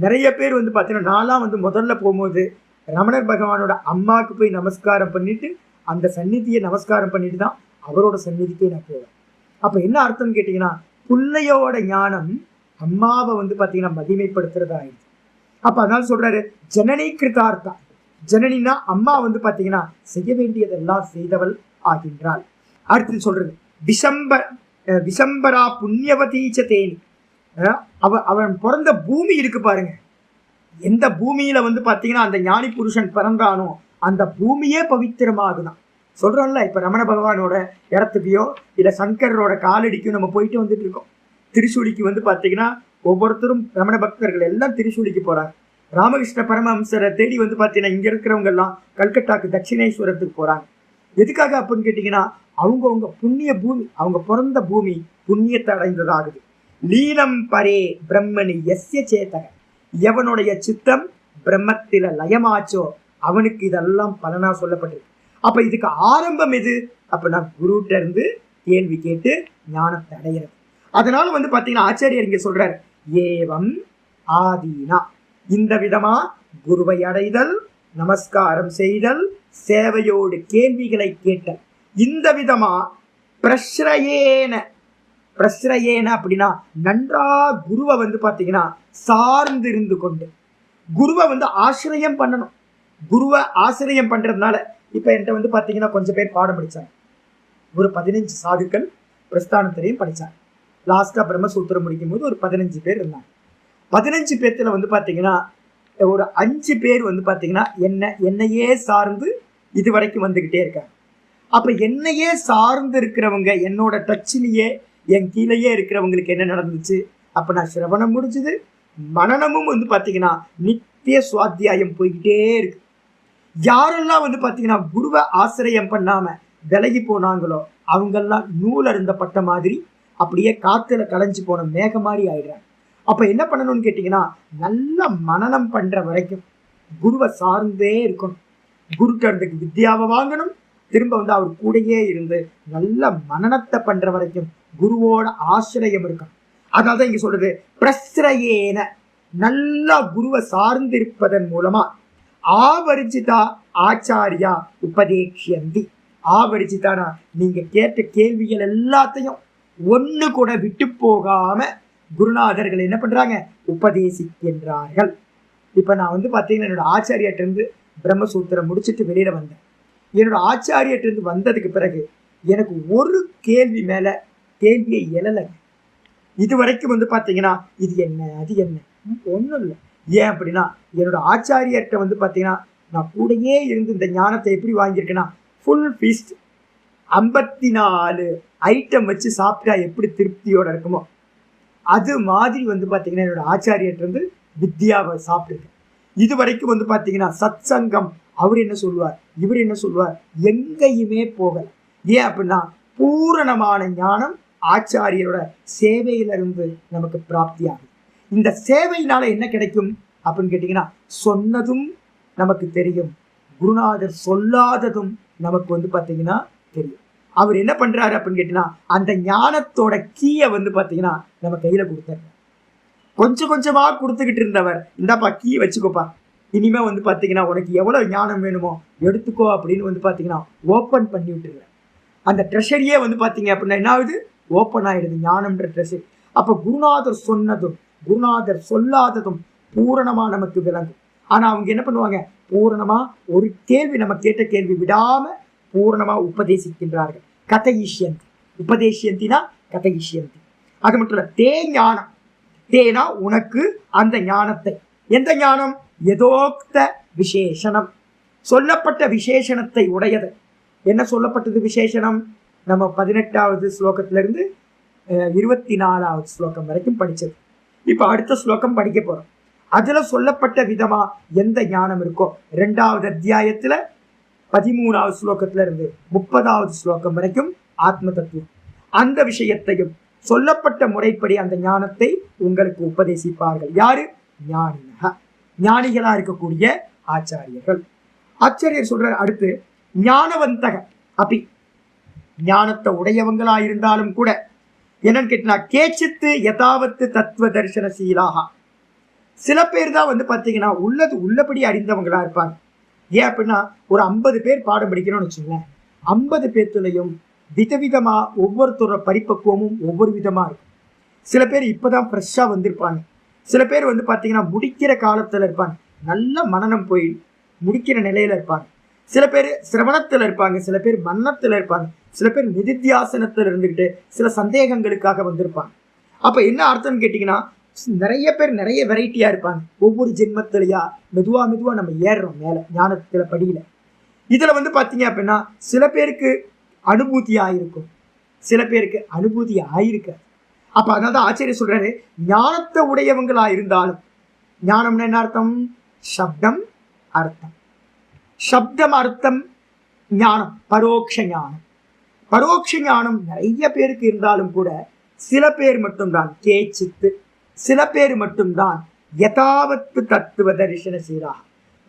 நிறைய பேர் வந்து பார்த்தீங்கன்னா, நான்லாம் வந்து முதல்ல போகும்போது ரமணர் பகவானோட அம்மாவுக்கு போய் நமஸ்காரம் பண்ணிட்டு அந்த சந்நிதியை நமஸ்காரம் பண்ணிட்டு தான் அவரோட சந்நிதிக்கே நான் போவேன். அப்ப என்ன அர்த்தம்னு கேட்டீங்கன்னா, பிள்ளையோட ஞானம் அம்மாவை வந்து பார்த்தீங்கன்னா மகிமைப்படுத்துறதா ஆயிடுச்சு. அப்ப அதனால சொல்றாரு ஜனனி கிருதார்த்தா. ஜனனினா அம்மா வந்து பார்த்தீங்கன்னா செய்ய வேண்டியதெல்லாம் செய்தவள் ஆகின்றாள். அடுத்து சொல்றது விசம்பரா புண்ணியவதீச்ச தேனி. அவன் பிறந்த பூமி இருக்கு பாருங்க, எந்த பூமியில வந்து பார்த்தீங்கன்னா அந்த ஞானி புருஷன் பிறந்தானோ அந்த பூமியே பவித்திரமாகுதான். சொல்றோம்ல, இப்ப ரமண பகவானோட இடத்துக்கையோ இல்ல சங்கரோட காலடிக்கும் நம்ம போயிட்டு வந்துட்டு இருக்கோம். திருச்சூழிக்கு வந்து பார்த்தீங்கன்னா ஒவ்வொருத்தரும் ரமண பக்தர்கள் எல்லாம் திருச்சூழிக்கு போறாங்க. ராமகிருஷ்ண பரமஹம்சரை தேடி வந்து பார்த்தீங்கன்னா இங்க இருக்கிறவங்க எல்லாம் கல்கட்டாக்கு தட்சிணேஸ்வரத்துக்கு போறாங்க. எதுக்காக அப்படின்னு கேட்டீங்கன்னா, அவங்கவுங்க புண்ணிய பூமி, அவங்க பிறந்த பூமி புண்ணியத்தை அடைந்ததாகுது. லீனம் பரே பிரம்மணி எஸ்ய சேதக. எவனுடைய சித்தம் பிரம்மத்தில லயமாச்சோ அவனுக்கு இதெல்லாம் பலனா சொல்லப்பட்டிருக்கு. அப்ப இதுக்கு ஆரம்பம் எது? அப்ப நான் குருட்ட இருந்து கேள்வி கேட்டு ஞானத்தை அடைகிறது. அதனால வந்து பாத்தீங்கன்னா ஆச்சாரியர் இங்க சொல்றாரு, ஏவம் ஆதீனா. இந்த விதமா குருவை அடைதல், நமஸ்காரம் செய்தல், சேவையோடு கேள்விகளை கேட்டல். இந்த விதமா பிரஸ்ரயேன. பிரஸ்ரயேன அப்படின்னா நன்றா குருவை வந்து பாத்தீங்கன்னா சார்ந்து இருந்து கொண்டு குருவை வந்து ஆசிரியம் பண்ணணும். குருவை ஆசிரியம் பண்றதுனால இப்ப என்கிட்ட வந்து பாத்தீங்கன்னா கொஞ்சம் பேர் பாடம் படிச்சாங்க. ஒரு 15 சாதுக்கள் பிரஸ்தானத்திலையும் படிச்சாங்க. லாஸ்டா பிரம்மசூத்திரம் முடிக்கும் போது ஒரு 15 பேர் இருந்தாங்க. 15 பேர்த்துல வந்து பாத்தீங்கன்னா ஒரு 5 பேர் வந்து பாத்தீங்கன்னா என்னையே சார்ந்து இது வரைக்கும் வந்துகிட்டே இருக்காங்க. அப்ப என்னையே சார்ந்து இருக்கிறவங்க, என்னோட டச்சிலேயே என் கீழேயே இருக்கிறவங்களுக்கு என்ன நடந்துச்சு? அப்ப நான் சிரவணம் முடிஞ்சது, மனநமும் வந்து பாத்தீங்கன்னா நித்திய சுவாத்தியாயம் போய்கிட்டே இருக்கு. யாரெல்லாம் வந்து பாத்தீங்கன்னா குருவை ஆசிரியம் பண்ணாம விலகி போனாங்களோ அவங்கெல்லாம் நூல் அருந்தப்பட்ட மாதிரி அப்படியே காத்துல கலைஞ்சு போன மேக மாதிரி ஆயிடுறாங்க. அப்ப என்ன பண்ணணும்னு கேட்டீங்கன்னா, நல்ல மனனம் பண்ற வரைக்கும் குருவை சார்ந்தே இருக்கணும். குருட்டருக்கு வித்யாவை வாங்கணும், திரும்ப வந்து அவர் கூடயே இருந்து நல்ல மனனத்தை பண்ற வரைக்கும் குருவோட ஆசிரியம் இருக்கணும். அதனால்தான் இங்க சொல்றது பிரஸ்ரயேன. நல்லா குருவை சார்ந்து இருப்பதன் மூலமா ஆவரிஜிதா ஆச்சாரியா உபதேக்ஷந்தி. ஆவரிஜிதானா நீங்க கேட்ட கேள்விகள் எல்லாத்தையும் ஒண்ணு கூட விட்டு போகாம குருநாதர்கள் என்ன பண்றாங்க? உபதேசிக்கின்றார்கள். இப்ப நான் வந்து பாத்தீங்கன்னா என்னோட ஆச்சாரியர்கிட்ட இருந்து பிரம்மசூத்திரம் முடிச்சுட்டு வெளியில வந்தேன். என்னோட ஆச்சாரியர்கிட்ட இருந்து வந்ததுக்கு பிறகு எனக்கு ஒரு கேள்வி மேல கேள்வியை எழலைங்க. இது வரைக்கும் வந்து பாத்தீங்கன்னா இது என்ன அது என்ன ஒண்ணும் இல்லை. ஏன் அப்படின்னா என்னோட ஆச்சாரியர்கிட்ட வந்து பாத்தீங்கன்னா நான் கூடயே இருந்து இந்த ஞானத்தை எப்படி வாங்கியிருக்கேன்னா, ஃபுல் ஃபீஸ்ட் 54 ஐட்டம் வச்சு சாப்பிட்டா எப்படி திருப்தியோட இருக்குமோ அது மாதிரி வந்து பாத்தீங்கன்னா என்னோட ஆச்சாரியர்கிட்ட இருந்து வித்யாவை சாப்பிட்டுருக்கேன். இது வரைக்கும் வந்து பாத்தீங்கன்னா சத் சங்கம் அவர் என்ன சொல்லுவார், இவர் என்ன சொல்லுவார், எங்கேயுமே போகல. ஏன் அப்படின்னா பூரணமான ஞானம் ஆச்சாரியரோட சேவையிலிருந்து நமக்கு பிராப்தி ஆகுது. இந்த சேவையினால என்ன கிடைக்கும் அப்படின்னு கேட்டீங்கன்னா, சொன்னதும் நமக்கு தெரியும், குருநாதர் சொல்லாததும் நமக்கு வந்து பாத்தீங்கன்னா தெரியும். அவர் என்ன பண்றாரு அப்படின்னு கேட்டீங்கன்னா, அந்த ஞானத்தோட கீயை வந்து பாத்தீங்கன்னா நம்ம கையில கொடுத்தாரு. கொஞ்சம் கொஞ்சமா கொடுத்துக்கிட்டு இருந்தவர், இந்தாப்பா கீ வச்சுக்கோப்பா, இனிமே வந்து பாத்தீங்கன்னா உனக்கு எவ்வளவு ஞானம் வேணுமோ எடுத்துக்கோ அப்படின்னு வந்து பாத்தீங்கன்னா ஓப்பன் பண்ணி விட்டுருங்க. அந்த ட்ரெஷரியே வந்து பாத்தீங்க அப்படின்னா என்ன ஆகுது? ஓப்பன் ஆயிடுது ஞானம்ன்ற ட்ரெஷரி. அப்ப குருநாதர் சொன்னதும் குருநாதர் சொல்லாததும் பூரணமா நமக்கு விளங்கும். ஆனா அவங்க என்ன பண்ணுவாங்க? பூரணமா ஒரு கேள்வி, நம்ம கேட்ட கேள்வி விடாம பூரணமா உபதேசிக்கின்றார்கள். கதையிஷ்யந்தி. உபதேசியந்தினா கதையிஷ்யந்தி. அது மட்டும் இல்ல, தே ஞானம். தேனா உனக்கு அந்த ஞானத்தை. எந்த ஞானம்? யதோக்த விசேஷனம். சொல்லப்பட்ட விசேஷணத்தை உடையது. என்ன சொல்லப்பட்டது விசேஷனம்? நம்ம 18வது ஸ்லோகத்திலிருந்து 24வது ஸ்லோகம் வரைக்கும் படிச்சது. இப்ப அடுத்த ஸ்லோகம் படிக்க போறோம். அதுல சொல்லப்பட்ட விதமா எந்த ஞானம் இருக்கோ 2வது அத்தியாயத்துல 13வது ஸ்லோகத்துல இருந்து 30வது ஸ்லோகம் வரைக்கும் ஆத்ம தத்துவம், அந்த விஷயத்தையும் சொல்லப்பட்ட முறைப்படி அந்த ஞானத்தை உங்களுக்கு உபதேசிப்பார்கள். யாரு? ஞானிக. ஞானிகளா இருக்கக்கூடிய ஆச்சாரியர்கள். ஆச்சாரியர் சொல்ற அடுத்து ஞானவந்தக அப்படி ஞானத்தை உடையவங்களா இருந்தாலும் கூட என்னன்னு கேட்டா கேச்சித்து யதாவத்து தத்துவ தரிசன சீலாகா. சில பேர் தான் வந்து பாத்தீங்கன்னா உள்ளது உள்ளபடி அறிந்தவங்களா இருப்பாங்க. ஏன் அப்படின்னா ஒரு 50 பேர் பாடம் படிக்கணும்னு வச்சுங்களேன், 50 பேர்த்துலையும் விதவிதமா ஒவ்வொருத்தரோட பரிப்பக்குவமும் ஒவ்வொரு விதமா இருக்கும். சில பேர் இப்பதான் ஃப்ரெஷ்ஷா வந்திருப்பாங்க, சில பேர் வந்து பாத்தீங்கன்னா முடிக்கிற காலத்துல இருப்பாங்க, நல்ல மனநம் போய் முடிக்கிற நிலையில இருப்பாங்க, சில பேர் சிரவணத்துல இருப்பாங்க, சில பேர் மன்னத்துல இருப்பாங்க, சில பேர் நிதித்தியாசனத்துல இருந்துகிட்டு சில சந்தேகங்களுக்காக வந்திருப்பாங்க. அப்ப என்ன அர்த்தம்னு கேட்டீங்கன்னா நிறைய பேர் நிறைய வெரைட்டியா இருப்பாங்க. ஒவ்வொரு ஜென்மத்திலையா மெதுவா மெதுவா நம்ம ஏறுறோம் மேல ஞானத்துல படியில. இதுல வந்து பாத்தீங்க அப்படின்னா சில பேருக்கு அனுபூதி ஆயிருக்கும், சில பேருக்கு அனுபூதி ஆயிருக்காது. அப்ப அதனால ஆச்சரியம் சொல்றாரு, ஞானத்தை உடையவங்களா இருந்தாலும், ஞானம்னு என்ன அர்த்தம்? சப்தம் அர்த்தம், சப்தம் அர்த்தம் ஞானம், பரோட்ச ஞானம். பரோட்ச ஞானம் நிறைய பேருக்கு இருந்தாலும் கூட சில பேர் மட்டும்தான் கேச்சித்து, சில பேர் மட்டும்தான் யதாவத்து தத்துவ தரிசன சீரா,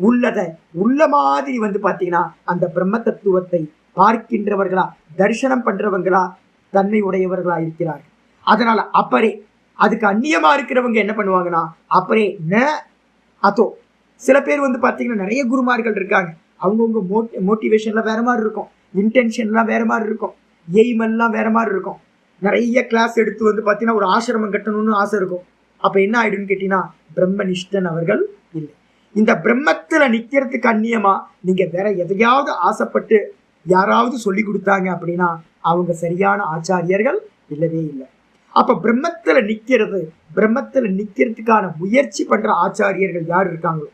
உள்ளதை உள்ள மாதிரி வந்து பாத்தீங்கன்னா அந்த பிரம்ம தத்துவத்தை பார்க்கின்றவர்களா தரிசனம் பண்றவங்களா தன்மை உடையவர்களா இருக்கிறார்கள். அதனால அப்பரே அதுக்கு அந்நியமா இருக்கிறவங்க என்ன பண்ணுவாங்கன்னா அப்பரே ந அதோ. சில பேர் வந்து பாத்தீங்கன்னா நிறைய குருமார்கள் இருக்காங்க, அவங்கவுங்க மோட்டிவேஷன்லாம் வேற மாதிரி இருக்கும், இன்டென்ஷன்லாம் வேற மாதிரி இருக்கும், எய்ம் எல்லாம் வேற மாதிரி இருக்கும். நிறைய கிளாஸ் எடுத்து வந்து பாத்தீங்கன்னா ஒரு ஆசிரமம் கட்டணும்னு ஆசை இருக்கும். அப்ப என்ன ஆயிடுன்னு கேட்டீங்கன்னா பிரம்மனிஷ்டன் அவர்கள் இல்லை. இந்த பிரம்மத்துல நிக்கிறதுக்கு அந்நியமா நீங்க வேற எதையாவது ஆசைப்பட்டு யாராவது சொல்லி கொடுத்தாங்க அப்படின்னா அவங்க சரியான ஆச்சாரியர்கள் இல்லவே இல்லை. அப்ப பிரம்மத்துல நிக்கிறதுக்கான முயற்சி பண்ற ஆச்சாரியர்கள் யார் இருக்காங்களோ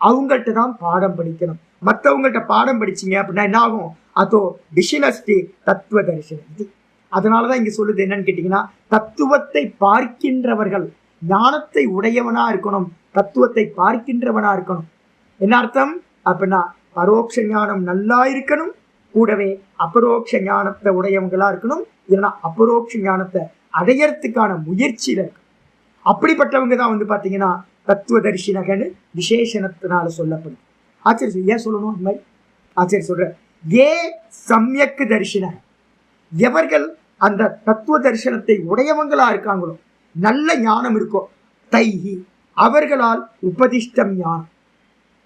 அவங்கள்ட்ட தான் பாடம் படிக்கணும். மற்றவங்கள்ட்ட பாடம் படிச்சீங்க அப்படின்னா என்ன ஆகும்? அதோ டிஷினஸ்டி தத்துவ தரிசனம் இது. அதனாலதான் இங்க சொல்லுது என்னன்னு கேட்டீங்கன்னா தத்துவத்தை பார்க்கின்றவர்கள், ஞானத்தை உடையவனா இருக்கணும், தத்துவத்தை பார்க்கின்றவனா இருக்கணும். என்ன அர்த்தம் அப்படின்னா பரோட்ச ஞானம் நல்லா இருக்கணும், கூடவே அபரோக்ஷ ஞானத்தை உடையவங்களா இருக்கணும், இல்லைன்னா அபரோக்ஷ ஞானத்தை அடையறதுக்கான முயற்சியில இருக்கு. அப்படிப்பட்டவங்க தான் வந்து பாத்தீங்கன்னா தத்துவ தரிசனகன்னு விசேஷணத்தினால சொல்லப்படும். ஆச்சரிய ஏன் சொல்லணும் அந்த மாதிரி? ஆச்சரிய சொல்ற ஏ சமயக்கு தரிசன, எவர்கள் அந்த தத்துவ தரிசனத்தை உடையவங்களா இருக்காங்களோ, நல்ல ஞானம் இருக்கோ, தைஹி அவர்களால் உபதிஷ்டம் ஞானம்,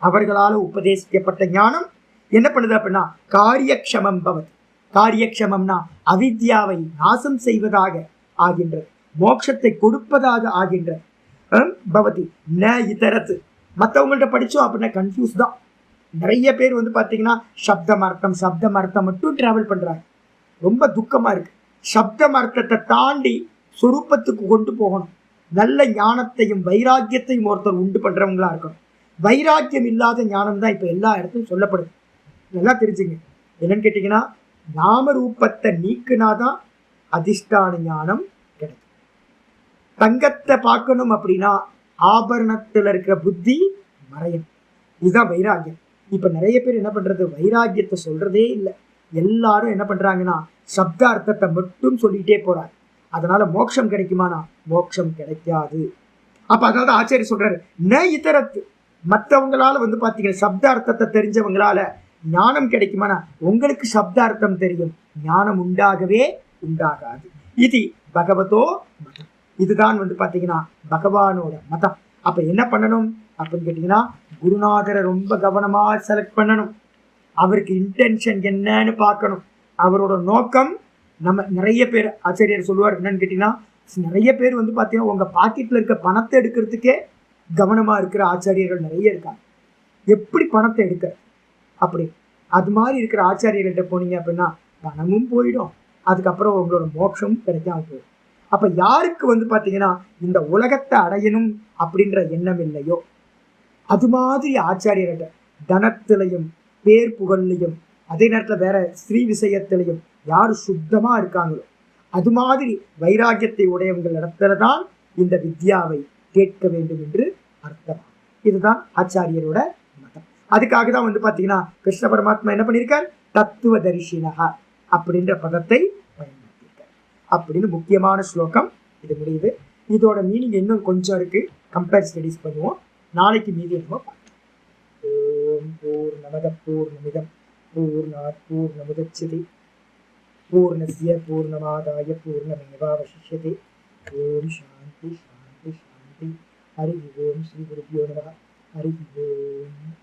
அவர்களால் உபதேசிக்கப்பட்ட ஞானம் என்ன பண்ணுது அப்படின்னா காரியக்ஷமம் பவதி. காரியக்ஷமம்னா அவித்யாவை நாசம் செய்வதாக ஆகின்றது, மோட்சத்தை கொடுப்பதாக ஆகின்றது. பவதி ந இதரத்து. மற்றவங்கள்ட்ட படிச்சோம் அப்படின்னா கன்ஃபியூஸ் தான். நிறைய பேர் வந்து பாத்தீங்கன்னா சப்தம் அர்த்தம் மட்டும் டிராவல் பண்றாங்க. ரொம்ப துக்கமா இருக்கு. சப்தம் அர்த்தத்தை தாண்டி சொரூபத்துக்கு கொண்டு போகணும். நல்ல ஞானத்தையும் வைராக்கியத்தையும் ஒருத்தர் உண்டு பண்றவங்களா இருக்கணும். வைராக்கியம் இல்லாத ஞானம் தான் இப்ப எல்லா இடத்துலையும் சொல்லப்படுது. நல்லா தெரிஞ்சுங்க. என்னன்னு கேட்டீங்கன்னா நாம ரூபத்தை நீக்குனாதான் அதிஷ்டான ஞானம் கிடைக்கும். தங்கத்தை பார்க்கணும் அப்படின்னா ஆபரணத்துல இருக்கிற புத்தி மறையும். இதுதான் வைராக்கியம். இப்ப நிறைய பேர் என்ன பண்றது, வைராக்கியத்தை சொல்றதே இல்லை. எல்லாரும் என்ன பண்றாங்கன்னா சப்த அர்த்தத்தை மட்டும் சொல்லிட்டே போறாங்க. அதனால மோட்சம் கிடைக்குமானா மோட்சம் கிடைக்காது. அப்ப அதனால ஆச்சாரிய சொல்றாரு ந இதரத்து, மற்றவங்களால வந்து பாத்தீங்கன்னா சப்த அர்த்தத்தை தெரிஞ்சவங்களால ஞானம் கிடைக்குமானா உங்களுக்கு சப்த அர்த்தம் தெரியும், ஞானம் உண்டாகவே உண்டாகாது. இது பகவதோ மதம். இதுதான் வந்து பாத்தீங்கன்னா பகவானோட மதம். அப்ப என்ன பண்ணணும் அப்படின்னு கேட்டீங்கன்னா குருநாதரை ரொம்ப கவனமா செலக்ட் பண்ணணும். அவருக்கு இன்டென்ஷன் என்னன்னு பார்க்கணும். அவரோட நோக்கம் நம்ம நிறைய பேர் ஆச்சரியர் சொல்லுவார் என்னன்னு கேட்டீங்கன்னா நிறைய பேர் வந்து பாத்தீங்கன்னா உங்க பாக்கெட்ல இருக்க பணத்தை எடுக்கிறதுக்கே கவனமா இருக்கிற ஆச்சாரியர்கள் நிறைய இருக்காங்க. எப்படி பணத்தை எடுக்க அப்படி அது மாதிரி இருக்கிற ஆச்சாரியர்கிட்ட போனீங்க அப்படின்னா பணமும் போயிடும், அதுக்கப்புறம் உங்களோட மோட்சமும் கிடைக்காம போயிடும். அப்ப யாருக்கு வந்து பாத்தீங்கன்னா இந்த உலகத்தை அடையணும் அப்படின்ற எண்ணம் இல்லையோ அது மாதிரி ஆச்சாரியர்கிட்ட தனத்திலையும் பேர் புகழ்லையும் அதே நேரத்துல வேற ஸ்ரீ விஷயத்திலையும் யாரு சுத்தமா இருக்காங்களோ அது மாதிரி வைராக்கியத்தை உடையவங்கள் இடத்துலதான் இந்த வித்யாவை கேட்க வேண்டும் என்று அர்த்தம். இதுதான் ஆச்சாரியரோட மதம். அதுக்காக தான் வந்து பாத்தீங்கன்னா கிருஷ்ண பரமாத்மா என்ன பண்ணியிருக்கார், தத்துவ தரிசனஹா அப்படின்ற பதத்தை பயன்படுத்தியிருக்கார். அப்படின்னு முக்கியமான ஸ்லோகம் இது முடியுது. இதோட மீனிங் இன்னும் கொஞ்சம் இருக்கு, கம்பேர் ஸ்டடிஸ் பண்ணுவோம். நாளைக்கு மீதி நம்ம பார்க்கலாம். ஓம் பூர்ணமத பூர்ணமிதம் பூர்ணாத் பூர்ணமுதச்யதே பூர்ணஸ்ய பூர்ணமாதாய பூர்ணமேவாவசிஷ்யதே. ஓம் சாந்தி சாந்தி சாந்தி. ஹரி ஓம். ஸ்ரீ குருபியோ நமः. ஹரி ஓம்.